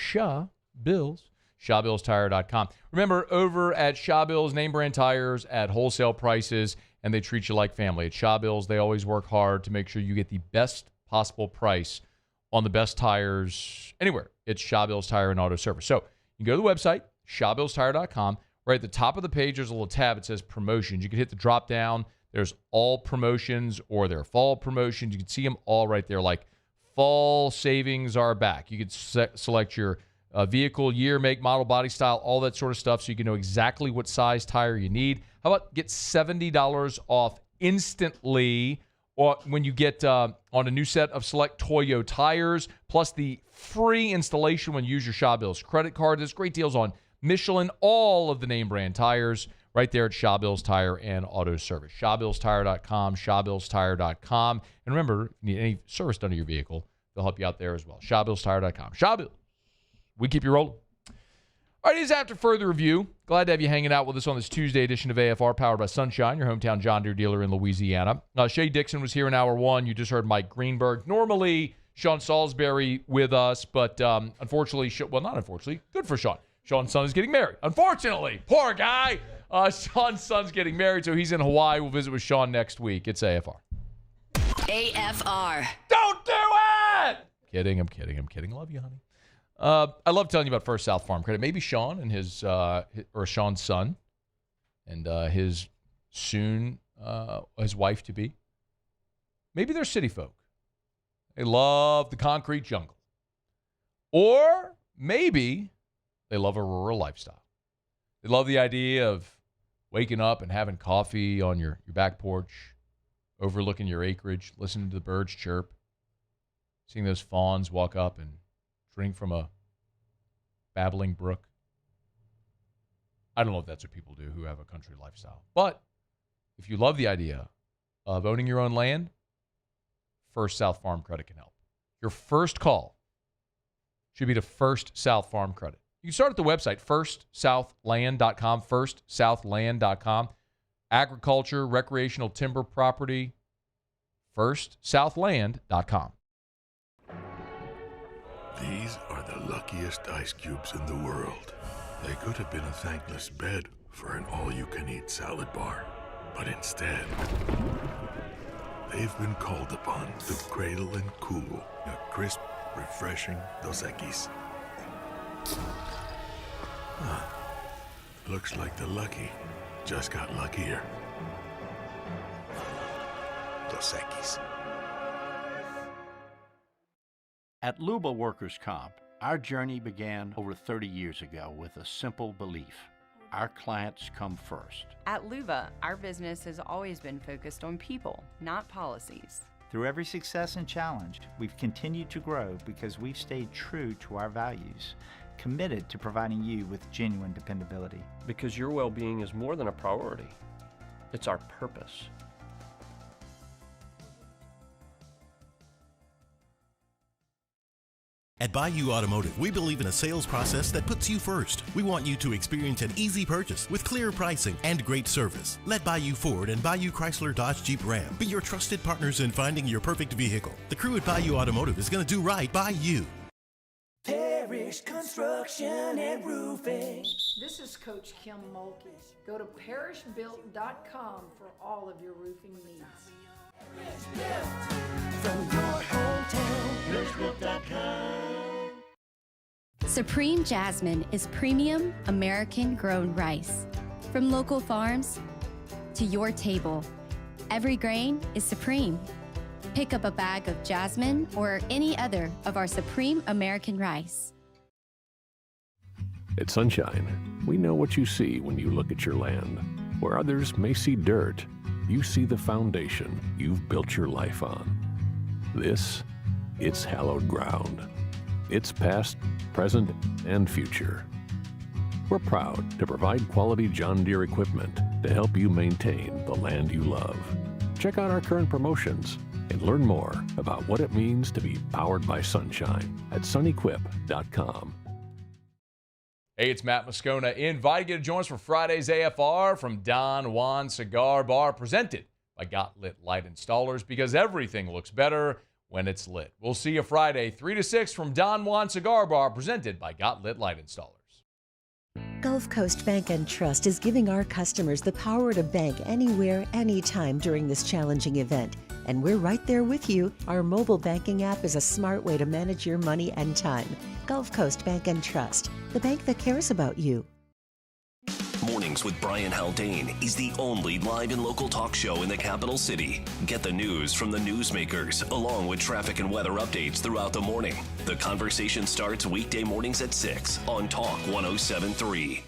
Speaker 8: ShawBillsTire.com. Remember, over at Shaw Bills, name brand tires at wholesale prices, and they treat you like family. At Shaw Bills, they always work hard to make sure you get the best possible price on the best tires anywhere. It's Shaw Bills Tire and Auto Service. So you can go to the website, ShawBillsTire.com. Right at the top of the page, there's a little tab. It says promotions. You can hit the drop down. There's all promotions or their fall promotions. You can see them all right there. Like fall savings are back. You could select your vehicle, year, make, model, body style, all that sort of stuff, so you can know exactly what size tire you need. How about get $70 off instantly or when you get on a new set of select Toyo tires, plus the free installation when you use your Shaw Bills credit card. There's great deals on Michelin, all of the name brand tires right there at Shaw Bills Tire and Auto Service. ShawBillsTire.com, ShawBillsTire.com. And remember, if you need any service done to your vehicle, they'll help you out there as well. ShawBillsTire.com. Shaw Bills. We keep you rolling. All right, it is After Further Review. Glad to have you hanging out with us on this Tuesday edition of AFR, powered by Sunshine, your hometown John Deere dealer in Louisiana. Shea Dixon was here in hour one. You just heard Mike Greenberg. Normally, Sean Salisbury with us, but unfortunately, not unfortunately, good for Sean. Sean's son is getting married. Unfortunately, poor guy. Sean's son's getting married, so he's in Hawaii. We'll visit with Sean next week. It's AFR.
Speaker 7: AFR.
Speaker 8: Don't do it! I'm kidding. Love you, honey. I love telling you about First South Farm Credit. Maybe Sean and Sean's son and his wife-to-be. Maybe they're city folk. They love the concrete jungle. Or maybe they love a rural lifestyle. They love the idea of waking up and having coffee on your back porch, overlooking your acreage, listening to the birds chirp, seeing those fawns walk up and drink from a babbling brook. I don't know if that's what people do who have a country lifestyle. But if you love the idea of owning your own land, First South Farm Credit can help. Your first call should be to First South Farm Credit. You can start at the website, firstsouthland.com, firstsouthland.com. Agriculture, recreational timber property, firstsouthland.com.
Speaker 10: These are the luckiest ice cubes in the world. They could have been a thankless bed for an all-you-can-eat salad bar. But instead, they've been called upon to cradle and cool a crisp, refreshing Dos Equis. Looks like the lucky just got luckier. Dos Equis.
Speaker 17: At Luba Workers' Comp, our journey began over 30 years ago with a simple belief. Our clients come first.
Speaker 1: At Luba, our business has always been focused on people, not policies.
Speaker 19: Through every success and challenge, we've continued to grow because we've stayed true to our values, committed to providing you with genuine dependability.
Speaker 21: Because your well-being is more than a priority. It's our purpose.
Speaker 3: At Bayou Automotive, we believe in a sales process that puts you first. We want you to experience an easy purchase with clear pricing and great service. Let Bayou Ford and Bayou Chrysler Dodge Jeep Ram be your trusted partners in finding your perfect vehicle. The crew at Bayou Automotive is going to do right by you.
Speaker 12: Parrish Construction and Roofing.
Speaker 13: This is Coach Kim Mulkey. Go to parrishbuilt.com for all of your roofing needs.
Speaker 12: From your hometown, parrishbuilt.com.
Speaker 9: Supreme Jasmine is premium American-grown rice. From local farms to your table, every grain is supreme. Pick up a bag of Jasmine or any other of our Supreme American rice.
Speaker 11: At Sunshine, we know what you see when you look at your land. Where others may see dirt, you see the foundation you've built your life on. This, it's hallowed ground. It's past, present, and future. We're proud to provide quality John Deere equipment to help you maintain the land you love. Check out our current promotions and learn more about what it means to be powered by sunshine at sunequip.com.
Speaker 8: Hey, it's Matt Moscona inviting you to join us for Friday's AFR from Don Juan Cigar Bar, presented by Got Lit Light Installers, because everything looks better when it's lit. We'll see you Friday, 3 to 6 from Don Juan Cigar Bar, presented by Got Lit Light Installers.
Speaker 28: Gulf Coast Bank and Trust is giving our customers the power to bank anywhere, anytime during this challenging event. And we're right there with you. Our mobile banking app is a smart way to manage your money and time. Gulf Coast Bank and Trust, the bank that cares about you.
Speaker 16: Mornings with Brian Haldane is the only live and local talk show in the capital city. Get the news from the newsmakers, along with traffic and weather updates throughout the morning. The conversation starts weekday mornings at 6 on Talk 107.3.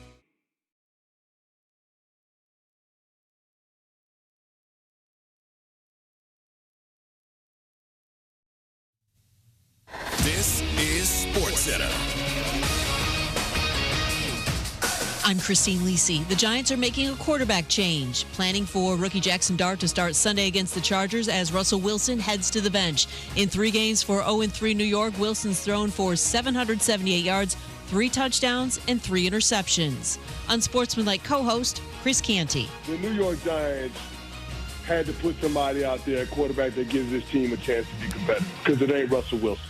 Speaker 20: This is SportsCenter.
Speaker 23: I'm Christine Lisi. The Giants are making a quarterback change, planning for rookie Jackson Dart to start Sunday against the Chargers as Russell Wilson heads to the bench. In 3 games for 0-3 New York, Wilson's thrown for 778 yards, 3 touchdowns, and 3 interceptions. Unsportsmanlike co-host Chris Canty.
Speaker 24: The New York Giants had to put somebody out there, a quarterback that gives this team a chance to be competitive, because it ain't Russell Wilson.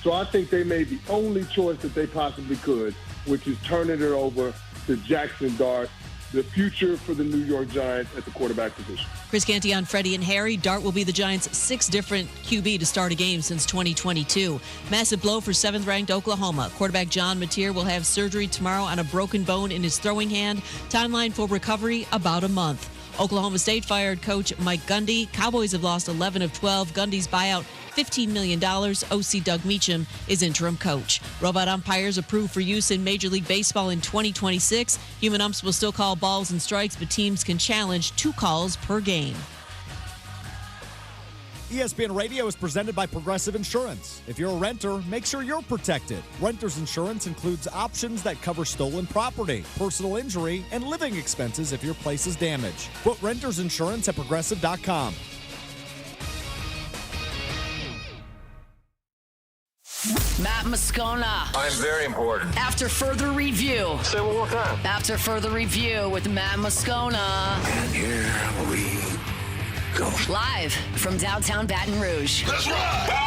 Speaker 24: So I think they made the only choice that they possibly could, which is turning it over to Jackson Dart, the future for the New York Giants at the quarterback position.
Speaker 23: Chris Canty on Freddie and Harry. Dart will be the Giants' 6th different QB to start a game since 2022. Massive blow for 7th-ranked Oklahoma. Quarterback John Mateer will have surgery tomorrow on a broken bone in his throwing hand. Timeline for recovery, about a month. Oklahoma State fired coach Mike Gundy. Cowboys have lost 11 of 12. Gundy's buyout, $15 million. OC Doug Meacham is interim coach. Robot umpires approved for use in Major League Baseball in 2026. Human umps will still call balls and strikes, but teams can challenge 2 calls per game.
Speaker 25: ESPN Radio is presented by Progressive Insurance. If you're a renter, make sure you're protected. Renter's insurance includes options that cover stolen property, personal injury, and living expenses if your place is damaged. Quote renter's insurance at progressive.com.
Speaker 7: Matt Moscona.
Speaker 20: I'm very important.
Speaker 7: After further review.
Speaker 20: Say it one more time.
Speaker 7: After further review with Matt Moscona.
Speaker 20: And here we go.
Speaker 7: Live from downtown Baton Rouge.
Speaker 20: Let's ride!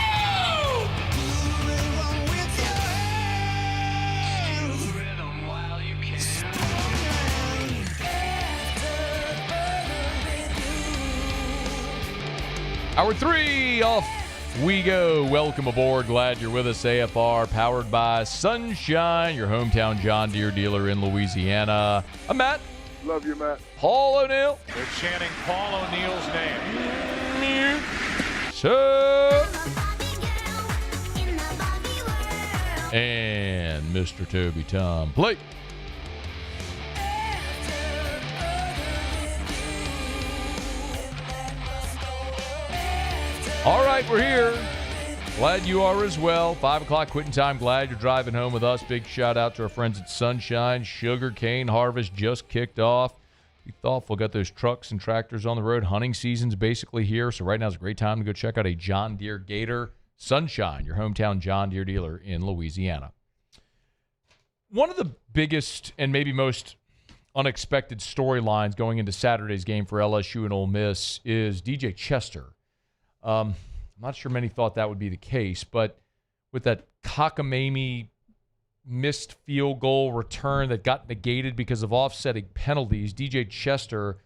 Speaker 8: Hour 3 off we go. Welcome aboard. Glad you're with us. AFR powered by Sunshine, your hometown John Deere dealer in Louisiana. I'm Matt.
Speaker 24: Love you, Matt.
Speaker 8: Paul O'Neill.
Speaker 29: They're chanting Paul O'Neill's name.
Speaker 8: So, and Mr. Toby Tom. Play. All right, we're here. Glad you are as well. 5 o'clock quitting time. Glad you're driving home with us. Big shout out to our friends at Sunshine. Sugarcane harvest just kicked off. Be thoughtful. Got those trucks and tractors on the road. Hunting season's basically here. So right now is a great time to go check out a John Deere Gator Sunshine, your hometown John Deere dealer in Louisiana. One of the biggest and maybe most unexpected storylines going into Saturday's game for LSU and Ole Miss is DJ Chester. I'm not sure many thought that would be the case, but with that cockamamie missed field goal return that got negated because of offsetting penalties, DJ Chester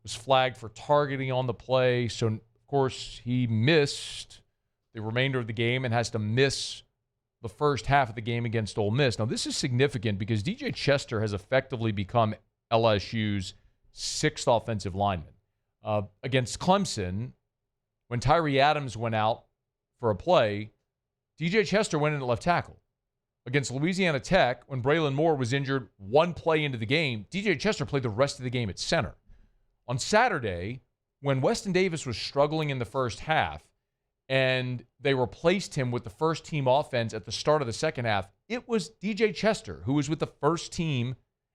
Speaker 8: was flagged for targeting on the play. So, of course, he missed the remainder of the game and has to miss the first half of the game against Ole Miss. Now, this is significant because DJ Chester has effectively become LSU's sixth offensive lineman. Against Clemson, when Tyree Adams went out for a play, DJ Chester went in at left tackle. Against Louisiana Tech, when Braylon Moore was injured one play into the game, DJ Chester played the rest of the game at center. On Saturday, when Weston Davis was struggling in the first half, and they replaced him with the first team offense at the start of the second half, it was DJ Chester who was with the first team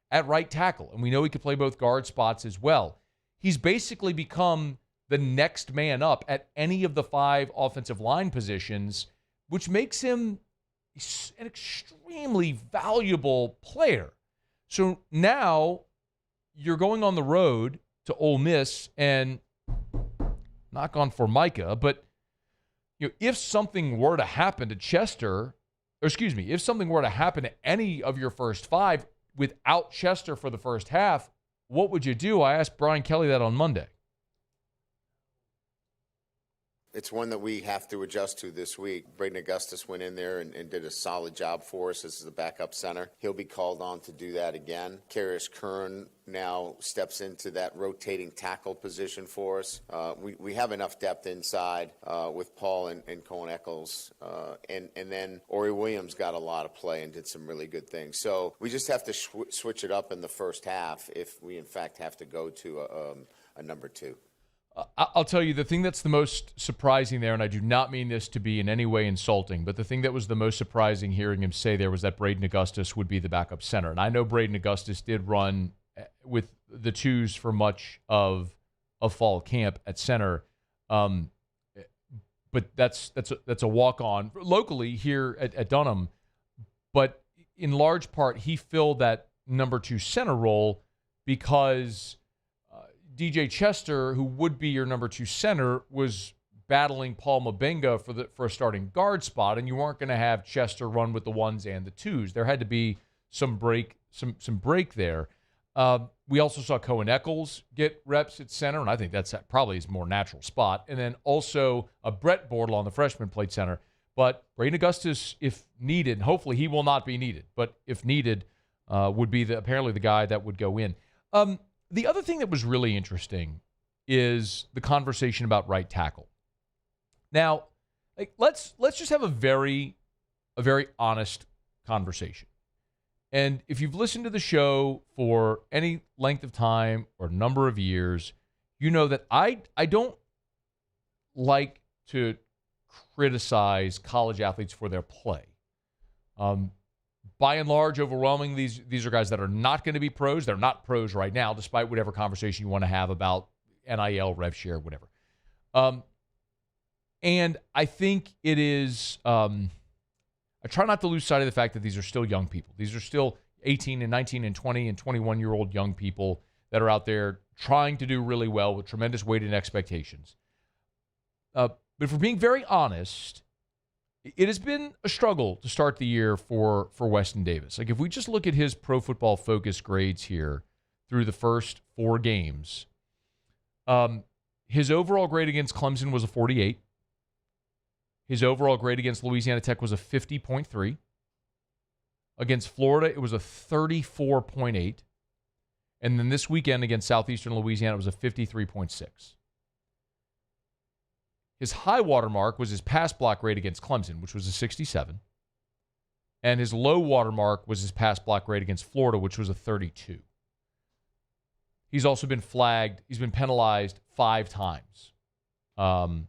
Speaker 8: at right tackle. And we know he could play both guard spots as well. He's basically become the next man up at any of the five offensive line positions, which makes him an extremely valuable player. So now you're going on the road to Ole Miss, and knock on Formica, but if something were to happen to Chester, if something were to happen to any of your first five without Chester for the first half, what would you do? I asked Brian Kelly that on Monday.
Speaker 4: It's one that we have to adjust to this week. Braden Augustus went in there and did a solid job for us as the backup center. He'll be called on to do that again. Karius Kern now steps into that rotating tackle position for us. We have enough depth inside with Paul and Cohen Eccles. And then Ori Williams got a lot of play and did some really good things. So we just have to switch it up in the first half if we, in fact, have to go to a number two.
Speaker 8: I'll tell you the thing that's the most surprising there, and I do not mean this to be in any way insulting, but the thing that was the most surprising hearing him say there was that Braden Augustus would be the backup center. And I know Braden Augustus did run with the twos for much of fall camp at center, but that's a walk-on locally here at Dunham. But in large part, he filled that number two center role because DJ Chester, who would be your number two center, was battling Paul Mabenga for a starting guard spot, and you weren't going to have Chester run with the ones and the twos. There had to be some break there. We also saw Cohen Eccles get reps at center, and I think that's probably his more natural spot. And then also Brett Bordelon, the freshman, played center. But Braden Augustus, if needed, and hopefully he will not be needed, but if needed, would be apparently the guy that would go in. The other thing that was really interesting is the conversation about right tackle. Now, let's just have a very honest conversation. And if you've listened to the show for any length of time or number of years, you know that I don't like to criticize college athletes for their play. By and large, overwhelmingly, these are guys that are not going to be pros. They're not pros right now, despite whatever conversation you want to have about NIL, rev share, whatever. And I think it is, I try not to lose sight of the fact that these are still young people. These are still 18 and 19 and 20 and 21-year-old young people that are out there trying to do really well with tremendous weight and expectations. But if we're being very honest, it has been a struggle to start the year for Weston Davis. Like, if we just look at his Pro Football Focus grades here through the first 4 games, his overall grade against Clemson was a 48. His overall grade against Louisiana Tech was a 50.3. Against Florida, it was a 34.8. And then this weekend against Southeastern Louisiana, it was a 53.6. His high water mark was his pass block rate against Clemson, which was a 67. And his low water mark was his pass block rate against Florida, which was a 32. He's also been flagged. He's been penalized 5 times on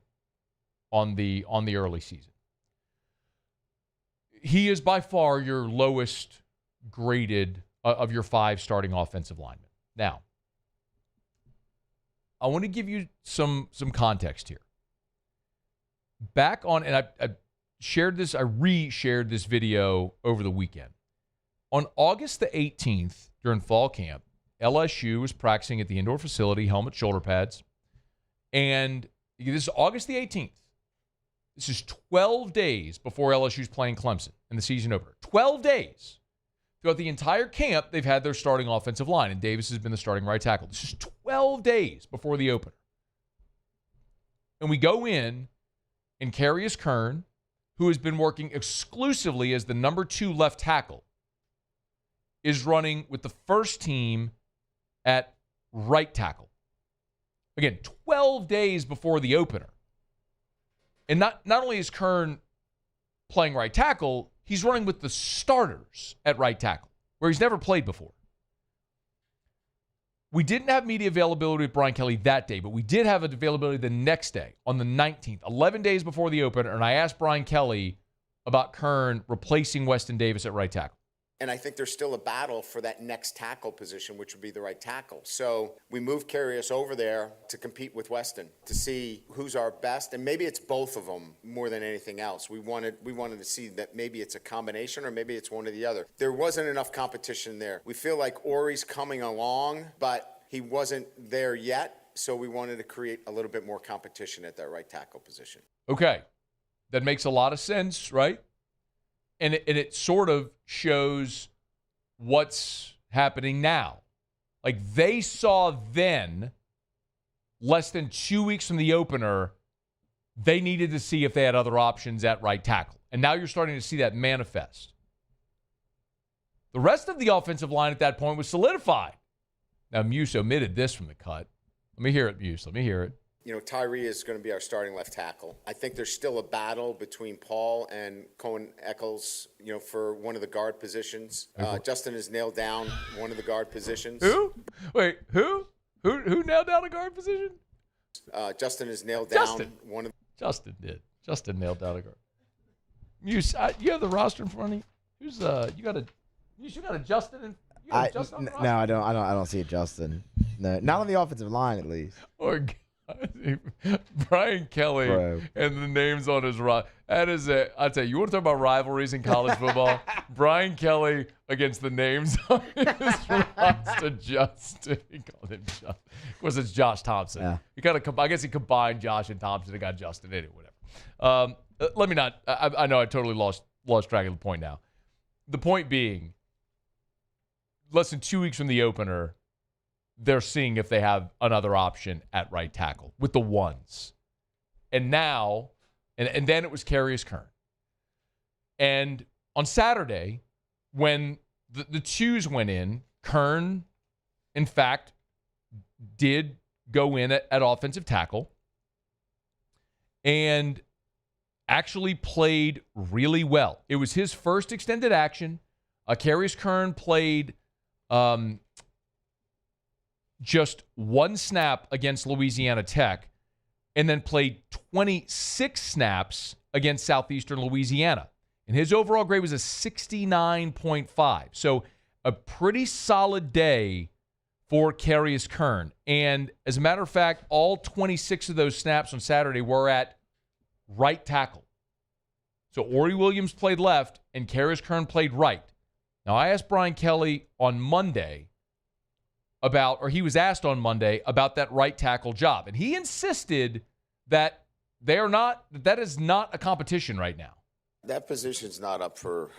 Speaker 8: the early season. He is by far your lowest graded of your 5 starting offensive linemen. Now, I want to give you some context here. Back on, and shared this. I re-shared this video over the weekend. On August the 18th, during fall camp, LSU was practicing at the indoor facility, helmet, shoulder pads. And this is August the 18th. This is 12 days before LSU's playing Clemson in the season opener. 12 days. Throughout the entire camp, they've had their starting offensive line, and Davis has been the starting right tackle. This is 12 days before the opener. And we go in, and Carius Kern, who has been working exclusively as the number 2 left tackle, is running with the first team at right tackle. Again, 12 days before the opener. And not only is Kern playing right tackle, he's running with the starters at right tackle, where he's never played before. We didn't have media availability with Brian Kelly that day, but we did have availability the next day, on the 19th, 11 days before the opener, and I asked Brian Kelly about Kern replacing Weston Davis at right tackle.
Speaker 4: And I think there's still a battle for that next tackle position, which would be the right tackle. So we moved Carius over there to compete with Weston to see who's our best. And maybe it's both of them more than anything else. We wanted to see that maybe it's a combination or maybe it's one or the other. There wasn't enough competition there. We feel like Ori's coming along, but he wasn't there yet. So we wanted to create a little bit more competition at that right tackle position.
Speaker 8: Okay. That makes a lot of sense, right? And it sort of shows what's happening now. Like, they saw then, less than 2 weeks from the opener, they needed to see if they had other options at right tackle. And now you're starting to see that manifest. The rest of the offensive line at that point was solidified. Now, Muse omitted this from the cut. Let me hear it, Muse. Let me hear it.
Speaker 4: You know, Tyree is going to be our starting left tackle. I think there's still a battle between Paul and Cohen Eccles, you know, for one of the guard positions. Justin has nailed down one of the guard positions.
Speaker 8: Who? Wait, who? Who nailed down a guard position?
Speaker 4: Justin has nailed down one of.
Speaker 8: Justin did. Justin nailed down a guard. You have the roster in front of you. Who's you got a Justin in?
Speaker 2: No, I don't see a Justin. No, not on the offensive line at least.
Speaker 8: Or Brian Kelly and the names on his roster. That is it. I'll tell you, you want to talk about rivalries in college football? Brian Kelly against the names on his roster. Justin. He called him Justin. Of course, it's Josh Thompson.
Speaker 2: Yeah.
Speaker 8: He I guess he combined Josh and Thompson and got Justin in it, whatever. Let me not. I know I totally lost track of the point now. The point being, less than 2 weeks from the opener, they're seeing if they have another option at right tackle with the ones. And now, and then it was Carius Kern. And on Saturday, when the twos went in, Kern, in fact, did go in at offensive tackle and actually played really well. It was his first extended action. Carius Kern played just one snap against Louisiana Tech, and then played 26 snaps against Southeastern Louisiana. And his overall grade was a 69.5. So a pretty solid day for Carius Kern. And as a matter of fact, all 26 of those snaps on Saturday were at right tackle. So Ori Williams played left, and Carius Kern played right. Now, I asked Brian Kelly on Monday he was asked on Monday about that right tackle job. And he insisted that that is not a competition right now.
Speaker 4: That position's not up for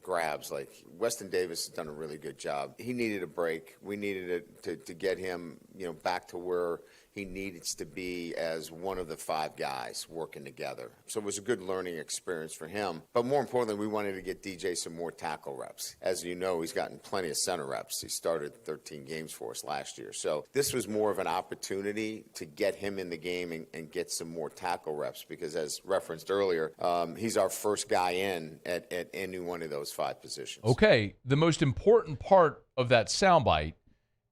Speaker 4: grabs. Like, Weston Davis has done a really good job. He needed a break. We needed to get him, back to where he needs to be as one of the five guys working together. So it was a good learning experience for him. But more importantly, we wanted to get DJ some more tackle reps. As you know, he's gotten plenty of center reps. He started 13 games for us last year. So this was more of an opportunity to get him in the game and get some more tackle reps because, as referenced earlier, he's our first guy in at any one of those five positions.
Speaker 8: Okay, the most important part of that soundbite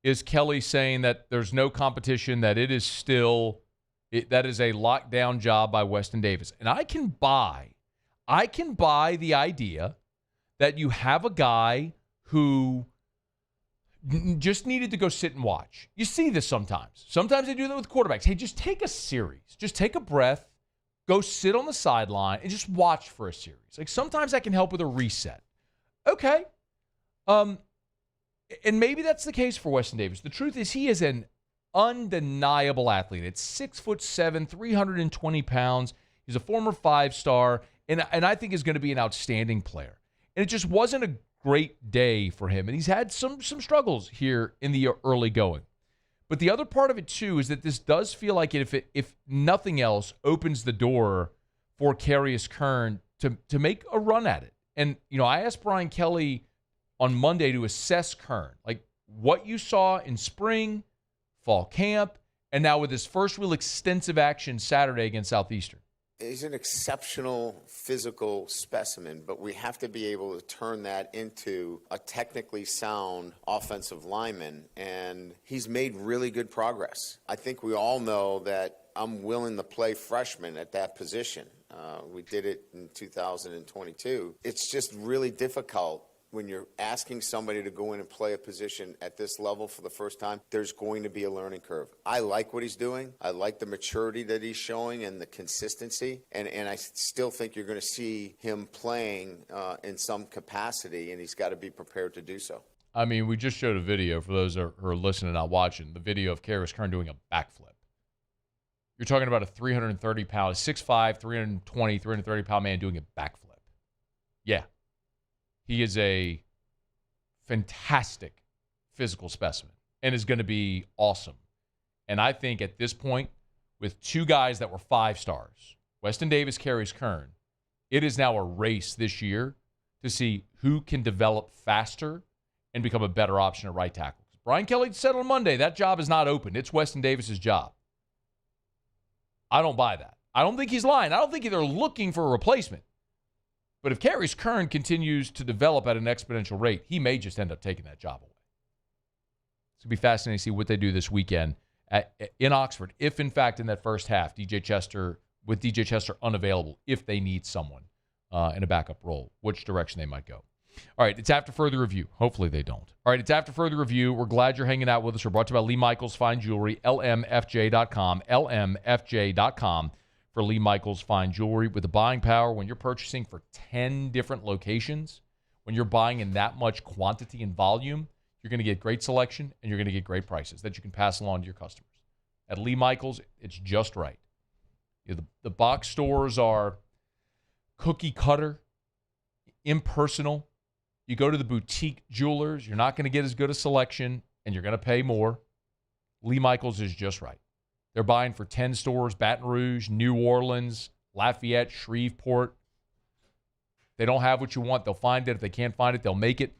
Speaker 8: is Kelly saying that there's no competition, that it is still, that is a lockdown job by Weston Davis. And I can buy the idea that you have a guy who just needed to go sit and watch. You see this sometimes. Sometimes they do that with quarterbacks. Hey, just take a series. Just take a breath. go sit on the sideline and just watch for a series. Like sometimes that can help with a reset. Okay. And maybe that's the case for Weston Davis. The truth is he is an undeniable athlete. At 6'7", 320 pounds. He's a former 5-star, and I think is going to be an outstanding player. And it just wasn't a great day for him. And he's had some struggles here in the early going. But the other part of it, too, is that this does feel like if nothing else, opens the door for Carius Kern to make a run at it. And, I asked Brian Kelly on Monday to assess Kern, like what you saw in spring, fall camp, and now with his first real extensive action Saturday against Southeastern.
Speaker 4: He's an exceptional physical specimen, but we have to be able to turn that into a technically sound offensive lineman, and he's made really good progress. I think we all know that I'm willing to play freshman at that position. We did it in 2022. It's just really difficult when you're asking somebody to go in and play a position at this level for the first time. There's going to be a learning curve. I like what he's doing. I like the maturity that he's showing and the consistency. And I still think you're going to see him playing in some capacity, and he's got to be prepared to do so.
Speaker 8: I mean, we just showed a video for those who are listening, not watching, the video of Carius Kern doing a backflip. You're talking about a 330-pound, 6'5", 320, 330-pound man doing a backflip. Yeah. He is a fantastic physical specimen and is going to be awesome. And I think at this point, with two guys that were 5 stars, Weston Davis, Carius Kern, it is now a race this year to see who can develop faster and become a better option at right tackle. Brian Kelly said on Monday, that job is not open. It's Weston Davis's job. I don't buy that. I don't think he's lying. I don't think they're looking for a replacement. But if Carius Kern continues to develop at an exponential rate, he may just end up taking that job away. It's going to be fascinating to see what they do this weekend in Oxford, if in fact in that first half, DJ Chester unavailable, if they need someone in a backup role, which direction they might go. All right, it's After Further Review. Hopefully they don't. All right, it's After Further Review. We're glad you're hanging out with us. We're brought to you by Lee Michaels Fine Jewelry, lmfj.com, lmfj.com. For Lee Michaels Fine Jewelry with the buying power. When you're purchasing for 10 different locations, when you're buying in that much quantity and volume, you're going to get great selection and you're going to get great prices that you can pass along to your customers. At Lee Michaels, it's just right. The box stores are cookie cutter, impersonal. You go to the boutique jewelers, you're not going to get as good a selection and you're going to pay more. Lee Michaels is just right. They're buying for 10 stores, Baton Rouge, New Orleans, Lafayette, Shreveport. They don't have what you want. They'll find it. If they can't find it, they'll make it.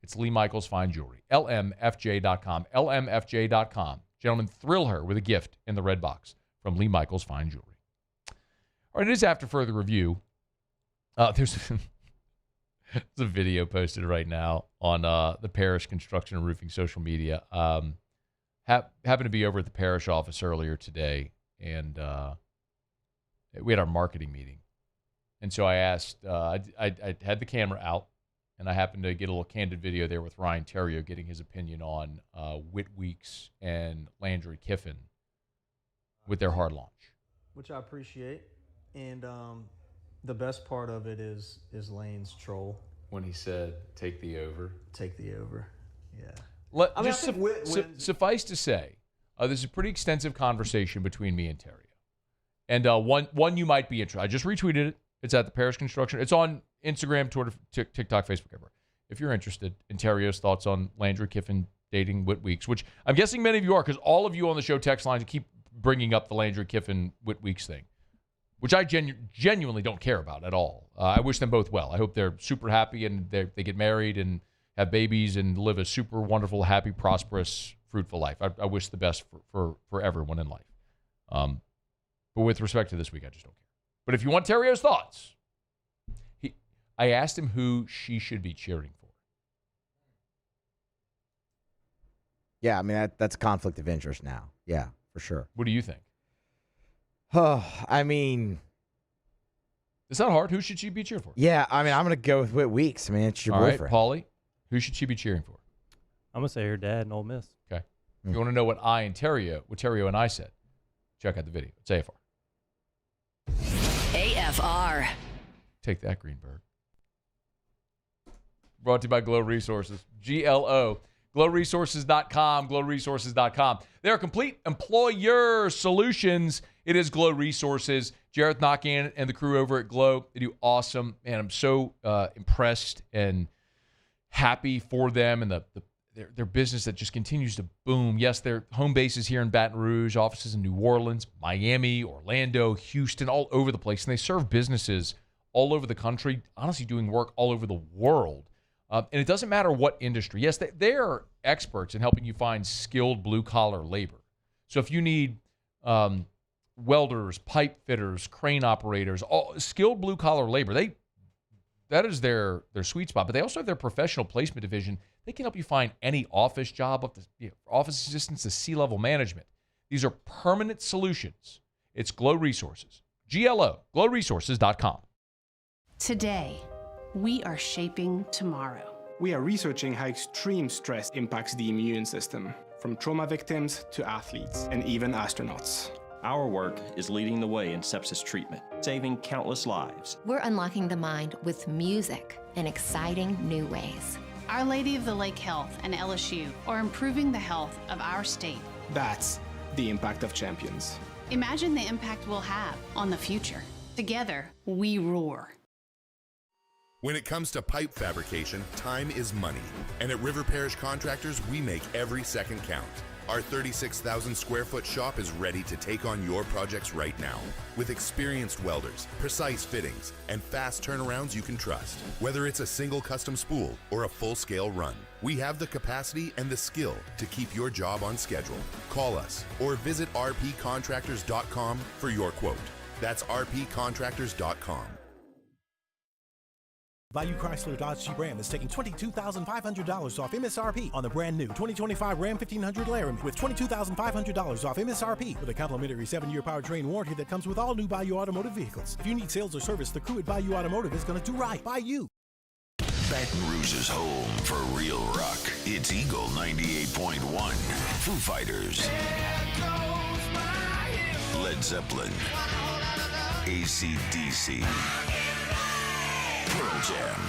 Speaker 8: It's Lee Michaels Fine Jewelry. LMFJ.com. LMFJ.com. Gentlemen, thrill her with a gift in the red box from Lee Michaels Fine Jewelry. All right, it is After Further Review. There's a video posted right now on the Parish Construction and Roofing social media. Happened to be over at the parish office earlier today, and we had our marketing meeting. And so I asked, I had the camera out, and I happened to get a little candid video there with Ryan Terrio getting his opinion on Whit Weeks and Landry Kiffin with their hard launch.
Speaker 5: Which I appreciate. And the best part of it is Lane's troll.
Speaker 8: When he said, take the over.
Speaker 5: Take the over, yeah.
Speaker 8: Suffice to say, this is a pretty extensive conversation between me and Terrio. And one you might be interested. I just retweeted it. It's at the Parish Construction. It's on Instagram, Twitter, TikTok, Facebook, everywhere. If you're interested in Terrio's thoughts on Landry Kiffin dating Whit Weeks, which I'm guessing many of you are, because all of you on the show text lines keep bringing up the Landry Kiffin Whit Weeks thing, which I genuinely don't care about at all. I wish them both well. I hope they're super happy and they get married and have babies and live a super wonderful, happy, prosperous, fruitful life. I wish the best for everyone in life. But with respect to this week, I just don't care. But if you want Terrio's thoughts, I asked him who she should be cheering for.
Speaker 2: Yeah, I mean, that's a conflict of interest now. Yeah, for sure.
Speaker 8: What do you think?
Speaker 2: I mean,
Speaker 8: it's not hard. Who should she be cheering for?
Speaker 2: Yeah, I mean, I'm going to go with Whit Weeks. I mean, it's your boyfriend.
Speaker 8: Right, Paulie, who should she be cheering for?
Speaker 6: I'm going to say her dad and Ole Miss.
Speaker 8: Okay. If you want to know what Terrio and I said, check out the video. It's AFR.
Speaker 7: AFR.
Speaker 8: Take that, Greenberg. Brought to you by Glow Resources. GLO. GlowResources.com. GlowResources.com. They are complete employer solutions. It is Glow Resources. Jareth Knockan and the crew over at Glow, they do awesome. And I'm so impressed and happy for them and their business that just continues to boom. Yes, their home bases here in Baton Rouge, offices in New Orleans, Miami, Orlando, Houston, all over the place. And they serve businesses all over the country, honestly doing work all over the world. And it doesn't matter what industry. Yes, they are experts in helping you find skilled blue-collar labor. So if you need welders, pipe fitters, crane operators, all skilled blue-collar labor, that is their sweet spot. But they also have their professional placement division. They can help you find any office job, up to office assistants to C-level management. These are permanent solutions. It's Glow Resources. GLO, glowresources.com.
Speaker 1: Today, we are shaping tomorrow.
Speaker 10: We are researching how extreme stress impacts the immune system, from trauma victims to athletes and even astronauts.
Speaker 14: Our work is leading the way in sepsis treatment, saving countless lives.
Speaker 15: We're unlocking the mind with music in exciting new ways.
Speaker 1: Our Lady of the Lake Health and LSU are improving the health of our state.
Speaker 10: That's the impact of champions.
Speaker 1: Imagine the impact we'll have on the future. Together, we roar.
Speaker 17: When it comes to pipe fabrication, time is money. And at River Parish Contractors, we make every second count. Our 36,000 square foot shop is ready to take on your projects right now. With experienced welders, precise fittings, and fast turnarounds you can trust. Whether it's a single custom spool or a full-scale run, we have the capacity and the skill to keep your job on schedule. Call us or visit rpcontractors.com for your quote. That's rpcontractors.com.
Speaker 18: Bayou Chrysler Dodge Jeep Ram is taking $22,500 off MSRP on the brand new 2025 Ram 1500 Laramie with $22,500 off MSRP with a complimentary 7-year powertrain warranty that comes with all new Bayou Automotive vehicles. If you need sales or service, the crew at Bayou Automotive is going to do right by you.
Speaker 20: Baton Rouge's home for real rock. It's Eagle 98.1. Foo Fighters. Led Zeppelin. AC/DC. Pearl Jam.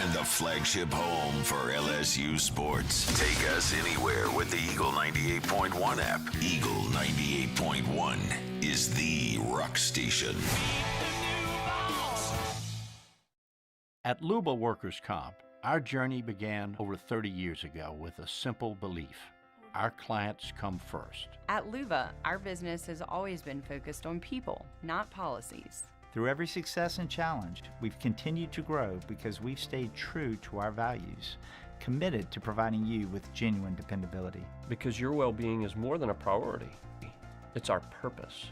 Speaker 20: And the flagship home for LSU sports. Take us anywhere with the Eagle 98.1 app. Eagle 98.1 is the rock station.
Speaker 22: At Luba Workers' Comp, our journey began over 30 years ago with a simple belief. Our clients come first.
Speaker 26: At Luba, our business has always been focused on people, not policies.
Speaker 19: Through every success and challenge, we've continued to grow because we've stayed true to our values, committed to providing you with genuine dependability.
Speaker 21: Because your well-being is more than a priority. It's our purpose.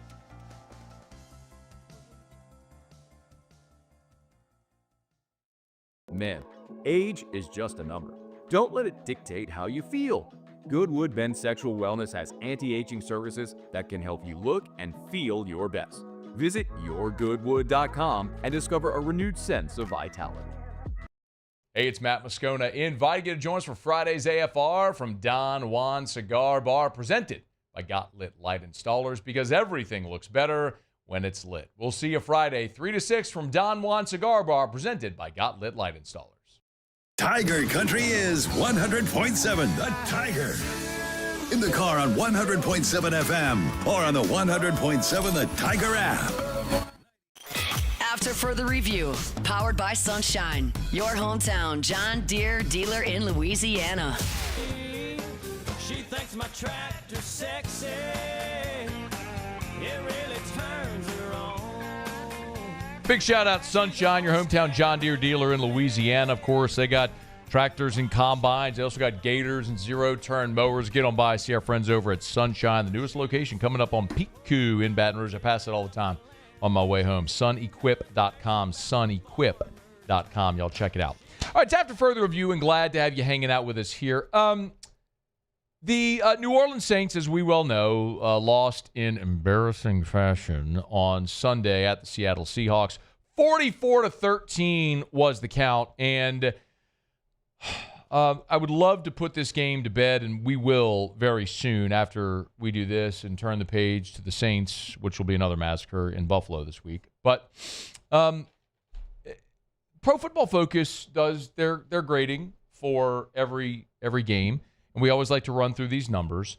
Speaker 27: Man, age is just a number. Don't let it dictate how you feel. Goodwood Men's Sexual Wellness has anti-aging services that can help you look and feel your best. Visit yourgoodwood.com and discover a renewed sense of vitality.
Speaker 8: Hey, it's Matt Moscona inviting you to join us for Friday's AFR from Don Juan Cigar Bar, presented by Got Lit Light Installers, because everything looks better when it's lit. We'll see you Friday, 3 to 6 from Don Juan Cigar Bar, presented by Got Lit Light Installers.
Speaker 20: Tiger Country is 100.7 The Tiger. In the car on 100.7 FM or on the 100.7 The Tiger app.
Speaker 7: After further review, powered by Sunshine, your hometown John Deere dealer in Louisiana.
Speaker 12: She thinks my tractor's sexy. It really turns her on.
Speaker 8: Big shout out Sunshine, your hometown John Deere dealer in Louisiana. Of course, they got tractors and combines. They also got gators and zero-turn mowers. Get on by, see our friends over at Sunshine, the newest location coming up on Piku in Baton Rouge. I pass it all the time on my way home. Sunequip.com, sunequip.com. Y'all check it out. All right, it's after further review, and glad to have you hanging out with us here. The New Orleans Saints, as we well know, lost in embarrassing fashion on Sunday at the Seattle Seahawks. 44-13 was the count, and I would love to put this game to bed, and we will very soon after we do this and turn the page to the Saints, which will be another massacre in Buffalo this week. But Pro Football Focus does their grading for every game, and we always like to run through these numbers.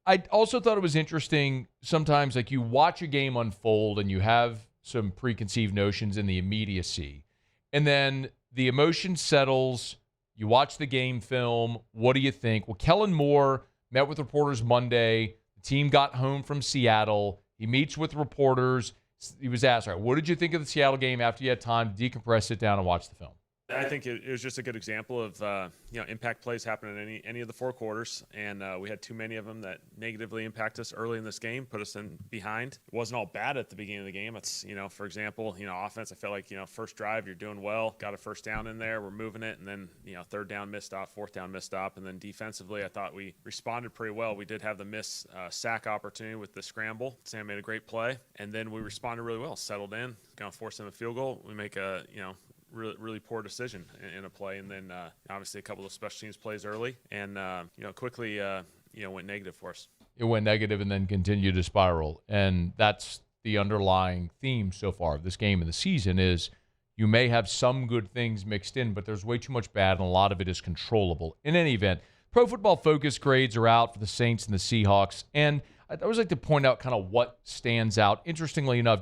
Speaker 8: I also thought it was interesting sometimes, like you watch a game unfold and you have some preconceived notions in the immediacy, and then the emotion settles. You watch the game film. What do you think? Well, Kellen Moore met with reporters Monday. The team got home from Seattle. He meets with reporters. He was asked, all right, what did you think of the Seattle game after you had time to decompress, sit down, and watch the film?
Speaker 3: I think it was just a good example of impact plays happen in any of the four quarters, and we had too many of them that negatively impact us early in this game, put us in behind. It wasn't all bad at the beginning of the game. It's for example, offense. I felt like first drive you're doing well, got a first down in there, we're moving it, and then third down missed stop, fourth down missed stop, and then defensively I thought we responded pretty well. We did have the miss sack opportunity with the scramble. Sam made a great play, and then we responded really well, settled in, going to force them a field goal. We make a really poor decision in a play, and then obviously a couple of special teams plays early, and quickly went negative for us.
Speaker 8: It went negative and then continued to spiral, and that's the underlying theme so far of this game and the season is you may have some good things mixed in, but there's way too much bad, and a lot of it is controllable. In any event, Pro Football Focus grades are out for the Saints and the Seahawks, and I'd always like to point out kind of what stands out. Interestingly enough,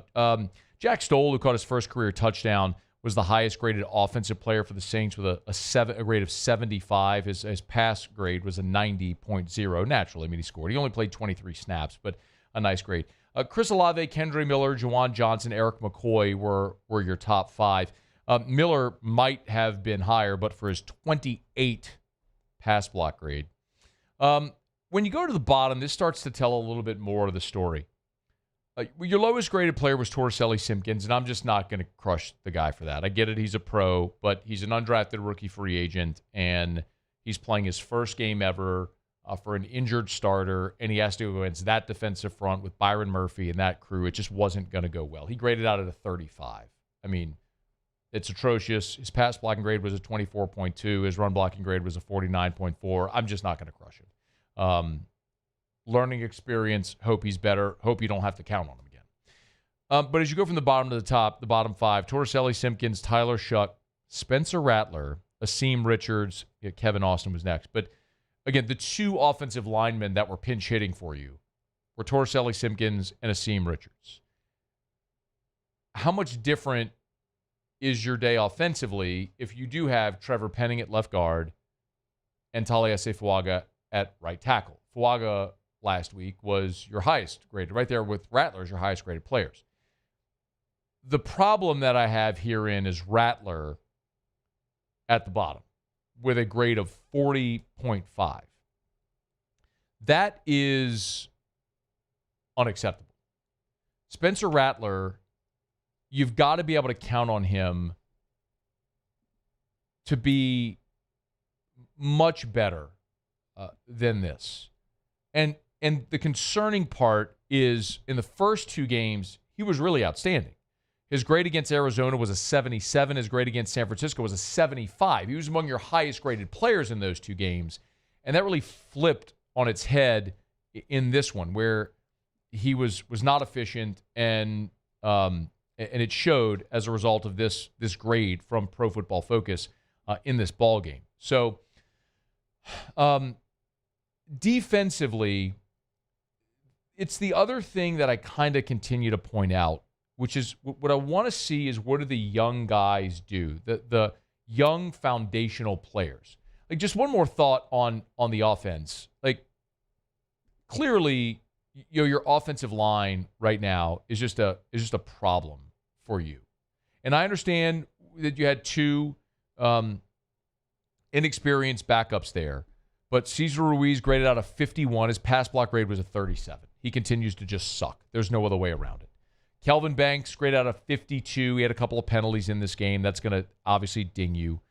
Speaker 8: Jack Stoll, who caught his first career touchdown, was the highest graded offensive player for the Saints with a grade of 75. His pass grade was a 90.0. Naturally, I mean, he scored. He only played 23 snaps, but a nice grade. Chris Olave, Kendre Miller, Juwan Johnson, Eric McCoy were your top five. Miller might have been higher, but for his 28 pass block grade. When you go to the bottom, this starts to tell a little bit more of the story. Your lowest graded player was Torricelli Simpkins, and I'm just not going to crush the guy for that. I get it. He's a pro, but he's an undrafted rookie free agent, and he's playing his first game ever for an injured starter, and he has to go against that defensive front with Byron Murphy and that crew. It just wasn't going to go well. He graded out at a 35. I mean, it's atrocious. His pass blocking grade was a 24.2. His run blocking grade was a 49.4. I'm just not going to crush him. Learning experience, hope he's better, hope you don't have to count on him again. But as you go from the bottom to the top, the bottom five, Torricelli Simpkins, Tyler Shuck, Spencer Rattler, Asim Richards, Kevin Austin was next. But again, the two offensive linemen that were pinch hitting for you were Torricelli Simpkins and Asim Richards. How much different is your day offensively if you do have Trevor Penning at left guard and Taliese Fuaga at right tackle? Fuaga last week was your highest graded, right there with Rattler as your highest graded players. The problem that I have herein is Rattler at the bottom with a grade of 40.5. That is unacceptable. Spencer Rattler, you've got to be able to count on him to be much better than this. And the concerning part is in the first two games, he was really outstanding. His grade against Arizona was a 77. His grade against San Francisco was a 75. He was among your highest graded players in those two games. And that really flipped on its head in this one where he was not efficient and it showed as a result of this grade from Pro Football Focus in this ball game. So defensively, it's the other thing that I kind of continue to point out, which is what I want to see is what do the young guys do, the young foundational players. Like just one more thought on the offense. Like clearly, your offensive line right now is just a problem for you. And I understand that you had two inexperienced backups there, but Cesar Ruiz graded out a 51. His pass block grade was a 37. He continues to just suck. There's no other way around it. Kelvin Banks graded out a 52. He had a couple of penalties in this game. That's going to obviously ding you.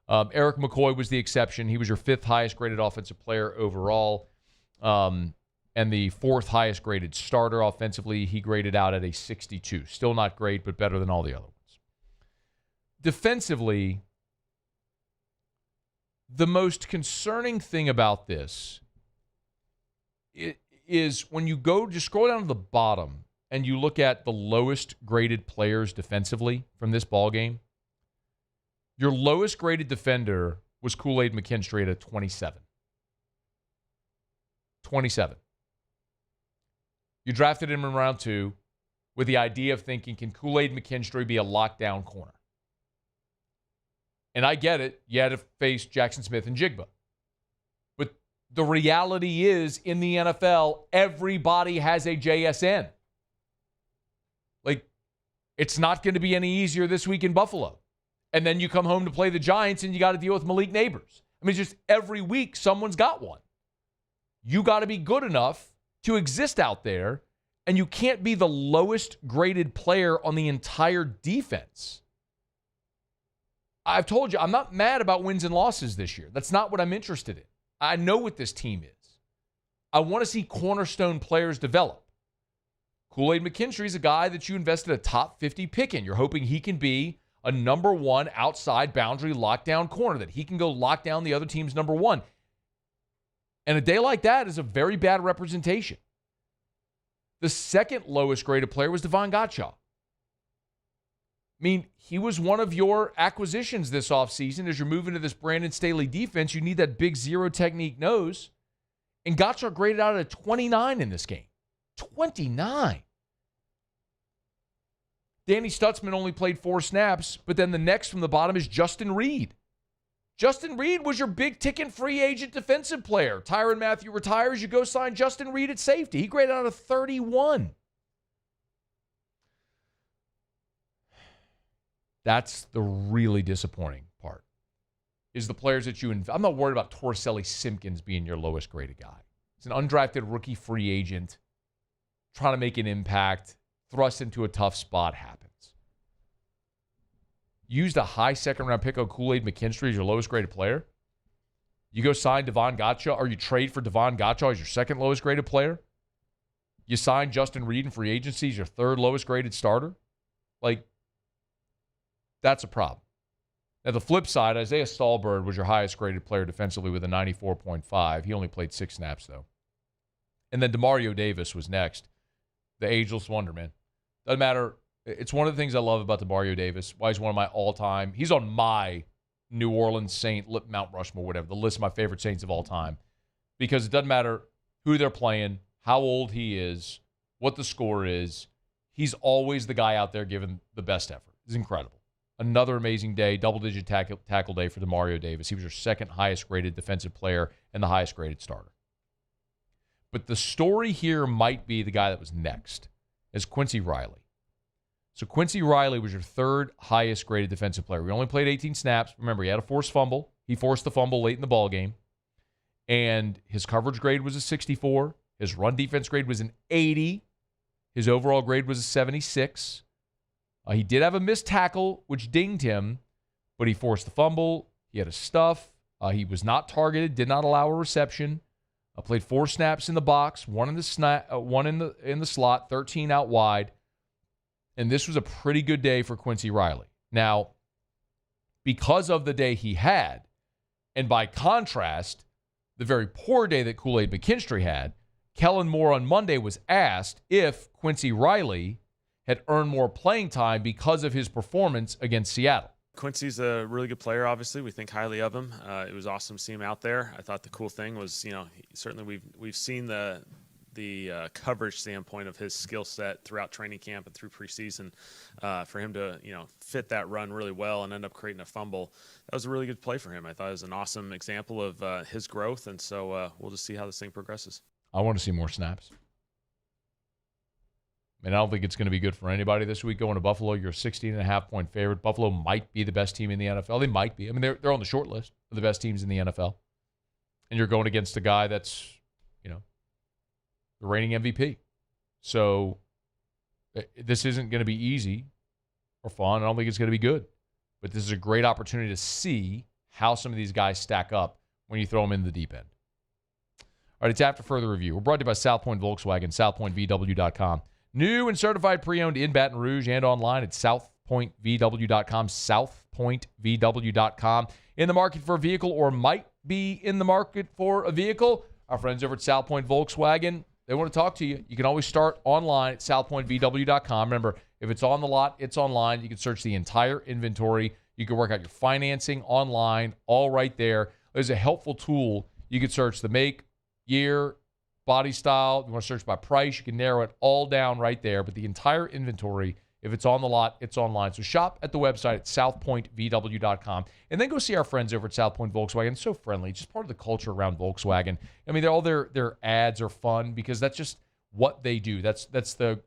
Speaker 8: Eric McCoy was the exception. He was your fifth highest graded offensive player overall and the fourth highest graded starter offensively. He graded out at a 62. Still not great, but better than all the other ones. Defensively, The most concerning thing about this is when you just scroll down to the bottom and you look at the lowest graded players defensively from this ballgame. Your lowest graded defender was Kool-Aid McKinstry at a 27. 27. You drafted him in round 2 with the idea of thinking, can Kool-Aid McKinstry be a lockdown corner? And I get it. You had to face Jackson Smith and Jigba. But the reality is, in the NFL, everybody has a JSN. Like, it's not going to be any easier this week in Buffalo. And then you come home to play the Giants and you got to deal with Malik Neighbors. I mean, just every week someone's got one. You got to be good enough to exist out there, and you can't be the lowest graded player on the entire defense. I've told you, I'm not mad about wins and losses this year. That's not what I'm interested in. I know what this team is. I want to see cornerstone players develop. Kool-Aid McKinstry is a guy that you invested a top 50 pick in. You're hoping he can be a number 1 outside boundary lockdown corner, that he can go lock down the other team's number 1. And a day like that is a very bad representation. The second lowest graded player was Devon Gottschall. I mean, he was one of your acquisitions this offseason. As you're moving to this Brandon Staley defense, you need that big zero technique nose. And Gottschall graded out at a 29 in this game. 29. Danny Stutzman only played 4 snaps, but then the next from the bottom is Justin Reed. Justin Reed was your big-ticket free agent defensive player. Tyrann Mathieu retires, you go sign Justin Reed at safety. He graded out a 31. That's the really disappointing part, is the players that you I'm not worried about Torricelli Simpkins being your lowest graded guy. It's an undrafted rookie free agent trying to make an impact, thrust into a tough spot, happens. Used a high second-round pick on Kool-Aid McKinstry as your lowest graded player. You go sign Devon Gottschall, or you trade for Devon Gottschall as your second lowest graded player. You sign Justin Reed in free agency as your third lowest graded starter. Like, that's a problem. Now, the flip side, Isaiah Stallbird was your highest graded player defensively with a 94.5. He only played 6 snaps, though. And then Demario Davis was next. The ageless wonder, man. Doesn't matter. It's one of the things I love about Demario Davis. Why he's one of my all-time. He's on my New Orleans Saint, Mount Rushmore, whatever, the list of my favorite Saints of all time. Because it doesn't matter who they're playing, how old he is, what the score is. He's always the guy out there giving the best effort. It's incredible. Another amazing day, double-digit tackle day for Demario Davis. He was your second highest-graded defensive player and the highest-graded starter. But the story here might be the guy that was next, is Quincy Riley. So Quincy Riley was your third highest-graded defensive player. We only played 18 snaps. Remember, he had a forced fumble. He forced the fumble late in the ballgame. And his coverage grade was a 64. His run defense grade was an 80. His overall grade was a 76. He did have a missed tackle, which dinged him, but he forced the fumble. He had a stuff. He was not targeted, did not allow a reception. Played 4 snaps in the box, 1 in the slot, 13 out wide. And this was a pretty good day for Quincy Riley. Now, because of the day he had, and by contrast, the very poor day that Kool-Aid McKinstry had, Kellen Moore on Monday was asked if Quincy Riley had earned more playing time because of his performance against Seattle.
Speaker 3: Quincy's a really good player, obviously. We think highly of him. It was awesome to see him out there. I thought the cool thing was, certainly we've seen the coverage standpoint of his skill set throughout training camp and through preseason. For him to, fit that run really well and end up creating a fumble, that was a really good play for him. I thought it was an awesome example of his growth, and so we'll just see how this thing progresses.
Speaker 8: I want to see more snaps. I don't think it's going to be good for anybody this week going to Buffalo. You're a 16.5-point favorite. Buffalo might be the best team in the NFL. They might be. I mean, they're on the short list of the best teams in the NFL. And you're going against a guy that's, the reigning MVP. So this isn't going to be easy or fun. I don't think it's going to be good. But this is a great opportunity to see how some of these guys stack up when you throw them in the deep end. All right, it's after further review. We're brought to you by South Point Volkswagen, southpointvw.com. New and certified pre-owned in Baton Rouge and online at South southpointvw.com, southpointvw.com. In the market for a vehicle or might be in the market for a vehicle, our friends over at South Point Volkswagen, they want to talk to you. You can always start online at southpointvw.com. Remember, if it's on the lot, it's online. You can search the entire inventory. You can work out your financing online, all right there. There's a helpful tool. You can search the make, year, body style. If you want to search by price, you can narrow it all down right there. But the entire inventory, if it's on the lot, it's online. So shop at the website at southpointvw.com. And then go see our friends over at South Point Volkswagen. It's so friendly. Just part of the culture around Volkswagen. I mean, all their ads are fun because that's just what they do. That's the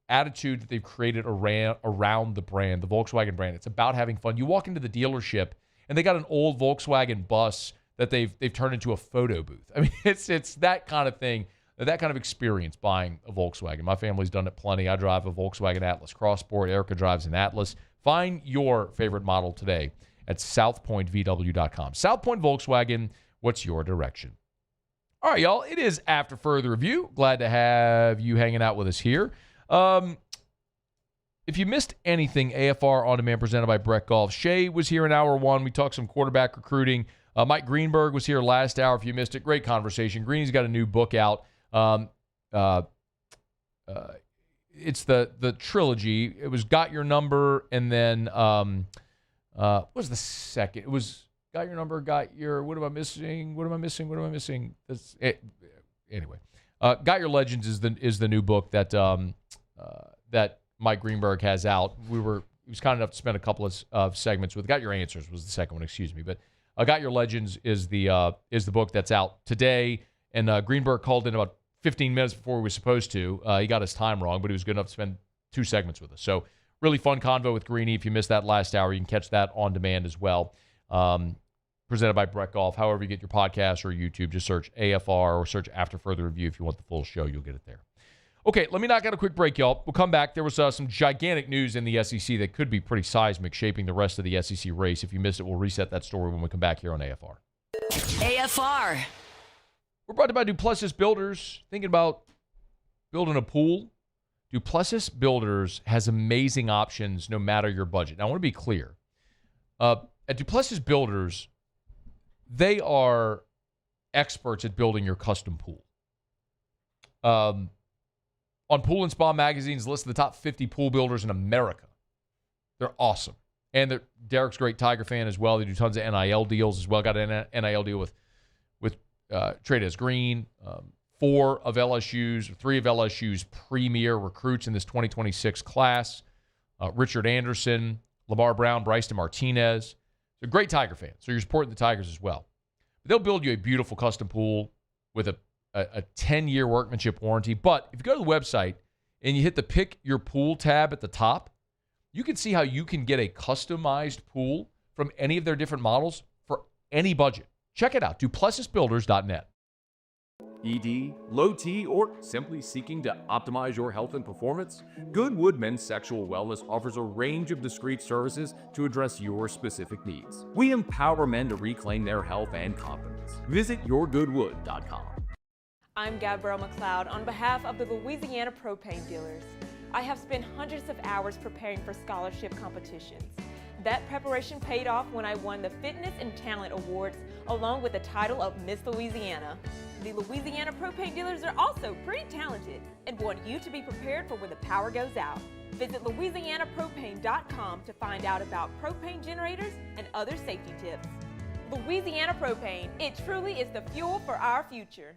Speaker 8: attitude that they've created around the brand, the Volkswagen brand. It's about having fun. You walk into the dealership, and they got an old Volkswagen bus that they've turned into a photo booth. I mean, it's that kind of thing, that kind of experience buying a Volkswagen. My family's done it plenty. I drive a Volkswagen Atlas Crossport. Erica drives an Atlas. Find your favorite model today at southpointvw.com. South Point Volkswagen, what's your direction? All right, y'all, it is After Further Review. Glad to have you hanging out with us here. If you missed anything, AFR On Demand presented by Brett Golf. Shea was here in hour one. We talked some quarterback recruiting. Mike Greenberg was here last hour. If you missed it, great conversation. Greeny's got a new book out. It's the trilogy. It was Got Your Number, and then what was the second? It was Got Your Number, Got Your, what am I missing? Anyway, Got Your Legends is the new book that that Mike Greenberg has out. He was kind enough to spend a couple of segments with. Got Your Answers was the second one, excuse me. But Got Your Legends is the book that's out today. And Greenberg called in about 15 minutes before he was supposed to. He got his time wrong, but he was good enough to spend 2 segments with us. So really fun convo with Greeny. If you missed that last hour, you can catch that on demand as well. Presented by Brett Golf. However you get your podcast or YouTube, just search AFR or search After Further Review. If you want the full show, you'll get it there. Okay, let me knock out a quick break, y'all. We'll come back. There was some gigantic news in the SEC that could be pretty seismic, shaping the rest of the SEC race. If you missed it, we'll reset that story when we come back here on AFR.
Speaker 7: AFR.
Speaker 8: We're brought to you by Duplessis Builders. Thinking about building a pool? Duplessis Builders has amazing options no matter your budget. Now, I want to be clear. At Duplessis Builders, they are experts at building your custom pool. On Pool and Spa Magazine's list of the top 50 pool builders in America. They're awesome. And Derek's a great Tiger fan as well. They do tons of NIL deals as well. Got an NIL deal with Trades Green, 3 of LSU's premier recruits in this 2026 class. Richard Anderson, Lamar Brown, Bryson Martinez. They're great Tiger fans, so you're supporting the Tigers as well. But they'll build you a beautiful custom pool with a 10-year workmanship warranty. But if you go to the website and you hit the Pick Your Pool tab at the top, you can see how you can get a customized pool from any of their different models for any budget. Check it out, duplessisbuilders.net.
Speaker 27: ED, low T, or simply seeking to optimize your health and performance? Goodwood Men's Sexual Wellness offers a range of discreet services to address your specific needs. We empower men to reclaim their health and confidence. Visit yourgoodwood.com.
Speaker 9: I'm Gabrielle McLeod on behalf of the Louisiana Propane Dealers. I have spent hundreds of hours preparing for scholarship competitions. That preparation paid off when I won the Fitness and Talent Awards along with the title of Miss Louisiana. The Louisiana Propane Dealers are also pretty talented and want you to be prepared for when the power goes out. Visit louisianapropane.com to find out about propane generators and other safety tips. Louisiana Propane, it truly is the fuel for our future.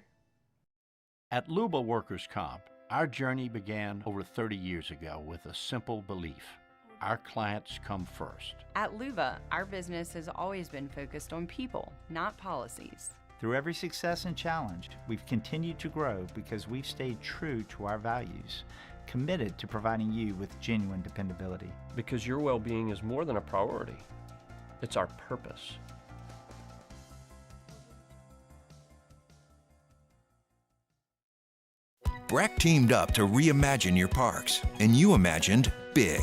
Speaker 22: At Luba Workers' Comp, our journey began over 30 years ago with a simple belief. Our clients come first.
Speaker 26: At Luba, our business has always been focused on people, not policies.
Speaker 19: Through every success and challenge, we've continued to grow because we've stayed true to our values, committed to providing you with genuine dependability.
Speaker 21: Because your well-being is more than a priority. It's our purpose.
Speaker 11: Breck teamed up to reimagine your parks, and you imagined big.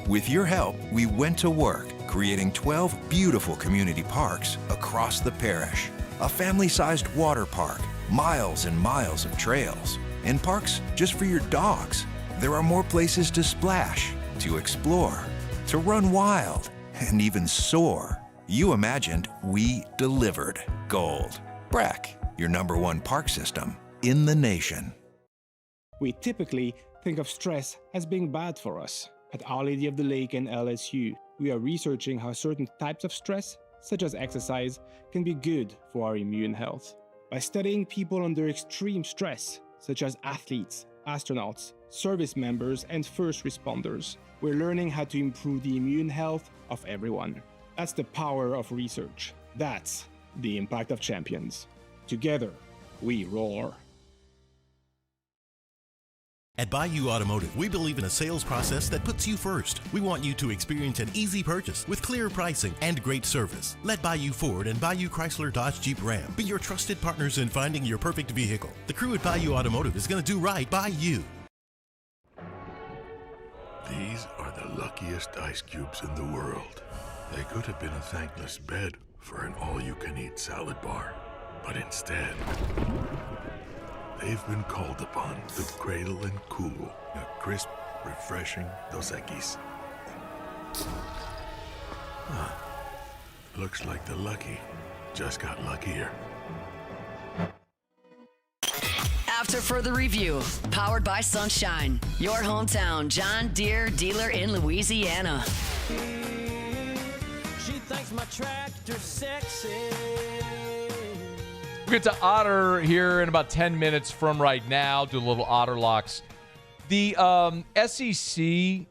Speaker 11: With your help, we went to work, creating 12 beautiful community parks across the parish. A family-sized water park, miles and miles of trails, and parks just for your dogs. There are more places to splash, to explore, to run wild, and even soar. You imagined, we delivered. Gold. Breck, your #1 park system in the nation.
Speaker 10: We typically think of stress as being bad for us. At Our Lady of the Lake and LSU, we are researching how certain types of stress, such as exercise, can be good for our immune health. By studying people under extreme stress, such as athletes, astronauts, service members, and first responders, we're learning how to improve the immune health of everyone. That's the power of research. That's the impact of champions. Together, we roar.
Speaker 18: At Bayou Automotive, we believe in a sales process that puts you first. We want you to experience an easy purchase with clear pricing and great service. Let Bayou Ford and Bayou Chrysler Dodge Jeep Ram be your trusted partners in finding your perfect vehicle. The crew at Bayou Automotive is going to do right by you.
Speaker 4: These are the luckiest ice cubes in the world. They could have been a thankless bed for an all-you-can-eat salad bar, but instead, they've been called upon to cradle and cool a crisp, refreshing Dos Equis. Looks like the lucky just got luckier.
Speaker 7: After further review, powered by Sunshine, your hometown John Deere dealer in Louisiana.
Speaker 12: She thinks my tractor's sexy.
Speaker 8: We'll get to Otter here in about 10 minutes from right now. Do a little Otter locks. The SEC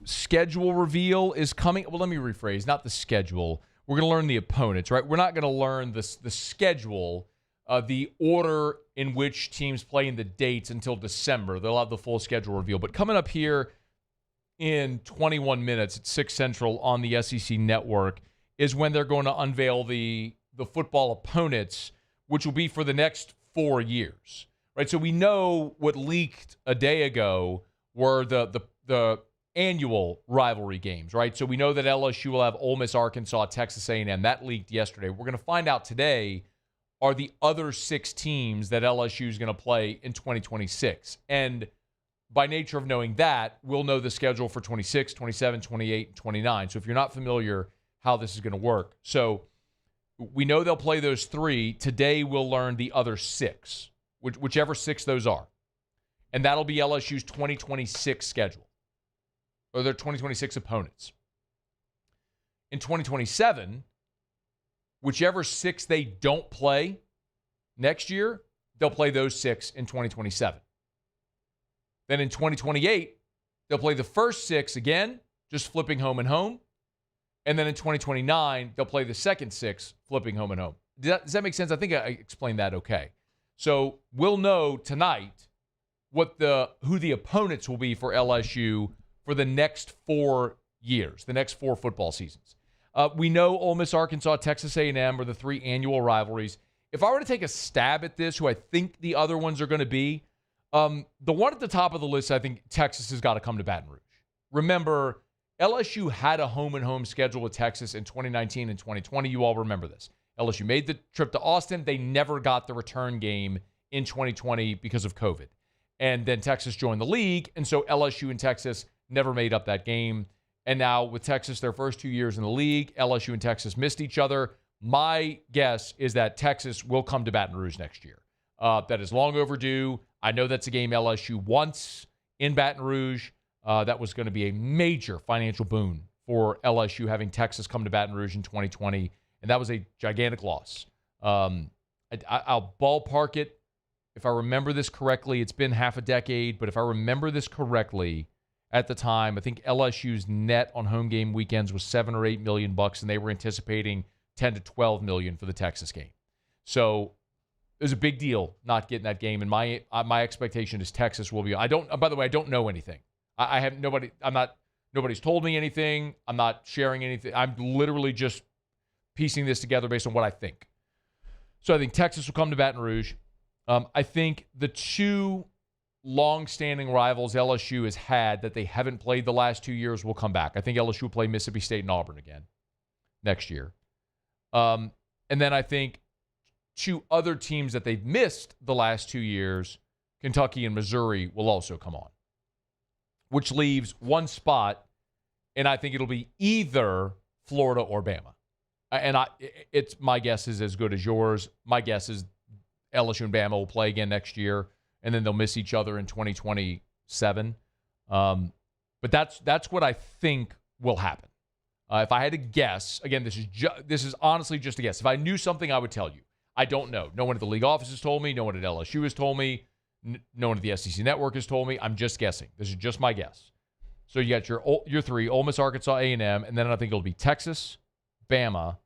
Speaker 8: schedule reveal is coming. Well, let me rephrase. Not the schedule. We're going to learn the opponents, right? We're not going to learn the schedule, the order in which teams play and the dates until December. They'll have the full schedule reveal. But coming up here in 21 minutes at 6 Central on the SEC Network is when they're going to unveil the football opponents, which will be for the next 4 years, right? So we know what leaked a day ago were the annual rivalry games, right? So we know that LSU will have Ole Miss, Arkansas, Texas A&M. That leaked yesterday. We're going to find out today are the other 6 teams that LSU is going to play in 2026. And by nature of knowing that, we'll know the schedule for 26, 27, 28, and 29. So if you're not familiar how this is going to work. So we know they'll play those 3. Today we'll learn the other 6, whichever 6 those are. And that'll be LSU's 2026 schedule, or their 2026 opponents. In 2027, whichever 6 they don't play next year, they'll play those 6 in 2027. Then in 2028, they'll play the first 6 again, just flipping home and home. And then in 2029, they'll play the second 6, flipping home and home. Does that make sense? I think I explained that okay. So we'll know tonight who the opponents will be for LSU for the next 4 years, the next 4 football seasons. We know Ole Miss, Arkansas, Texas A&M are the 3 annual rivalries. If I were to take a stab at this, who I think the other ones are going to be, the one at the top of the list, I think Texas has got to come to Baton Rouge. Remember, LSU had a home-and-home schedule with Texas in 2019 and 2020. You all remember this. LSU made the trip to Austin. They never got the return game in 2020 because of COVID. And then Texas joined the league, and so LSU and Texas never made up that game. And now with Texas, their first 2 years in the league, LSU and Texas missed each other. My guess is that Texas will come to Baton Rouge next year. That is long overdue. I know that's a game LSU wants in Baton Rouge. That was going to be a major financial boon for LSU having Texas come to Baton Rouge in 2020, and that was a gigantic loss. I'll ballpark it. If I remember this correctly, it's been half a decade, but if I remember this correctly, at the time, I think LSU's net on home game weekends was $7 or $8 million, and they were anticipating $10 to $12 million for the Texas game. So it was a big deal not getting that game, and my expectation is Texas will be. By the way, I don't know anything. I have nobody. Nobody's told me anything. I'm not sharing anything. I'm literally just piecing this together based on what I think. So I think Texas will come to Baton Rouge. I think the 2 long-standing rivals LSU has had that they haven't played the last 2 years will come back. I think LSU will play Mississippi State and Auburn again next year. And then I think 2 other teams that they've missed the last 2 years, Kentucky and Missouri, will also come on, which leaves 1 spot And I think it'll be either Florida or Bama. And it's my guess is as good as yours. My guess is LSU and Bama will play again next year, and then they'll miss each other in 2027. But that's what I think will happen. If I had to guess, again, this is honestly just a guess. If I knew something, I would tell you. I don't know. No one at the league office has told me. No one at LSU has told me. No one at the SEC network has told me. I'm just guessing. This is just my guess. So you got your three: Ole Miss, Arkansas, A&M, and then I think it'll be Texas, Bama,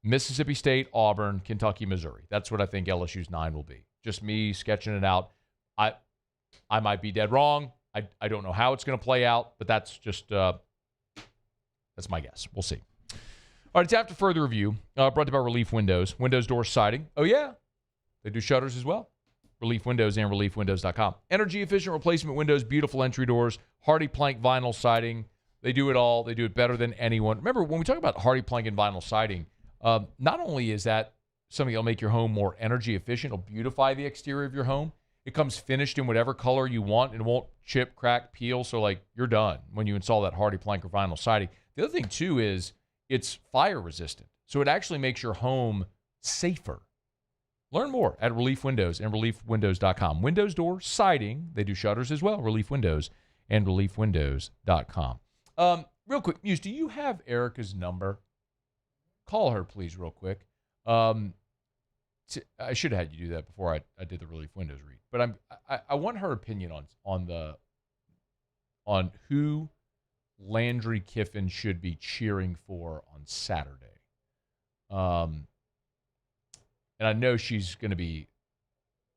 Speaker 8: Mississippi State, Auburn, Kentucky, Missouri. That's what I think LSU's 9 will be. Just me sketching it out. I might be dead wrong. I don't know how it's going to play out, but that's just that's my guess. We'll see. All right, it's after further review. Brought to you by Relief Windows. Windows, doors, siding. Oh, yeah. They do shutters as well. Relief Windows and reliefwindows.com. Energy-efficient replacement windows, beautiful entry doors, Hardy Plank vinyl siding. They do it all. They do it better than anyone. Remember, when we talk about Hardy Plank and vinyl siding, not only is that something that'll make your home more energy efficient, it'll beautify the exterior of your home. It comes finished in whatever color you want, and it won't chip, crack, peel. So, like, you're done when you install that Hardy Plank or vinyl siding. The other thing, too, is it's fire resistant. So it actually makes your home safer. Learn more at Relief Windows and reliefwindows.com. Windows, doors, siding. They do shutters as well. Relief Windows and reliefwindows.com. Real quick, Muse, do you have Erica's number? Call her, please, real quick. I should have had you do that before I did the Relief Windows read. But I want her opinion on who Landry Kiffin should be cheering for on Saturday. And I know she's going to be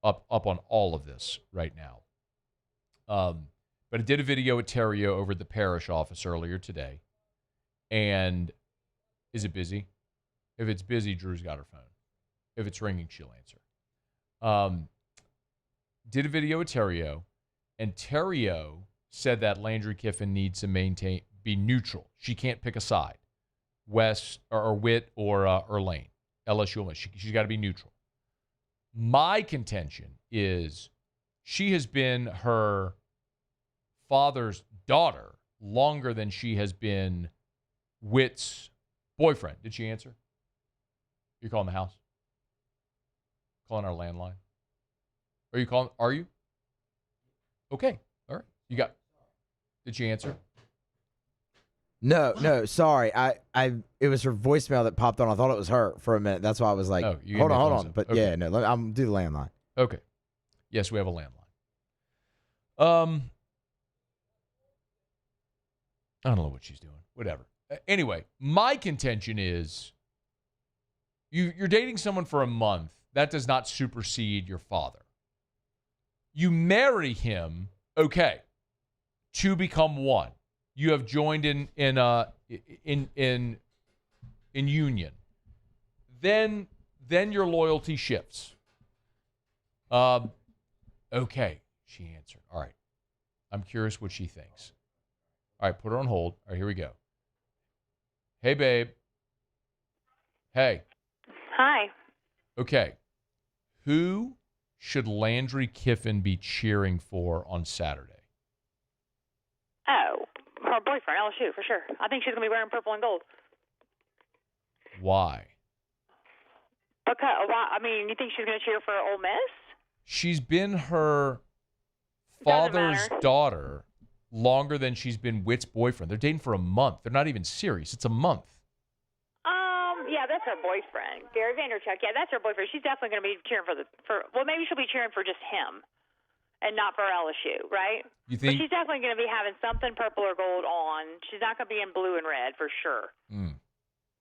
Speaker 8: up on all of this right now. But I did a video with Terrio over at the parish office earlier today. And is it busy? If it's busy, Drew's got her phone. If it's ringing, she'll answer. Did a video with Terrio, and Terrio said that Landry Kiffin needs to be neutral. She can't pick a side, West or Witt or Lane. LSU, she's got to be neutral. My contention is she has been her father's daughter longer than she has been Witt's boyfriend. Did she answer? You're calling the house? Calling our landline? Are you calling? Are you? Okay. All right. Did she answer?
Speaker 2: No, sorry. It was her voicemail that popped on. I thought it was her for a minute. That's why I was like, hold on. But
Speaker 8: okay.
Speaker 2: Yeah, no, I'm do the landline.
Speaker 8: Okay. Yes, we have a landline. I don't know what she's doing. Whatever. Anyway, my contention is you're dating someone for a month. That does not supersede your father. You marry him, okay, to become one. You have joined in union. Then your loyalty shifts. Okay, she answered. All right. I'm curious what she thinks. All right, put her on hold. All right, here we go. Hey, babe. Hey.
Speaker 5: Hi.
Speaker 8: Okay. Who should Landry Kiffin be cheering for on Saturday?
Speaker 5: Oh, her boyfriend, LSU, for sure. I think she's going to be wearing purple and gold.
Speaker 8: Why?
Speaker 5: Because, you think she's going to cheer for Ole Miss?
Speaker 8: She's been her father's daughter longer than she's been Witt's boyfriend. They're dating for a month. They're not even serious. It's a month.
Speaker 5: Yeah, that's her boyfriend, Gary Vaynerchuk. Yeah, that's her boyfriend. She's definitely going to be cheering well, maybe she'll be cheering for just him and not for LSU, right?
Speaker 8: You think?
Speaker 5: But she's definitely going to be having something purple or gold on. She's not going to be in blue and red for sure.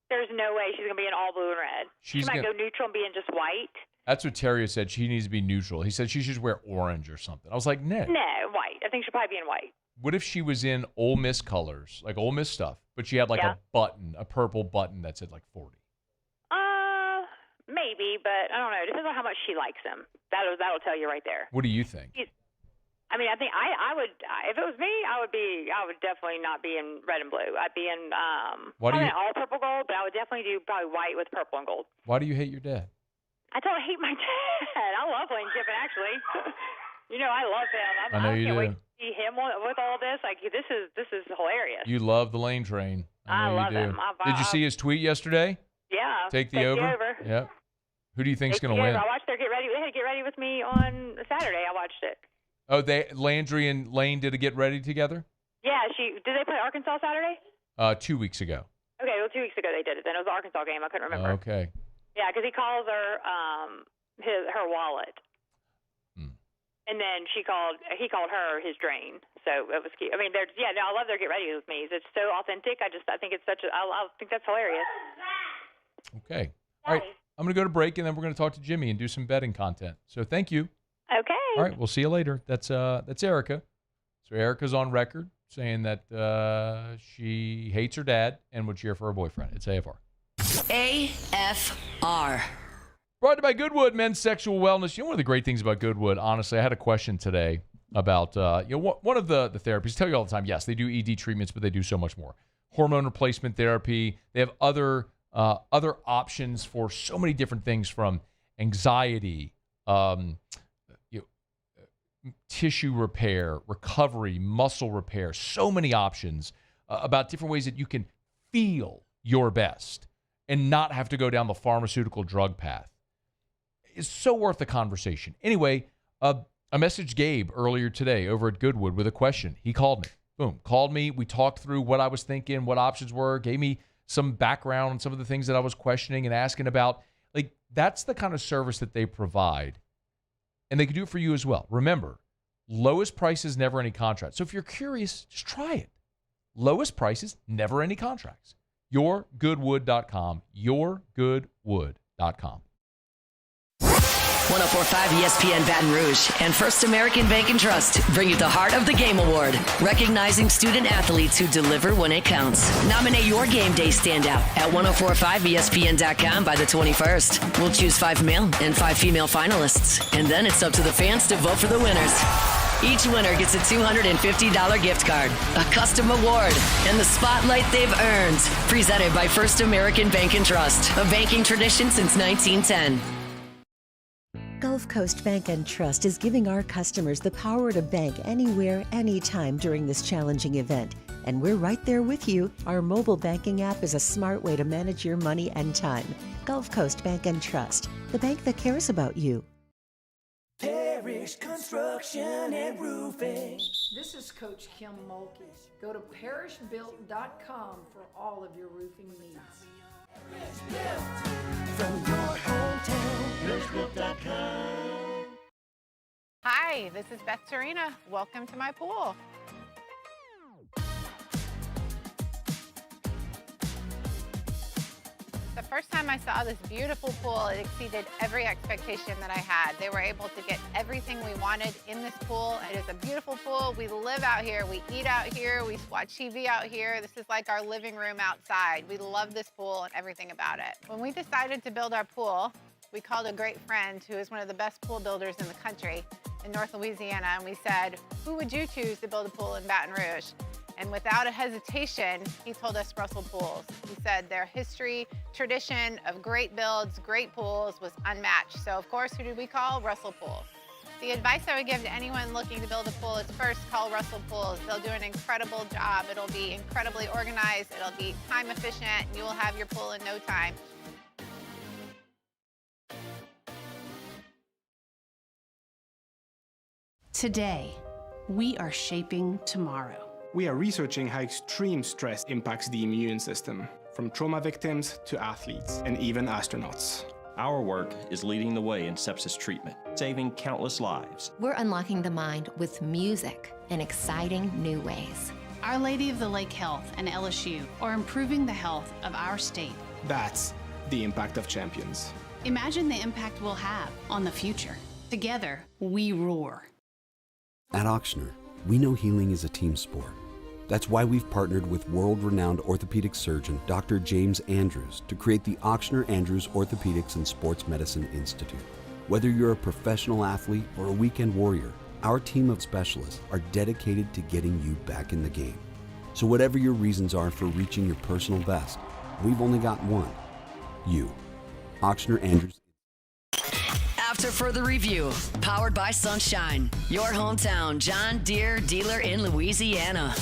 Speaker 5: There's no way she's going to be in all blue and red. She might go neutral and be in just white.
Speaker 8: That's what Terry said. She needs to be neutral. He said she should wear orange or something. I was like, no.
Speaker 5: No, white. I think she'll probably be in white.
Speaker 8: What if she was in Ole Miss colors, like Ole Miss stuff, but she had a button, a purple button that said 40?
Speaker 5: Maybe, but I don't know. It depends on how much she likes him. That'll tell you right there.
Speaker 8: What do you think?
Speaker 5: I think I would, if it was me, I would definitely not be in red and blue. I'd be in probably all purple gold, but I would definitely do probably white with purple and gold.
Speaker 8: Why do you hate your dad?
Speaker 5: I don't hate my dad. I love Lane Kiffin, actually. You know, I love him.
Speaker 8: I know you
Speaker 5: can't
Speaker 8: do.
Speaker 5: wait to see him with all this. Like, this is hilarious.
Speaker 8: You love the Lane Train. I know
Speaker 5: love
Speaker 8: you do.
Speaker 5: him.
Speaker 8: Did you see his tweet yesterday?
Speaker 5: Yeah.
Speaker 8: Take the over. Yep. Who do you think's going to win?
Speaker 5: I watched their get ready. They had to get ready with me on Saturday. I watched it.
Speaker 8: Oh, Landry and Lane did a get ready together?
Speaker 5: Yeah, did they play Arkansas Saturday?
Speaker 8: 2 weeks ago.
Speaker 5: Okay, well, 2 weeks ago they did it. Then it was the Arkansas game. I couldn't remember.
Speaker 8: Okay.
Speaker 5: Yeah, because he calls her her wallet, and then he called her his drain. So it was cute. I mean, I love their get ready with me. It's so authentic. I think it's I think that's hilarious.
Speaker 8: Okay. All right. I'm going to go to break, and then we're going to talk to Jimmy and do some betting content. So thank you.
Speaker 5: Okay.
Speaker 8: All right. We'll see you later. That's Erica. So Erica's on record saying that she hates her dad and would cheer for her boyfriend. It's AFR.
Speaker 7: AFR.
Speaker 8: Brought to you by Goodwood Men's Sexual Wellness. You know, one of the great things about Goodwood, honestly, I had a question today about one of the therapies. I tell you all the time, yes, they do ED treatments, but they do so much more. Hormone replacement therapy. They have other options for so many different things, from anxiety, tissue repair, recovery, muscle repair. So many options about different ways that you can feel your best and not have to go down the pharmaceutical drug path. It's so worth the conversation. Anyway, I messaged Gabe earlier today over at Goodwood with a question. He called me. Boom. Called me. We talked through what I was thinking, what options were, gave me some background on some of the things that I was questioning and asking about. Like, that's the kind of service that they provide. And they can do it for you as well. Remember, lowest prices, never any contracts. So if you're curious, just try it. Lowest prices, never any contracts. YourGoodwood.com. YourGoodwood.com.
Speaker 7: 104.5 ESPN Baton Rouge and First American Bank and Trust bring you the Heart of the Game Award, recognizing student athletes who deliver when it counts. Nominate your game day standout at 1045ESPN.com by the 21st. We'll choose 5 male and 5 female finalists, and then it's up to the fans to vote for the winners. Each winner gets a $250 gift card, a custom award, and the spotlight they've earned. Presented by First American Bank and Trust, a banking tradition since 1910.
Speaker 6: Gulf Coast Bank and Trust is giving our customers the power to bank anywhere, anytime during this challenging event. And we're right there with you. Our mobile banking app is a smart way to manage your money and time. Gulf Coast Bank and Trust, the bank that cares about you.
Speaker 12: Parish Construction and Roofing.
Speaker 13: This is Coach Kim Mulkey. Go to parishbuilt.com for all of your roofing needs.
Speaker 12: From your hometown, parishbuilt.com.
Speaker 14: Hi, this is Beth Tarina. Welcome to my pool. The first time I saw this beautiful pool, it exceeded every expectation that I had. They were able to get everything we wanted in this pool. It is a beautiful pool. We live out here. We eat out here. We watch TV out here. This is like our living room outside. We love this pool and everything about it. When we decided to build our pool, we called a great friend who is one of the best pool builders in the country in North Louisiana, and we said, who would you choose to build a pool in Baton Rouge? And without a hesitation, he told us Russell Pools. He said their history, tradition of great builds, great pools was unmatched. So of course, who did we call? Russell Pools. The advice I would give to anyone looking to build a pool is first call Russell Pools. They'll do an incredible job. It'll be incredibly organized. It'll be time efficient, and you will have your pool in no time.
Speaker 1: Today, we are shaping tomorrow.
Speaker 10: We are researching how extreme stress impacts the immune system, from trauma victims to athletes and even astronauts.
Speaker 16: Our work is leading the way in sepsis treatment, saving countless lives.
Speaker 15: We're unlocking the mind with music in exciting new ways.
Speaker 1: Our Lady of the Lake Health and LSU are improving the health of our state.
Speaker 10: That's the impact of champions.
Speaker 1: Imagine the impact we'll have on the future. Together, we roar.
Speaker 23: At Ochsner, we know healing is a team sport. That's why we've partnered with world-renowned orthopedic surgeon Dr. James Andrews to create the Ochsner Andrews Orthopedics and Sports Medicine Institute. Whether you're a professional athlete or a weekend warrior, our team of specialists are dedicated to getting you back in the game. So whatever your reasons are for reaching your personal best, we've only got one: you. Ochsner Andrews.
Speaker 7: After further review, powered by Sunshine, your hometown John Deere dealer in Louisiana.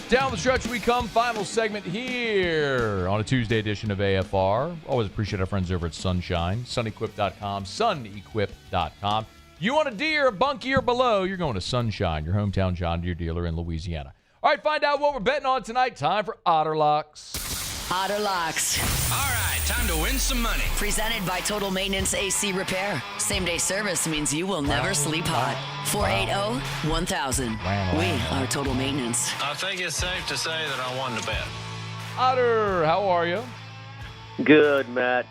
Speaker 8: Down the stretch we come. Final segment here on a Tuesday edition of AFR. Always appreciate our friends over at Sunshine. Sunequip.com. Sunequip.com. You want a Deere, a bunkie, or below, you're going to Sunshine, your hometown John Deere dealer in Louisiana. All right, find out what we're betting on tonight. Time for Otter Locks.
Speaker 7: Otter Locks.
Speaker 3: All right, time to win some money.
Speaker 7: Presented by Total Maintenance AC Repair. Same-day service means you will never sleep hot. 480-1000. We are Total Maintenance.
Speaker 3: I think it's safe to say that I won the bet.
Speaker 8: Otter, how are you?
Speaker 9: Good, Matt.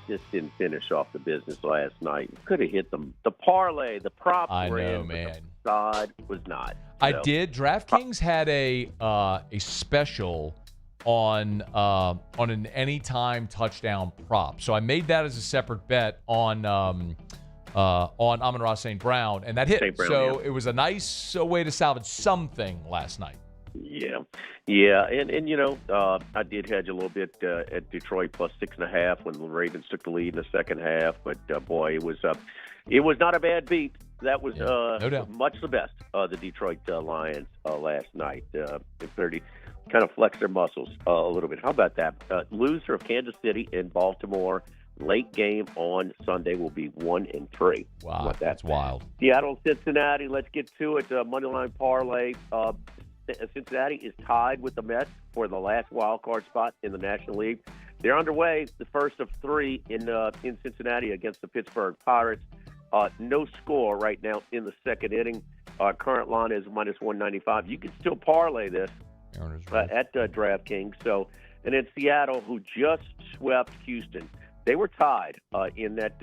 Speaker 9: Just didn't finish off the business last night. Could have hit the parlay, the prop.
Speaker 8: I know, man.
Speaker 9: The side was not.
Speaker 8: I did. DraftKings had a special on an anytime touchdown prop, so I made that as a separate bet on Amon-Ra St. Brown, and that hit. It was a nice way to salvage something last night.
Speaker 9: Yeah, and you know, I did hedge a little bit at Detroit plus 6.5 when the Ravens took the lead in the second half, but boy, it was not a bad beat. That was
Speaker 8: no doubt.
Speaker 9: much the best the Detroit Lions last night. 30 kind of flexed their muscles a little bit. How about that? Loser of Kansas City and Baltimore. Late game on Sunday will be 1-3.
Speaker 8: Wow, that's wild.
Speaker 9: Seattle, Cincinnati. Let's get to it. Moneyline parlay. Cincinnati is tied with the Mets for the last wild card spot in the National League. They're underway, the first of three in Cincinnati against the Pittsburgh Pirates. No score right now in the second inning. Current line is minus 195. You can still parlay this at DraftKings. So, and then Seattle, who just swept Houston, they were tied in that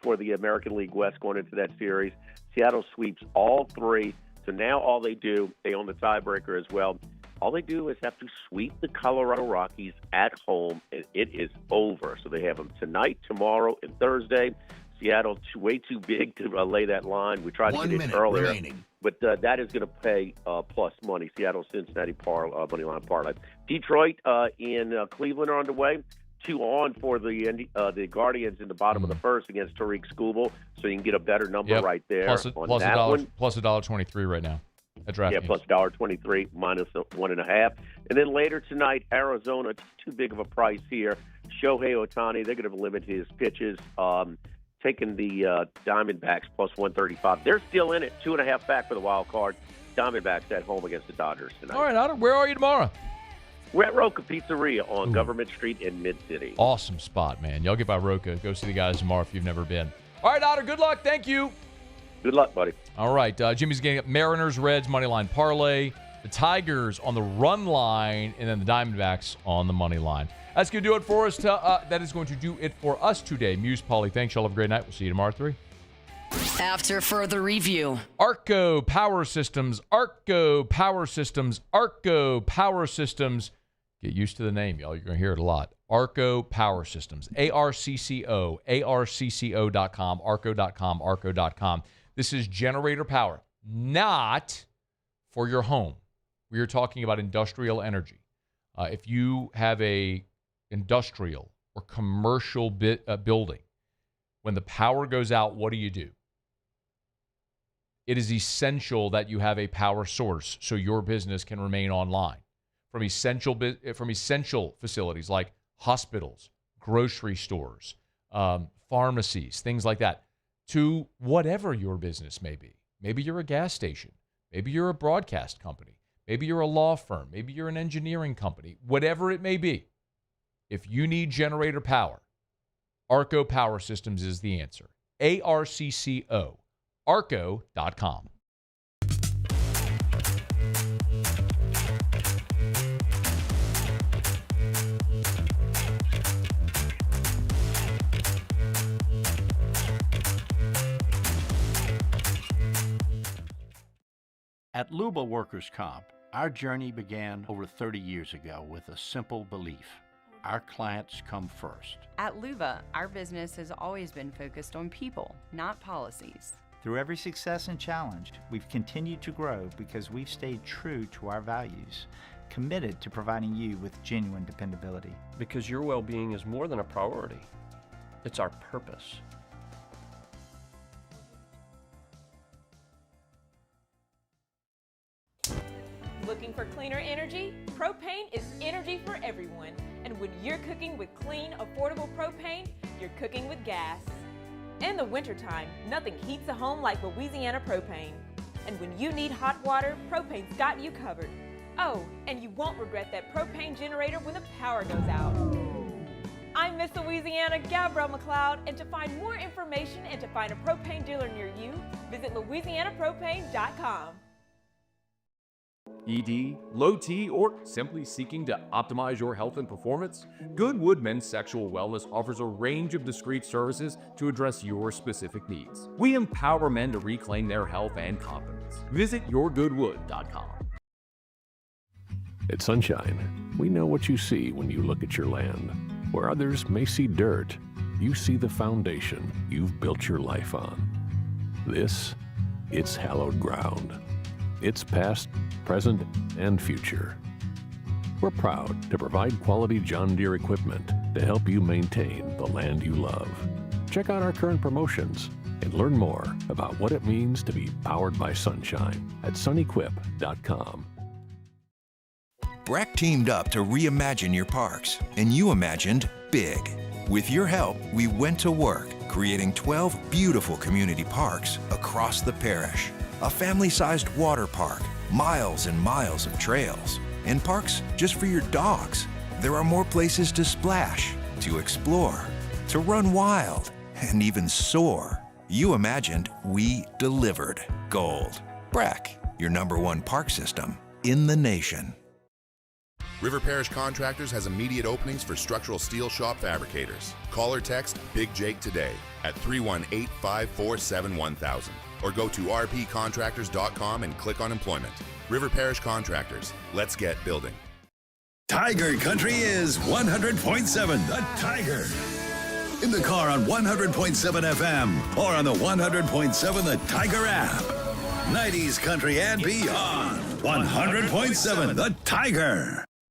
Speaker 9: for the American League West going into that series. Seattle sweeps all three. So now all they do, they own the tiebreaker as well. All they do is have to sweep the Colorado Rockies at home, and it is over. So they have them tonight, tomorrow, and Thursday. Seattle, way too big to lay that line. We tried to get it earlier, but that is going to pay plus money. Seattle, Cincinnati, money line parlay. Detroit and Cleveland are underway. 2 on for the Guardians in the bottom of the first against Tariq Skubal, so you can get a better number right there.
Speaker 8: Plus $1.23 right now at DraftKings.
Speaker 9: Yeah, plus $1.23, minus 1.5. And then later tonight, Arizona, it's too big of a price here. Shohei Ohtani, they're going to limit his pitches. Taking the Diamondbacks plus 135. They're still in it, 2.5 back for the wild card. Diamondbacks at home against the Dodgers tonight.
Speaker 8: All right, Otter, where are you tomorrow?
Speaker 9: We're at Roca Pizzeria on Government Street in Mid-City.
Speaker 8: Awesome spot, man. Y'all get by Roca. Go see the guys tomorrow if you've never been. All right, Otter, good luck. Thank you.
Speaker 9: Good luck, buddy.
Speaker 8: All right, Jimmy's getting up Mariners, Reds, money line parlay. The Tigers on the run line, and then the Diamondbacks on the money line. That's going to do it for us. That is going to do it for us today. Muse, Pauly, thanks. Y'all have a great night. We'll see you tomorrow at 3.
Speaker 7: After further review.
Speaker 8: Arco Power Systems. Arco Power Systems. Arco Power Systems. Get used to the name, y'all. You're going to hear it a lot. Arco Power Systems. ARCCO. ARCCO.com. Arco.com. Arco.com. This is generator power, not for your home. We are talking about industrial energy. If you have a industrial or commercial building, when the power goes out, what do? It is essential that you have a power source so your business can remain online. From essential facilities like hospitals, grocery stores, pharmacies, things like that, to whatever your business may be. Maybe you're a gas station. Maybe you're a broadcast company. Maybe you're a law firm. Maybe you're an engineering company. Whatever it may be, if you need generator power, Arco Power Systems is the answer. ARCCO. Arco.com.
Speaker 22: At Luba Workers' Comp, our journey began over 30 years ago with a simple belief. Our clients come first.
Speaker 26: At Luba, our business has always been focused on people, not policies.
Speaker 19: Through every success and challenge, we've continued to grow because we've stayed true to our values, committed to providing you with genuine dependability.
Speaker 11: Because your well-being is more than a priority. It's our purpose.
Speaker 17: Looking for cleaner energy? Propane is energy for everyone. And when you're cooking with clean, affordable propane, you're cooking with gas. In the wintertime, nothing heats a home like Louisiana propane. And when you need hot water, propane's got you covered. Oh, and you won't regret that propane generator when the power goes out. I'm Miss Louisiana, Gabrielle McLeod, and to find more information and to find a propane dealer near you, visit louisianapropane.com.
Speaker 20: ED, low T, or simply seeking to optimize your health and performance? Goodwood Men's Sexual Wellness offers a range of discreet services to address your specific needs. We empower men to reclaim their health and confidence. Visit yourgoodwood.com.
Speaker 21: At Sunshine, we know what you see when you look at your land. Where others may see dirt, you see the foundation you've built your life on. This, it's hallowed ground. It's past, present, and future. We're proud to provide quality John Deere equipment to help you maintain the land you love. Check out our current promotions and learn more about what it means to be powered by sunshine at sunequip.com.
Speaker 24: BRAC teamed up to reimagine your parks, and you imagined big. With your help, we went to work creating 12 beautiful community parks across the parish. A family-sized water park, miles and miles of trails, and parks just for your dogs. There are more places to splash, to explore, to run wild, and even soar. You imagined, we delivered. Gold. BRAC, your #1 park system in the nation.
Speaker 25: River Parish Contractors has immediate openings for structural steel shop fabricators. Call or text Big Jake today at 318-547-1000 or go to rpcontractors.com and click on employment. River Parish Contractors. Let's get building.
Speaker 27: Tiger Country is 100.7 The Tiger. In the car on 100.7 FM or on the 100.7 The Tiger app. 90s country and beyond. 100.7 The Tiger.